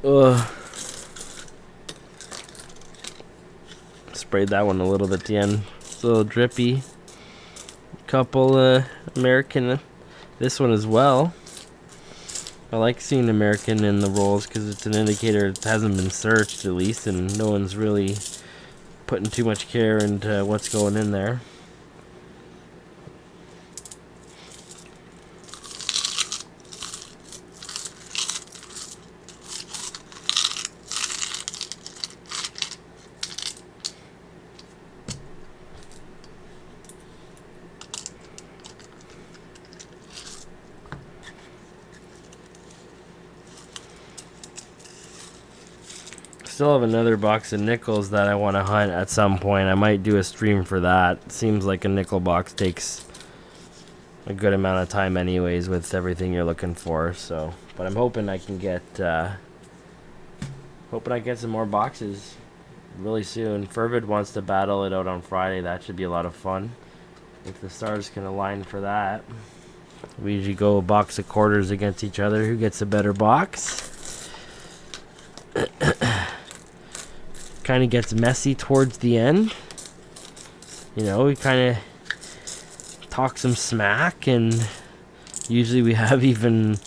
Ugh. Sprayed that one a little bit at the end. It's a little drippy. Couple American. This one as well. I like seeing American in the rolls because it's an indicator it hasn't been searched at least, and no one's really putting too much care into what's going in there. Still have another box of nickels that I want to hunt at some point. I might do a stream for that. Seems like a nickel box takes a good amount of time anyways with everything you're looking for. So, but I'm hoping I can get some more boxes really soon. Fervid wants to battle it out on Friday. That should be a lot of fun if the stars can align for that. We usually go a box of quarters against each other. Who gets a better box? Kind of gets messy towards the end. You know, we kind of talk some smack, and usually we have even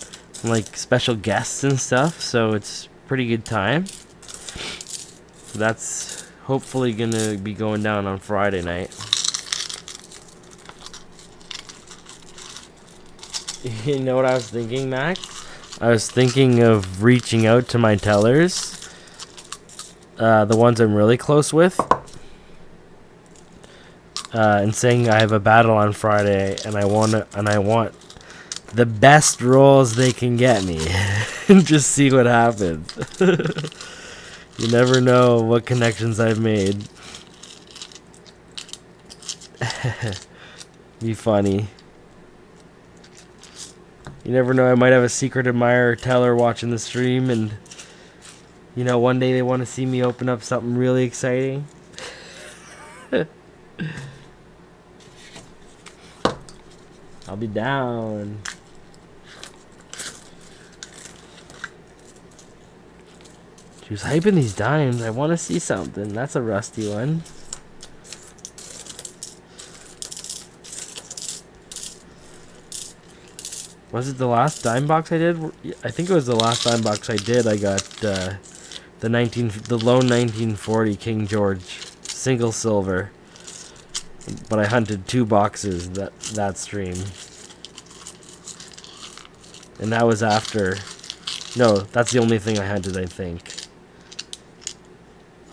like special guests and stuff, so it's pretty good time. That's hopefully gonna be going down on Friday night. You know what I was thinking, Max? I was thinking of reaching out to my tellers. The ones I'm really close with, and saying I have a battle on Friday, and I want the best rolls they can get me, and just see what happens. You never know what connections I've made. Be funny. You never know. I might have a secret admirer teller watching the stream, and you know, one day they want to see me open up something really exciting. I'll be down. She was hyping these dimes. I want to see something. That's a rusty one. Was it the last dime box I did? I think it was the last dime box I did. I got the lone 1940 King George single silver, but I hunted 2 boxes that stream, and that was after. No, that's the only thing I hunted, I think.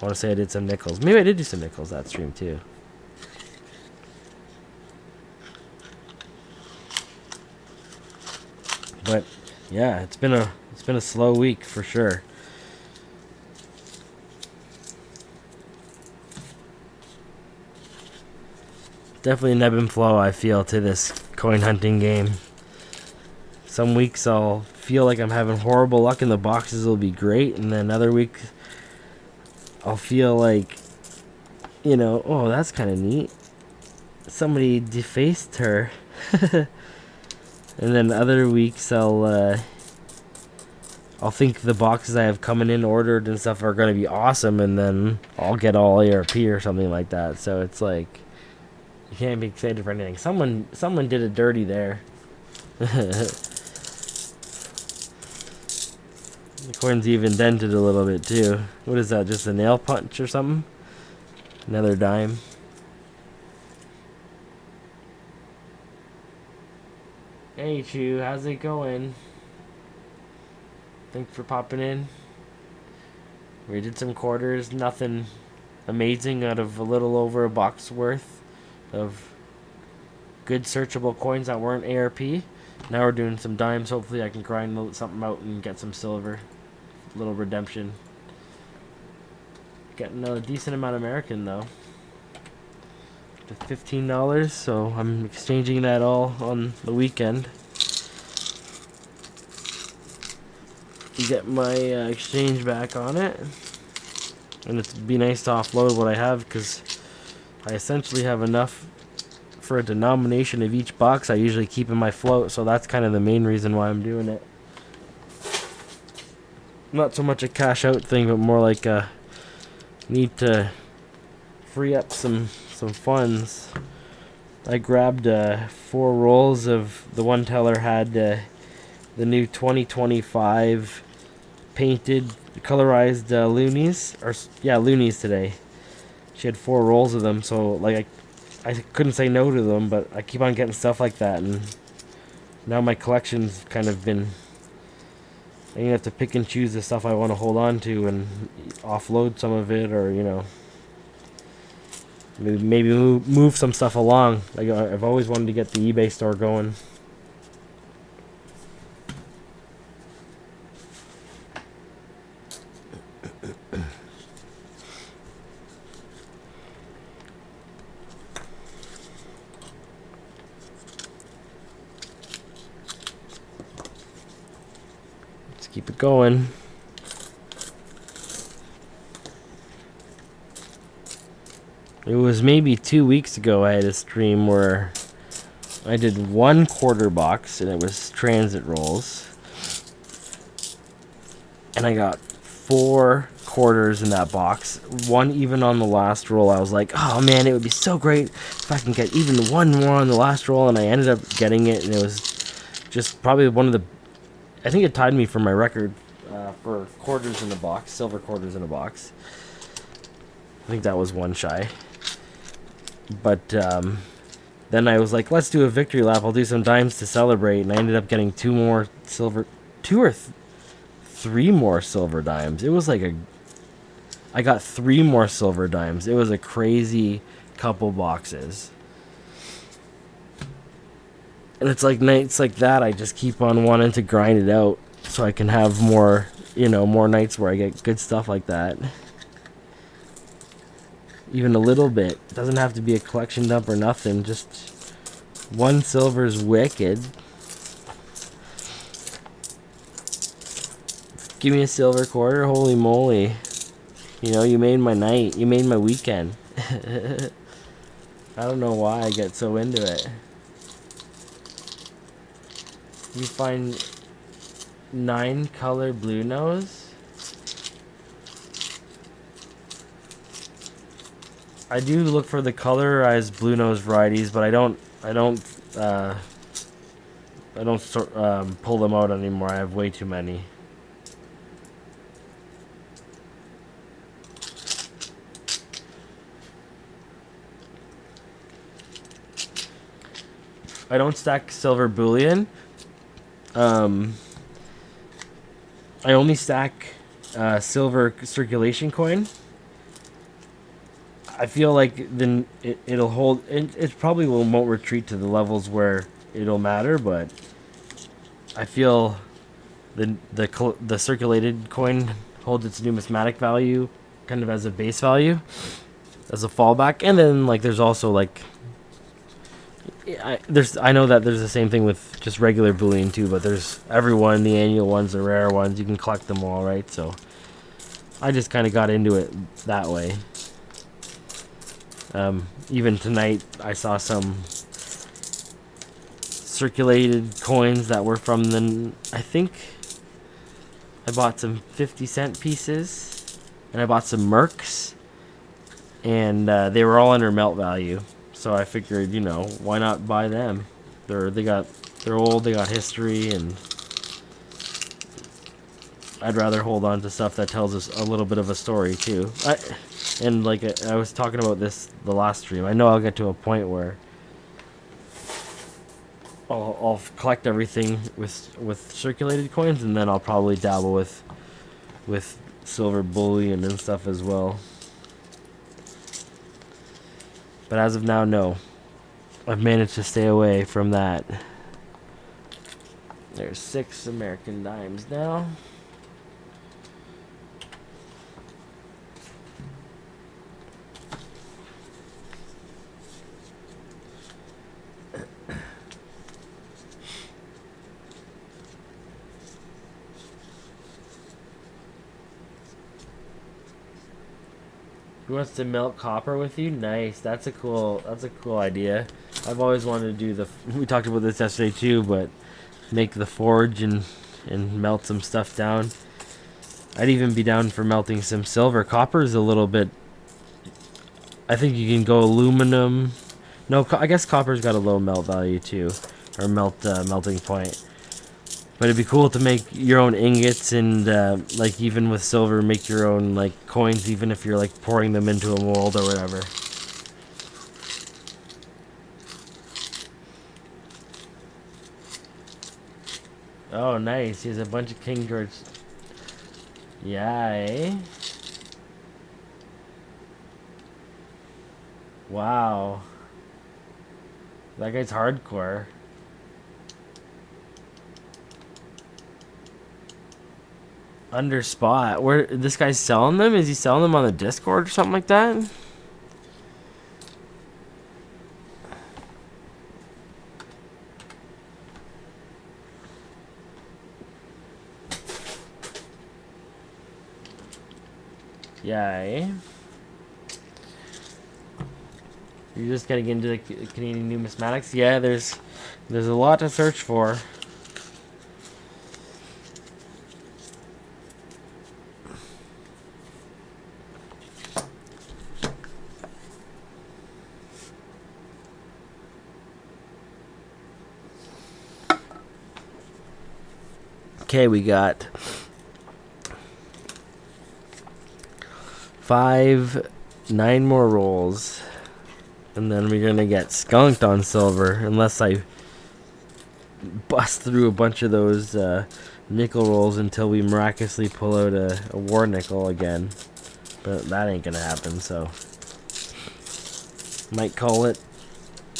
I want to say I did some nickels. Maybe I did do some nickels that stream too. But yeah, it's been a slow week for sure. Definitely an ebb and flow, I feel, to this coin hunting game. Some weeks I'll feel like I'm having horrible luck and the boxes will be great, and then other weeks I'll feel like, you know, oh, that's kind of neat. Somebody defaced her. And then other weeks I'll think the boxes I have coming in ordered and stuff are going to be awesome, and then I'll get all ARP or something like that. So it's like, you can't be excited for anything. Someone did it dirty there. The coin's even dented a little bit too. What is that, just a nail punch or something? Another dime. Hey Chew, how's it going? Thanks for popping in. We did some quarters, nothing amazing out of a little over a box worth of good searchable coins that weren't ARP. Now we're doing some dimes. Hopefully I can grind something out and get some silver. A little redemption. Getting a decent amount of American though. To $15, so I'm exchanging that all on the weekend. Get my exchange back on it, and it'd be nice to offload what I have, because I essentially have enough for a denomination of each box I usually keep in my float, so that's kind of the main reason why I'm doing it. Not so much a cash out thing, but more like a need to free up some funds. I grabbed 4 rolls of the one teller had the new 2025 painted colorized loonies, or yeah, loonies today. She had 4 rolls of them, so like I couldn't say no to them, but I keep on getting stuff like that, and now my collection's kind of been, I have to pick and choose the stuff I want to hold on to and offload some of it, or you know, maybe move some stuff along. Like I've always wanted to get the eBay store going. Keep it going. It was maybe 2 weeks ago I had a stream where I did 1 quarter box and it was transit rolls. And I got 4 quarters in that box. 1 even on the last roll. I was like, oh man, it would be so great if I can get even 1 more on the last roll, and I ended up getting it, and it was just probably one of the, I think it tied me for my record for quarters in a box, silver quarters in a box. I think that was 1 shy. But then I was like, let's do a victory lap. I'll do some dimes to celebrate, and I ended up getting 2 more silver, 2 or 3 more silver dimes. It was like I got 3 more silver dimes. It was a crazy couple boxes. And it's like nights like that, I just keep on wanting to grind it out so I can have more, you know, more nights where I get good stuff like that. Even a little bit. It doesn't have to be a collection dump or nothing. Just 1 silver's wicked. Give me a silver quarter, holy moly. You know, you made my night. You made my weekend. I don't know why I get so into it. You find 9 color blue nose. I do look for the colorized blue nose varieties, but I don't pull them out anymore. I have way too many. I don't stack silver bullion. I only stack silver circulation coin. I feel like then it'll hold. It probably won't retreat to the levels where it'll matter, but I feel the circulated coin holds its numismatic value kind of as a base value, as a fallback, and then like there's also like. I know that there's the same thing with just regular bullion too, but there's everyone, the annual ones, the rare ones, you can collect them all, right? So I just kind of got into it that way. Even tonight I saw some circulated coins that were from the, I think I bought some 50-cent pieces, and I bought some Mercs, and they were all under melt value. So I figured, you know, why not buy them? They're old, they got history, and I'd rather hold on to stuff that tells us a little bit of a story too. And like I was talking about this the last stream, I know I'll get to a point where I'll collect everything with circulated coins, and then I'll probably dabble with silver bullion and stuff as well. But as of now, no. I've managed to stay away from that. There's 6 American dimes now. Who wants to melt copper with you? Nice. That's a cool idea. I've always wanted to do we talked about this yesterday too, but make the forge and melt some stuff down. I'd even be down for melting some silver. Copper is a little bit, I think you can go aluminum. No, I guess copper's got a low melt value too, or melting point. But it'd be cool to make your own ingots and like even with silver, make your own like coins, even if you're like pouring them into a mold or whatever. Oh, nice. He has a bunch of King George. Yeah, eh? Wow. That guy's hardcore. Under spot. Where this guy's selling them? Is he selling them on the Discord or something like that? Yeah, eh? You're just getting into the Canadian numismatics? Yeah, there's a lot to search for. Okay, we got 9 more rolls, and then we're gonna get skunked on silver unless I bust through a bunch of those nickel rolls until we miraculously pull out a war nickel again, but that ain't gonna happen, so might call it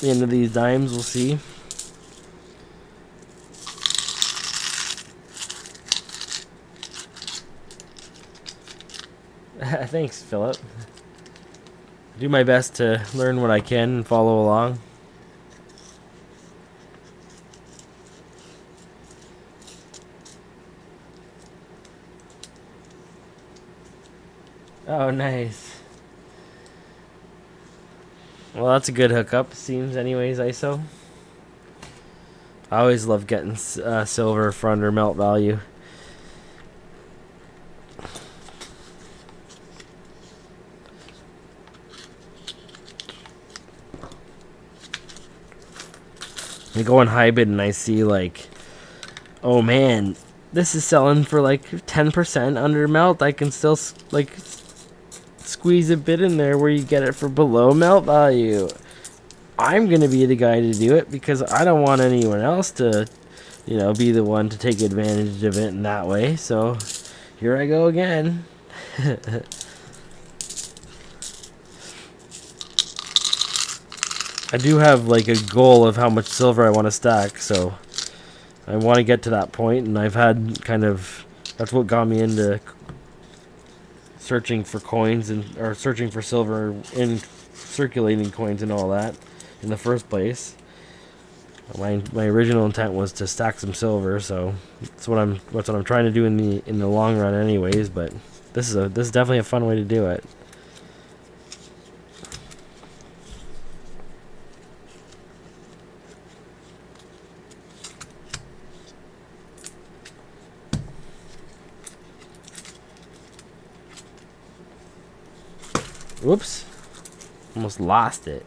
the end of these dimes. We'll see. Thanks, Philip. Do my best to learn what I can and follow along. Oh, nice. Well, that's a good hookup, seems anyways, ISO. I always love getting silver for under melt value. I go on Hybrid and I see like, oh man, this is selling for like 10% under melt. I can still like squeeze a bit in there where you get it for below melt value. I'm gonna be the guy to do it because I don't want anyone else to, you know, be the one to take advantage of it in that way. So here I go again. I do have like a goal of how much silver I want to stack, so I want to get to that point, and I've had kind of, that's what got me into searching for coins or searching for silver in circulating coins and all that in the first place. My original intent was to stack some silver, so that's what I'm trying to do in the long run anyways, but this is definitely a fun way to do it. Whoops. Almost lost it.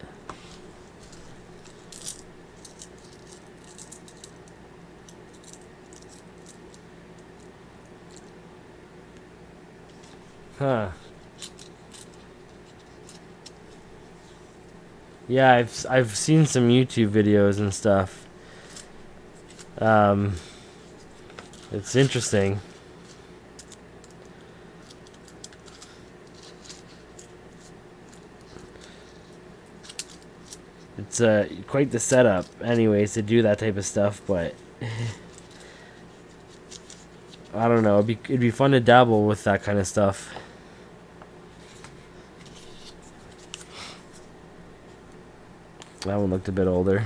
Huh. Yeah, I've seen some YouTube videos and stuff. It's interesting. It's quite the setup anyways to do that type of stuff, but I don't know, it'd be fun to dabble with that kind of stuff. That one looked a bit older.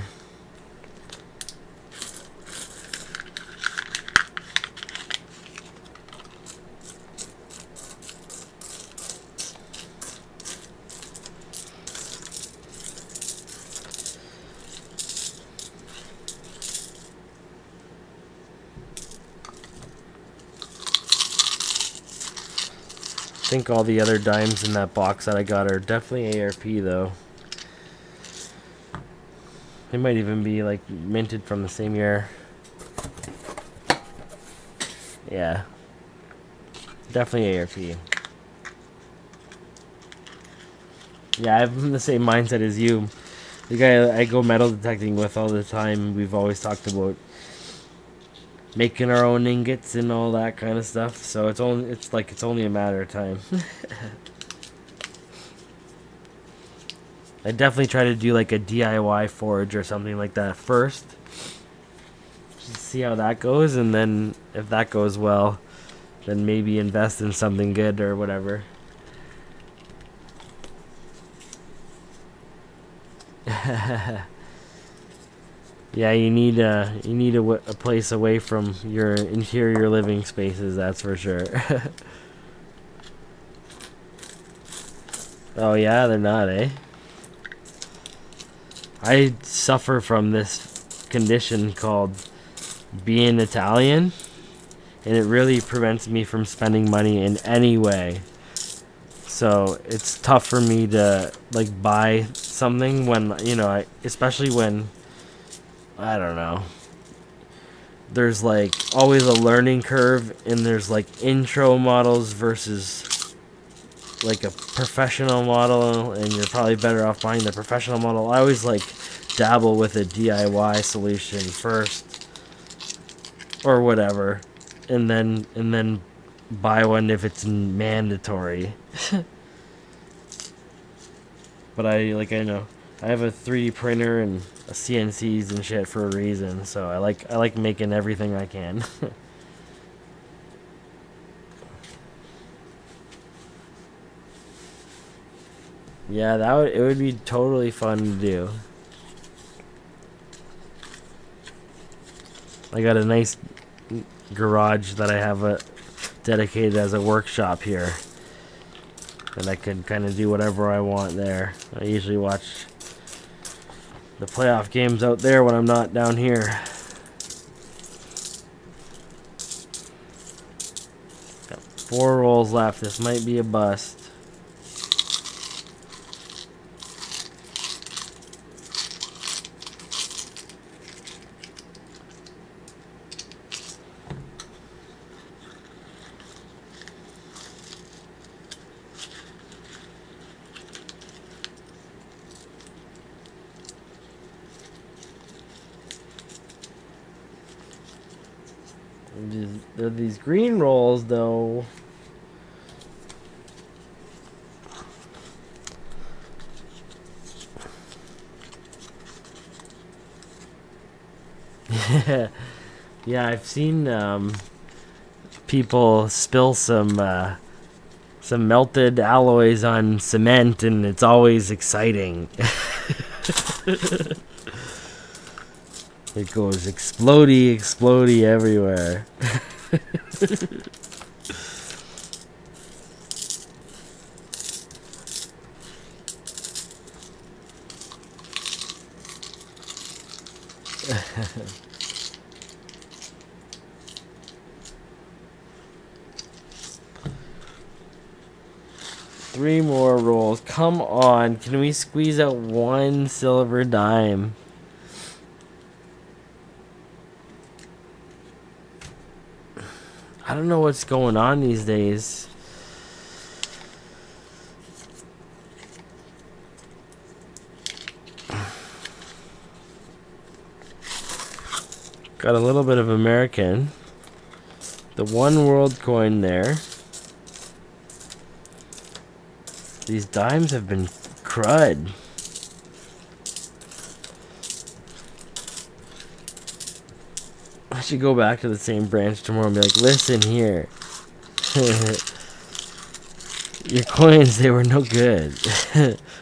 think all the other dimes in that box that I got are definitely ARP though. They might even be like minted from the same year. Yeah. Definitely ARP. Yeah, I have the same mindset as you. The guy I go metal detecting with all the time, we've always talked about making our own ingots and all that kind of stuff. So it's only a matter of time. I definitely try to do like a DIY forge or something like that first. Just see how that goes, and then if that goes well, then maybe invest in something good or whatever. Yeah, you need a place away from your interior living spaces, that's for sure. Oh yeah, they're not, eh? I suffer from this condition called being Italian, and it really prevents me from spending money in any way. So it's tough for me to like buy something when, you know, especially when, I don't know, there's like always a learning curve, and there's like intro models versus like a professional model, and you're probably better off buying the professional model. I always like dabble with a DIY solution first or whatever, and then buy one if it's mandatory. But I know I have a 3D printer and a CNCs and shit for a reason, so I like making everything I can. Yeah, it would be totally fun to do. I got a nice garage that I have dedicated as a workshop here, and I can kind of do whatever I want there. I usually watch the playoff games out there when I'm not down here. Got 4 rolls left. This might be a bust. There are these green rolls, though. Yeah, I've seen people spill some melted alloys on cement, and it's always exciting. It goes explodey, explodey everywhere. 3 more rolls. Come on, can we squeeze out 1 silver dime? I don't know what's going on these days. Got a little bit of American. The 1 world coin there. These dimes have been crud. I should go back to the same branch tomorrow and be like, listen here. Your coins, they were no good.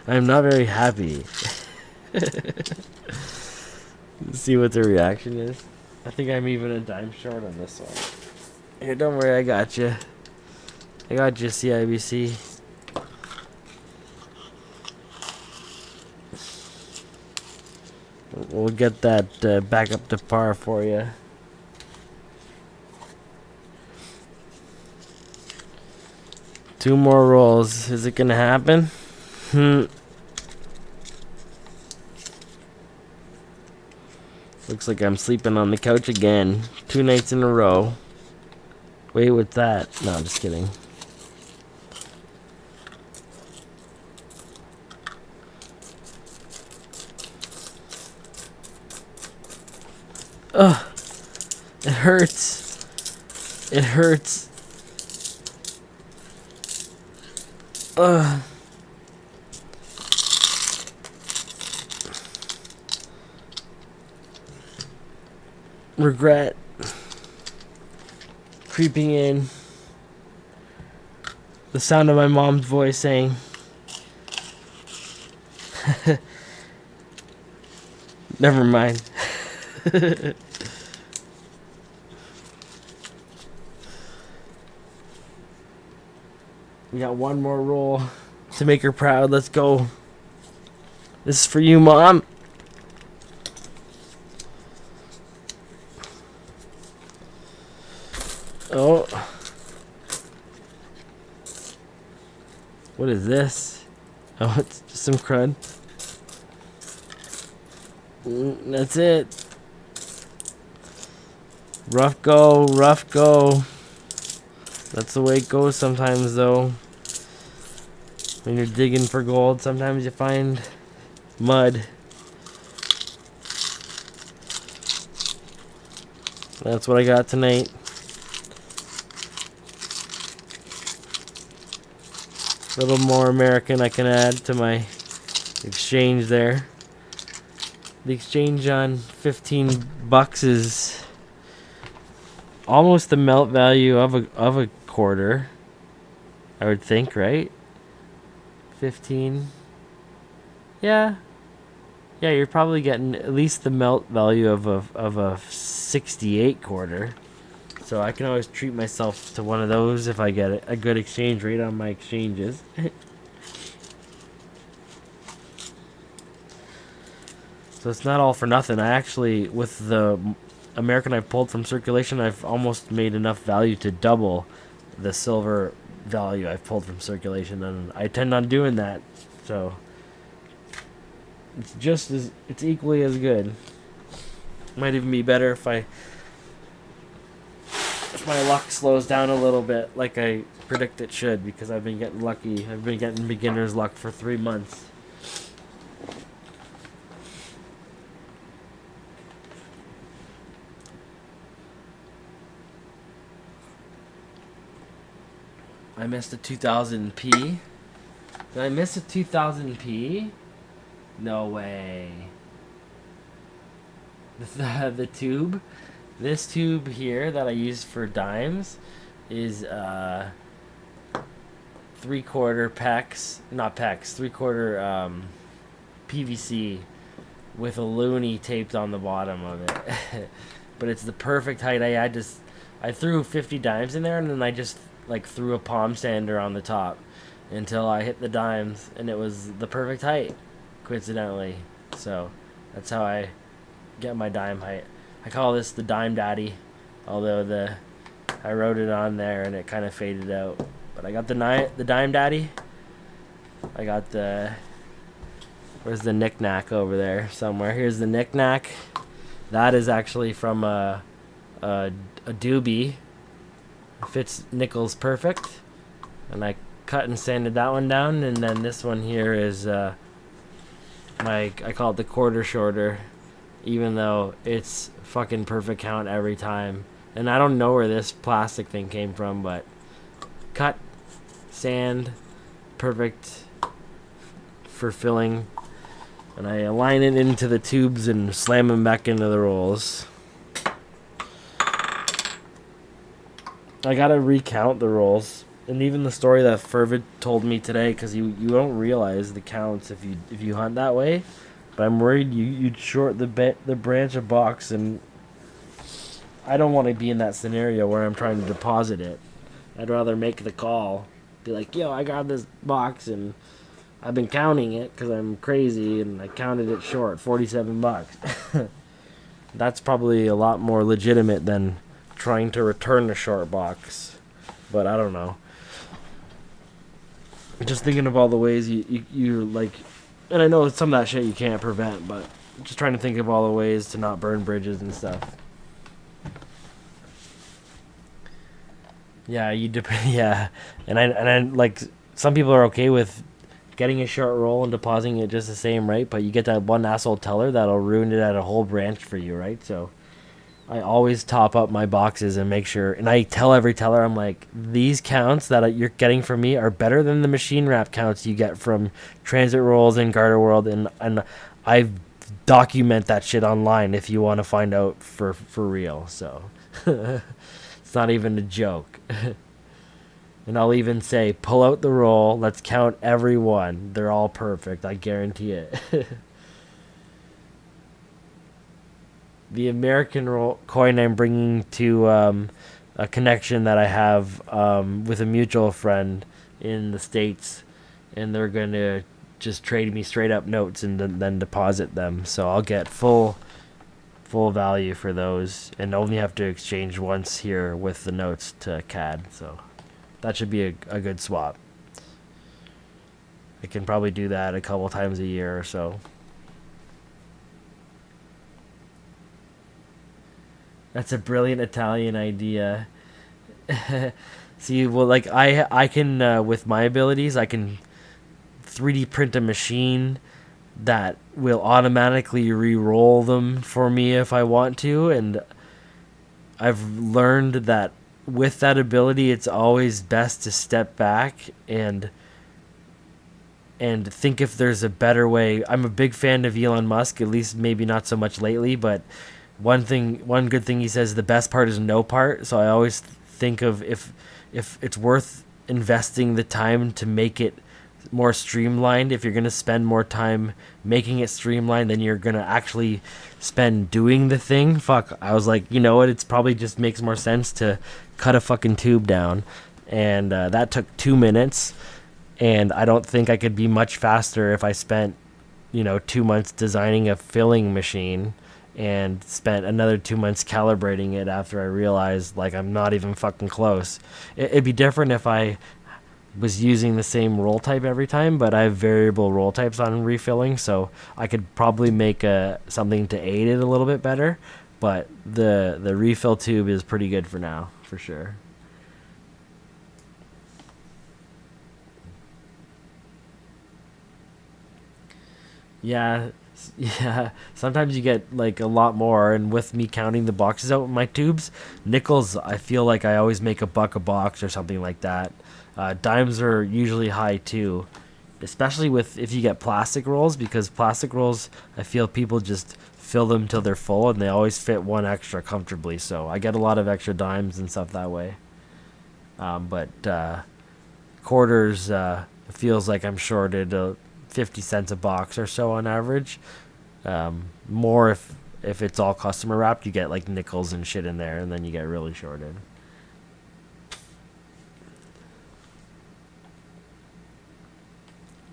I'm not very happy. See what the reaction is. I think I'm even a dime short on this one. Here, don't worry, I got you. I got you, CIBC. We'll get that back up to par for you. 2 more rolls. Is it gonna happen? Looks like I'm sleeping on the couch again. 2 nights in a row. Wait, what's that? No, I'm just kidding. Ugh. It hurts. It hurts. Ugh. Regret creeping in. The sound of my mom's voice saying, never mind. We got 1 more roll to make her proud. Let's go. This is for you, Mom. Oh. What is this? Oh, it's just some crud. That's it. Rough go, rough go. That's the way it goes sometimes, though. When you're digging for gold, sometimes you find mud. That's what I got tonight. A little more American I can add to my exchange there. The exchange on 15 bucks is almost the melt value of a quarter, I would think, right? 15. Yeah, you're probably getting at least the melt value of a 68 quarter. So I can always treat myself to one of those if I get a good exchange rate on my exchanges. So it's not all for nothing. I actually, with the American I've pulled from circulation, I've almost made enough value to double the silver value I've pulled from circulation, and I intend on doing that. So it's equally as good. Might even be better if my luck slows down a little bit, like I predict it should, because I've been getting lucky. I've been getting beginner's luck for 3 months. I missed a 2000p. Did I miss a 2000p? No way. The tube. This tube here that I use for dimes is 3/4 PEX, not PEX, 3/4 PVC with a loonie taped on the bottom of it. But it's the perfect height. I threw 50 dimes in there, and then I just like threw a palm sander on the top until I hit the dimes, and it was the perfect height, coincidentally. So that's how I get my dime height. I call this the Dime Daddy, although I wrote it on there and it kind of faded out. But I got the Dime Daddy. I got where's the knick-knack over there somewhere? Here's the knick-knack. That is actually from a doobie. Fits nickels perfect, and I cut and sanded that one down. And then this one here is I call it the quarter shorter, even though it's fucking perfect count every time. And I don't know where this plastic thing came from, but cut, sand, perfect for filling. And I align it into the tubes and slam them back into the rolls. I gotta recount the rolls, and even the story that Fervid told me today, because you don't realize the counts if you hunt that way. But I'm worried you'd short the branch of box, and I don't want to be in that scenario where I'm trying to deposit it. I'd rather make the call, be like, yo, I got this box, and I've been counting it because I'm crazy, and I counted it short, 47 bucks. That's probably a lot more legitimate than trying to return a short box, but I don't know. just thinking of all the ways you like, and I know some of that shit you can't prevent, but just trying to think of all the ways to not burn bridges and stuff. Yeah, yeah, and I like, some people are okay with getting a short roll and depositing it just the same, right? But you get that one asshole teller that'll ruin it at a whole branch for you, right? So I always top up my boxes and make sure, and I tell every teller, I'm like, these counts that you're getting from me are better than the machine wrap counts you get from Transit Rolls and Garter World, and I document that shit online if you want to find out for real. So it's not even a joke. And I'll even say, pull out the roll, let's count every one. They're all perfect, I guarantee it. The American coin I'm bringing to a connection that I have with a mutual friend in the States, and they're going to just trade me straight up notes and then deposit them. So I'll get full value for those and only have to exchange once here with the notes to CAD. So that should be a good swap. I can probably do that a couple times a year or so. That's a brilliant Italian idea. See, well, like I can with my abilities, I can 3D print a machine that will automatically re-roll them for me if I want to, and I've learned that with that ability, it's always best to step back and think if there's a better way. I'm a big fan of Elon Musk, at least maybe not so much lately, but one good thing he says, the best part is no part. So I always think of if it's worth investing the time to make it more streamlined. If you're going to spend more time making it streamlined than you're going to actually spend doing the thing, I was like, you know what, it's probably just makes more sense to cut a fucking tube down. And that took 2 minutes, and I don't think I could be much faster if I spent 2 months designing a filling machine and spent another 2 months calibrating it after I realized, like, I'm not even fucking close. It'd be different if I was using the same roll type every time, but I have variable roll types on refilling, so I could probably make something to aid it a little bit better, but the refill tube is pretty good for now, for sure. Yeah, sometimes you get like a lot more, and with me counting the boxes out with my tubes, nickels, I feel like I always make $1 a box or something like that. Dimes are usually high too, especially if you get plastic rolls, because plastic rolls, I feel people just fill them till they're full, and they always fit one extra comfortably, so I get a lot of extra dimes and stuff that way. But quarters, it feels like I'm shorted 50 cents a box or so on average. More if it's all customer wrapped, you get like nickels and shit in there, and then you get really shorted.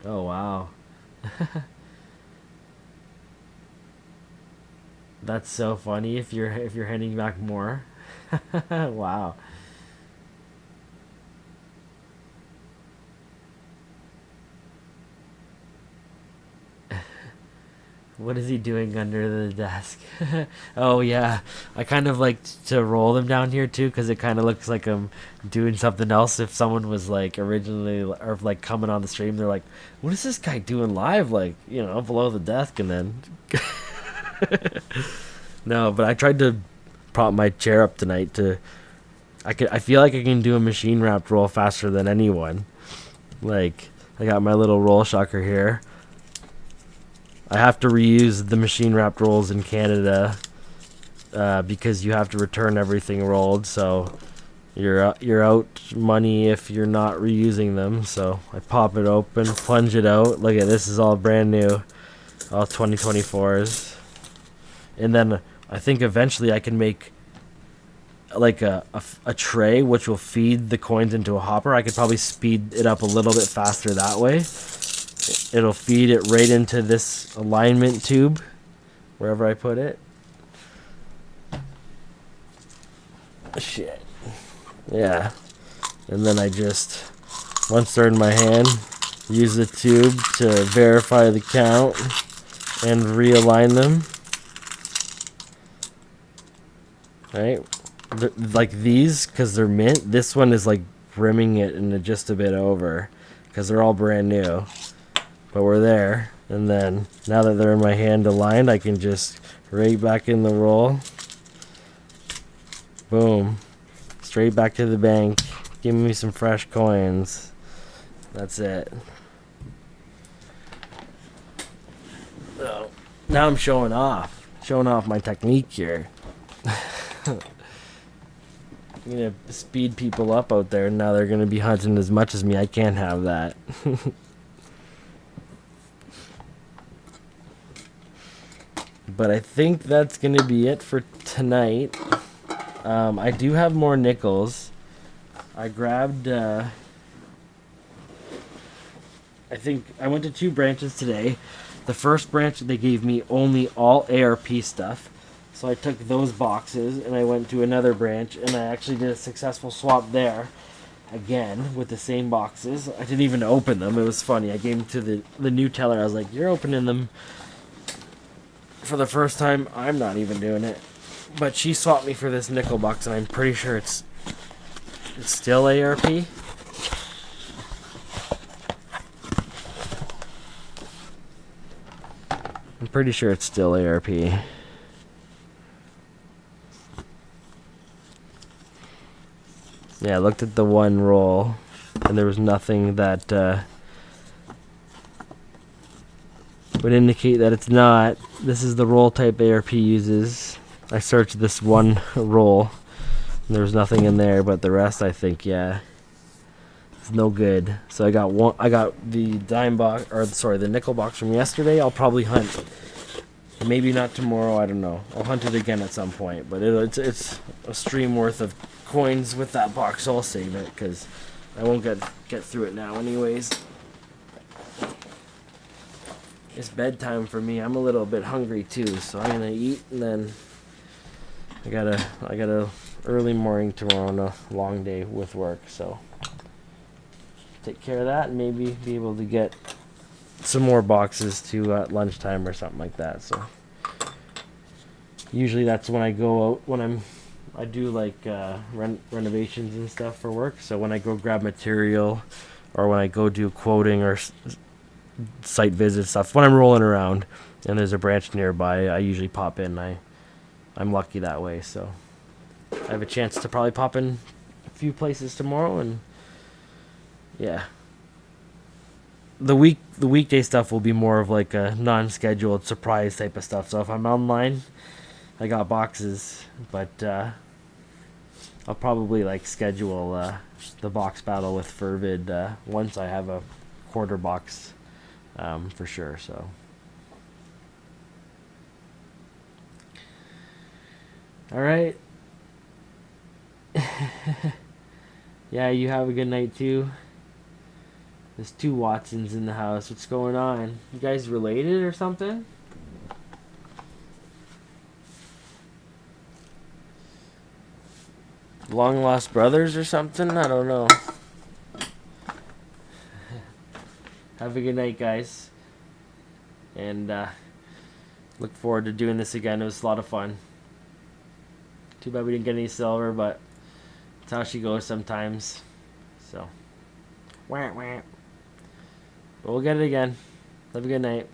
Oh wow. That's so funny if you're handing back more. Wow. What is he doing under the desk? Oh yeah, I kind of like to roll them down here too, because it kind of looks like I'm doing something else. If someone was like originally, or like coming on the stream, they're like, what is this guy doing live, like, below the desk? And then no, but I tried to prop my chair up tonight I feel like I can do a machine wrapped roll faster than anyone. Like, I got my little roll shocker here. I have to reuse the machine wrapped rolls in Canada because you have to return everything rolled, so you're out money if you're not reusing them. So I pop it open, plunge it out. Look at this, is all brand new, all 2024s. And then I think eventually I can make like a tray which will feed the coins into a hopper. I could probably speed it up a little bit faster that way. It'll feed it right into this alignment tube wherever I put it. Shit. Yeah. And then I just, once they're in my hand, Use the tube to verify the count and realign them. Right? Like these, because they're mint, this one is like rimming it and just a bit over because they're all brand new. But we're there. And then now that they're in my hand aligned, I can just right back in the roll. Boom. Straight back to the bank. Give me some fresh coins. That's it. So, now I'm showing off my technique here. I'm gonna speed people up out there. Now they're gonna be hunting as much as me. I can't have that. But I think that's gonna be it for tonight. I do have more nickels. I grabbed, I think I went to 2 branches today. The first branch, they gave me only all ARP stuff. So I took those boxes and I went to another branch and I actually did a successful swap there. Again, with the same boxes. I didn't even open them. It was funny. I gave them to the new teller. I was like, you're opening them for the first time. I'm not even doing it. But she swapped me for this nickel box, and I'm pretty sure it's still ARP. I'm pretty sure it's still ARP. Yeah, I looked at the one roll, and there was nothing that would indicate that it's not. This is the roll type ARP uses. I searched this one roll, and there was nothing in there, but the rest, I think, yeah, it's no good. So I got one. I got the dime box, or sorry, the nickel box from yesterday. I'll probably hunt. Maybe not tomorrow. I don't know. I'll hunt it again at some point, but it's a stream worth of coins with that box, so I'll save it because I won't get through it now, anyways. It's bedtime for me. I'm a little bit hungry too, so I'm gonna eat and then. I got a early morning tomorrow and a long day with work, so take care of that and maybe be able to get some more boxes to at lunchtime or something like that. So usually that's when I go out when I do like renovations and stuff for work. So when I go grab material or when I go do quoting or site visit stuff, when I'm rolling around and there's a branch nearby, I usually pop in. I'm lucky that way, so I have a chance to probably pop in a few places tomorrow, and yeah. The weekday stuff will be more of like a non-scheduled surprise type of stuff. So if I'm online, I got boxes, but I'll probably like schedule the box battle with Fervid once I have a quarter box for sure. So. All right. Yeah, you have a good night too. There's 2 Watsons in the house. What's going on? You guys related or something? Long lost brothers or something? I don't know. Have a good night, guys. And look forward to doing this again. It was a lot of fun. Too bad we didn't get any silver, but that's how she goes sometimes. So, wah, wah. But we'll get it again. Have a good night.